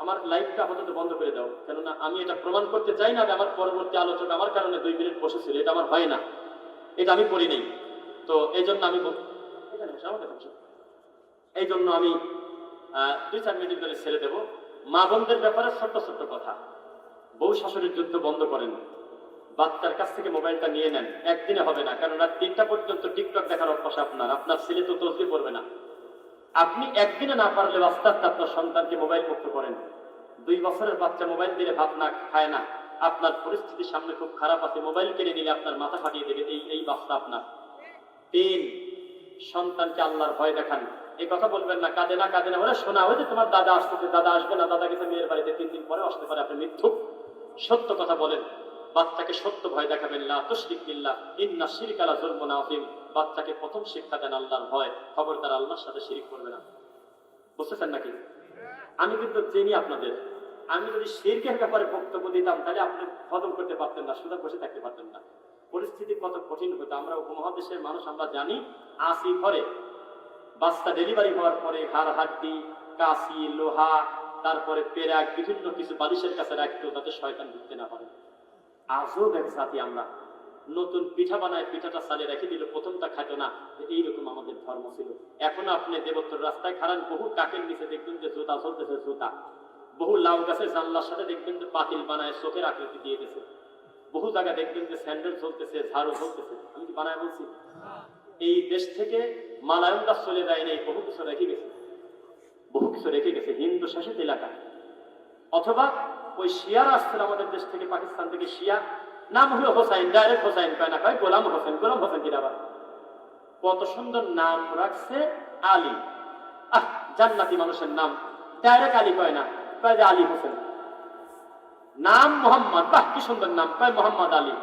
আমার লাইভটা আপাতত বন্ধ করে দাও, কেননা আমি এটা প্রমাণ করতে চাই না যে আমার পরবর্তী আলোচক আমার কারণে 2 মিনিট বসেছিল। এটা আমার হয় না, এটা আমি করি নাই। তো এই জন্য আমি এই জন্য আমি 2-4 মিনিট ধরে ছেড়ে দেবো। মা বোনদের ব্যাপারে ছোট্ট ছোট্ট কথা। বউ শাশুড়ির যুদ্ধ বন্ধ করেন, বাচ্চার কাছ থেকে মোবাইলটা নিয়ে নেন। একদিনে হবে না, কারণ রাত 3টা পর্যন্ত টিকটক দেখার অভ্যাস আপনার ছেলে তো তসবি পড়বে না। আপনি একদিনে না পারলে আস্তে আস্তে আপনার সন্তানকে মোবাইল মুক্ত করেন। 2 বছরের বাচ্চা মোবাইল দিলে ভাত না খায় না, আপনার পরিস্থিতি সামনে খুব খারাপ আছে, মোবাইল কিনে নিলে আপনার মাথা ফাটিয়ে দেবে এই বাচ্চা আপনার। 3, সন্তানকে আল্লাহর ভয় দেখান। এই কথা বলবেন না কাঁদে না কাঁদে না বলে শোনা ওই যে তোমার দাদা আসতেছে, দাদা আসবে না, দাদা গেছে মেয়ের বাড়িতে, 3 দিন পরে আসতে পারে, আপনি মিথ্যুক। সত্য কথা বলেন, বাচ্চাকে সত্য ভয় দেখাবেন। লা তুশরিক বিল্লাহ ইন্না শিরকা লাযুলমুন আযীম। বাচ্চাকে প্রথম শিক্ষা দেন আল্লাহর ভয়, খবরদার আল্লাহর সাথে শিরক করবে না। বুঝতেছেন নাকি? আমি কিন্তু চিনি আপনাদের, আমি যদি শিরকের ব্যাপারে বক্তব্য দিতাম তাহলে আপনি হজম করতে পারতেন না, শুধু বসে থাকতে পারতেন না। পরিস্থিতি কত কঠিন হতো। আমরা উপমহাদেশের মানুষ, আমরা জানি। আসি ঘরে বাচ্চা ডেলিভারি হওয়ার পরে হাড় হাড্ডি, কাশি, লোহা, তারপরে পেরাক, বিভিন্ন কিছু বালিশের কাছে রাখতো যাতে শয়তান ঢুকতে না পারে। আজও এক সাথী আমরা নতুন পিঠা বানায়, পিঠাটা সালে রেখে দিল, প্রথমটা খাইতো না। এইরকম আমাদের ধর্ম ছিল। এখন আপনি দেবত্তর রাস্তায় খারান, বহু কাকের নিচে দেখবেন যে জুতা চলতেছে, জুতা বহু লাউ গাছের জানলার সাথে দেখবেন যে পাতিল বানায় চোখের আকৃতি দিয়ে গেছে। বহু জায়গায় দেখবেন যে স্যান্ডেল চলতেছে, ঝাড়ু চলতেছে। আমি কি বানায় বলছি? এই দেশ থেকে মালায়ন গাছ চলে যায় নেই, বহু কিছু রেখে গেছে, বহু কিছু রেখে গেছে হিন্দু শাসিত এলাকায়। অথবা ওই শিয়ারা আসছিল আমাদের দেশ থেকে, পাকিস্তান থেকে শিয়া, নাম হলো হোসাইন, ডাইরেক্ট হোসাইন কয় না, কয় গোলাম হোসেন। গোলাম হোসেন কি আবার কত সুন্দর নাম রাখছে, আলী। জান্নাতি মানুষের নাম, ডাইরেক্ট আলী কয় না, কয় যে আলী হোসেন। নাম মোহাম্মদ, বাহ কি সুন্দর নাম, কয় মোহাম্মদ আলী।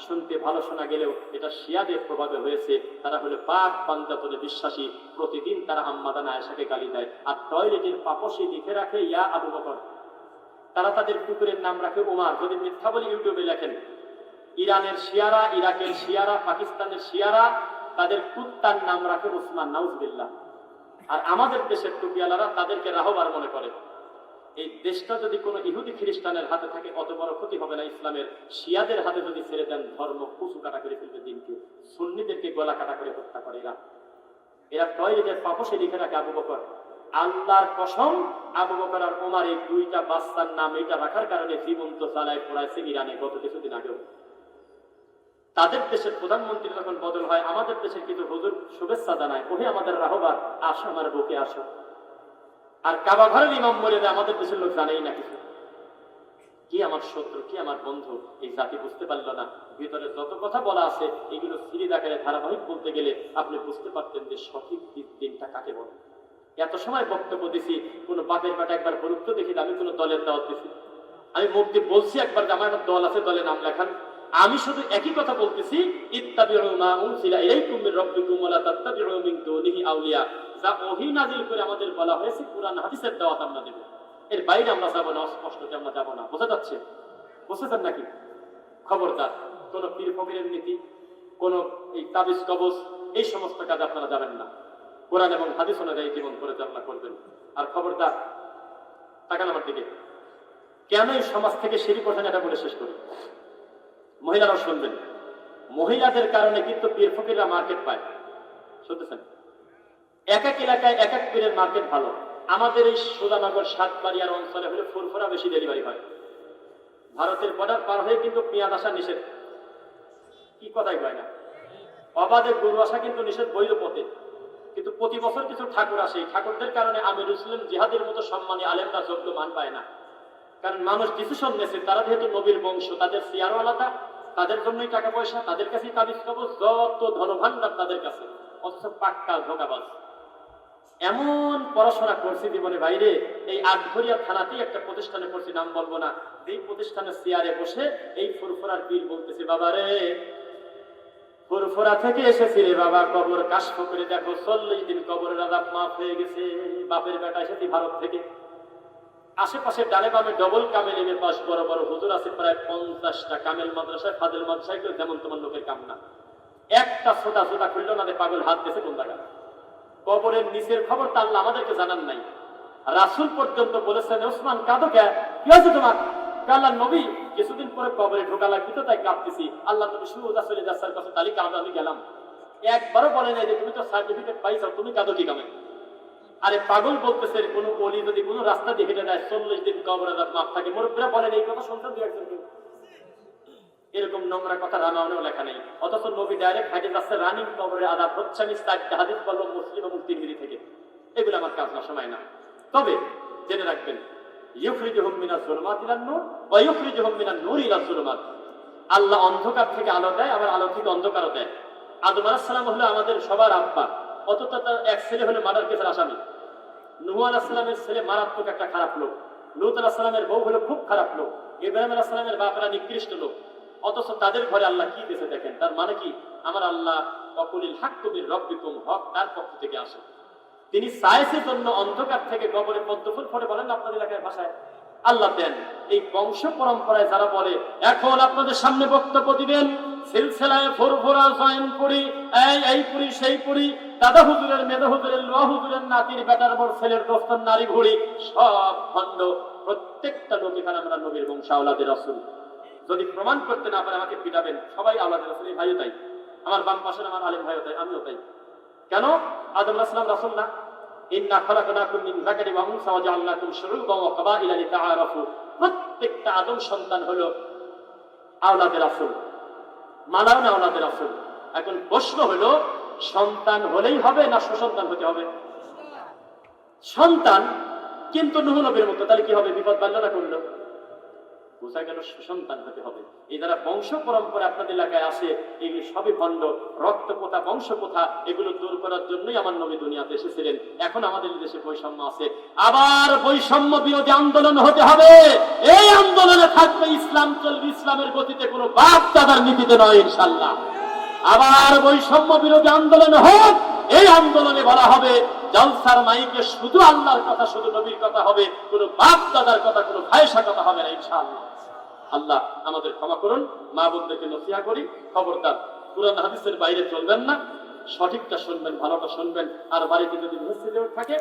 শুনতে ভালো শোনা গেলেও এটা শিয়াদের প্রভাবে হয়েছে। তারা হলো পাক পাঞ্জাতনে বিশ্বাসী, প্রতিদিন তারা আম্মাদান আয়েশাকে গালি দেয়, আর টয়লেটের পাপসে লিখে রাখে ইয়া আবু বকর। তারা তাদের কুকুরের নাম রাখে উমার। যদি মিথ্যা বলে ইউটিউবে লেখেন, ইরানের শিয়ারা, ইরাকের শিয়ারা, পাকিস্তানের শিয়ারা তাদের কুত্তার নাম রাখে উসমান, নাউজুবিল্লাহ। আর আমাদের দেশের টুপিয়ালারা তাদেরকে রাহবার মনে করে। এই দেশটা যদি কোনো ইহুদি খ্রিস্টানের হাতে থাকে অত বড় ক্ষতি হবে না ইসলামের। শিয়াদের হাতে যদি ছেড়ে দেন, ধর্ম কুচু কাটা করে ফেলবে দিনকে। সুন্নিদেরকে গলা কাটা করে হত্যা করে এরা। এরা টয়লেটের পাপসে লিখে রাখে আবু বকর। আল্লাহর কসম, আবু বকর আর ওমর এই দুইটা বাচ্চার নাম এটা রাখার কারণে জীবন্ত জ্বালায় পড়াইছে ইরানে গত কিছুদিন আগেও। তাদের দেশের প্রধানমন্ত্রী যখন বদল হয়, আমাদের দেশের কিছু হুজুর শুভেচ্ছা জানায়, ওহে আমাদের রাহবার, আসো আমার বুকে আসো। আর কাবা ঘরের ইমাম মরে যায়, আমাদের দেশের লোক জানেই না কিছু। কি আমার শত্রু, কি আমার বন্ধু, এই জাতি বুঝতে পারল না। ভিতরে যত কথা বলা আছে এগুলো সিরিজ আকারে ধারাবাহিক বলতে গেলে আপনি বুঝতে পারতেন যে সঠিক দিনটা কাকে বলে। এত সময় বক্তব্য দিছি, কোন বাপের বেটা একবার গুরুত্ব দেখি, আমি কোন দলের দাওয়াত দিছি? আমি মুক্তি বলছি একবার যে আমার একটা দল আছে, দলে নাম লেখান। আমি শুধু একই কথা বলতেছি, ইত্তাবিউ মা উনজিলা ইলাইকুম মির রাব্বিকুম ওয়া লা তাত্তাবিউ মিন দুনিহি আউলিয়া। যা ওহী নাযিল করে আমাদের বলা হয়েছে, কুরআন হাদিসের দাওয়াত আমরা দেব, এর বাইরে আমরা যাব না, অস্পষ্টতে আমরা যাব না। বোঝা যাচ্ছে? বুঝতেছেন নাকি? খবরদার, কোন পীর ফকিরের নীতি, কোন এই তাবিজ কবজ, এই সমস্ত কাজ আপনারা যাবেন না। কোরআন এবং হাদিস অনুযায়ী জীবন পরিচালনা করবেন। আর খবরদার, তাকান আমার দিকে, কেন এই সমাজ থেকে শিরক ওঠে না এটা বলে শেষ করি। মহিলারাও শুনবেন, মহিলাদের কারণে কিন্তু পীর ফকিররা মার্কেট পায়। শুনতেছেন? এক এক এলাকায় এক এক পীরের মার্কেট ভালো। আমাদের এই সুধানগর সাতবাড়িয়ার অঞ্চলে হলে ফুরফুরা বেশি ডেলিভারি হয়। ভারতের বর্ডার পার হয়ে কিন্তু পেঁয়াজ আসা নিষেধ, কি কথাই কয় না। অবাধে গরু আসা কিন্তু নিষেধ বৈধ পথে। কিন্তু প্রতি বছর কিছু ঠাকুর আসে, ঠাকুরদের কারণে আমির ইসলাম জিহাদের মতো সম্মানী আলেমরা যোগ্য মান পায় না। কারণ মানুষ ডিসিশন নিয়েছে, তারা যেহেতু নবীর বংশ, তাদের সিয়ারও আলাদা, তাদের জন্যই টাকা পয়সা, তাদের কাছেই তাবিজ কবজ, যত ধনভাণ্ডার তাদের কাছে, অথচ পাক্কা ধোঁকাবাজ। এমন পড়াশোনা করছি জীবনে বাইরে, এই আটঘরিয়া থানাতেই একটা প্রতিষ্ঠানে পড়ছি, নাম বলবো না। এই প্রতিষ্ঠানের চেয়ারে বসে এই ফুরফুরার পীর বলতেছে, বাবা রে, ফুরফুরা থেকে এসেছি রে বাবা, কবর কাশফ করে দেখো 40 দিন কবরের আযাব মাফ হয়ে গেছে। বাপের বেটা এসেছি ভারত থেকে। আশেপাশে ডানে বামে ডবল কামেল এমে পাশ বড় বড় হুজুর আছে প্রায় 50টা। কামেল মাদ্রাসায়, ফাদেল মাদ্রাসায় কেউ যেমন তোমার লোকের কাম না। একটা ছোটা ছোটা খুলল না, পাগল হাত দিয়েছে কোন জায়গায়। কবরের নিচের খবর তা আল্লাহ আমাদেরকে জানান নাই। রাসূল পর্যন্ত বলেছেন, ওসমান কাঁদো কে, কি হয়েছে তোমার? আল্লাহ নবী, কিছুদিন পরে কবরে ঢোকা লাগবে তো তাই কাঁদতেছি। আল্লাহ নবী সুজা চলে যাচ্ছেন কাছে, তালি কাঁদো, আমি গেলাম। একবারও বলে নাই যে তুমি তো সার্টিফিকেট পাইছো, তুমি কাঁদো কি কামে? আরে পাগল বলতেছে, কোন অলি যদি কোন রাস্তা দিয়ে হেঁটে যায় 40 দিন কবরে মাপ থাকে। মুরব্বীরা বলেন, এই কথা শুনতে দু একজন কেউ। এরকম নোংরা কথা রামায়ণেও লেখা নেই। অথচ নবী ডাইরেক্ট হাঁটে যাচ্ছে, রানিং কবরের আযাব হচ্ছে। আমি 4টা হাদিস বলবো মুসলিম এবং তিরমিজি থেকে। এগুলো আমার কাজ না, সময় না। তবে জেনে রাখবেন, ইউখরিজুহুম মিনাজ যুলুমাতি ইলান নূর ওয়া ইউখরিজুহুম মিনান নূরি ইলাজ যুলুমাত। আল্লাহ অন্ধকার থেকে আলো দেয়, আবার আলো থেকে অন্ধকারও দেয়। আদম আলাইহিস সালাম হলো আমাদের সবার আব্বা, অথচ তার এক ছেলে হলো মার্ডার কেসের আসামি। নূহ আলাইহিস সালামের ছেলে মারাত্মক একটা খারাপ লোক। লূত আলাইহিস সালামের বউ হলো খুব খারাপ লোক। ইব্রাহিম আলাইহিস সালামের বাপরা নিকৃষ্ট লোক। অথচ তাদের ঘরে আল্লাহ কি দিয়েছে দেখেন। তার মানে কি, আমার আল্লাহ ওয়াকুলিল হাক্কু মির রাব্বিকুম, হক তার পক্ষ থেকে আসে। তিনি সায়েন্সের জন্য অন্ধকার থেকে কবরে পদ্মফুল ফোটে, বলেন আপনাদের এলাকার ভাষায় আল্লাহ দেন। এই বংশ পরম্পরায় যারা বলে এখন আপনাদের সামনে বক্তব্য দিবেন, সিলসিলায় ফুরফুরা জয়েন করি, এই পুরি সেই পুরি, দাদা হুজুরের, মেদা হুজুরের, লোয়া হুজুরের নাতির, বেটার বড় ছেলের দোস্তর, নারী ভুড়ি, সব খণ্ড। প্রত্যেকটা লোক এখানে আমরা নবীর বংশ, আওলাদের রাসূল। যদি প্রমাণ করতে না পারে আমাকে পিটাবেন। সবাই আওলাদের রাসূল। এই ভাইও তাই, আমার বাম পাশের আমার আলেম ভাইও তাই, আমিও তাই। কেন? আদম আলাইহিস সালাম রাসূল না? ইন্না খালাকনাকুম মিন যাকারি ওয়া উনসা ওয়া জাআলনাকুম শুউবান ওয়া কাবাইলা লিতাআরাফু। প্রত্যেকটা আদম সন্তান হলো আওলাদে রাসূল, মানাও না আওলাদে রাসূল। এখন প্রশ্ন হলো, সন্তান হলেই হবে না সুসন্তান হতে হবে? সন্তান কিন্তু নূহ নবীর মতো, তাহলে কি হবে? বিপদ বাড়লো না করলো? বোঝা গেল সুসন্তান হতে হবে। এই যারা বংশ পরম্পরা আপনাদের এলাকায় আছে, এগুলি সবই ভণ্ড, রক্ত প্রথা, বংশ প্রথা, এগুলো দূর করার জন্যই আমার নবী দুনিয়াতে এসেছিলেন। এখন আমাদের দেশে বৈষম্য আছে, আবার বৈষম্য বিরোধী আন্দোলন হতে হবে। এই আন্দোলনে থাকবে ইসলাম, চলবে ইসলামের গতিতে, কোনো বাপ দাদার নীতিতে নয় ইনশাআল্লাহ। আবার বৈষম্য বিরোধী আন্দোলন হোক, এই আন্দোলনে বলা হবে জলসার মাইকে শুধু আল্লাহর কথা, শুধু নবীর কথা হবে, কোনো বাপ দাদার কথা, কোনো ভাইসা কথা হবে না ইনশাআল্লাহ। আল্লাহ আমাদের ক্ষমা করুন। মা বোনদেরকে নসিহা করি, খবরদার কুরআন হাদিসের বাইরে চলবেন না, সঠিকটা শুনবেন, ভালোটা শুনবেন। আর বাড়িতে যদি মসজিদে থাকে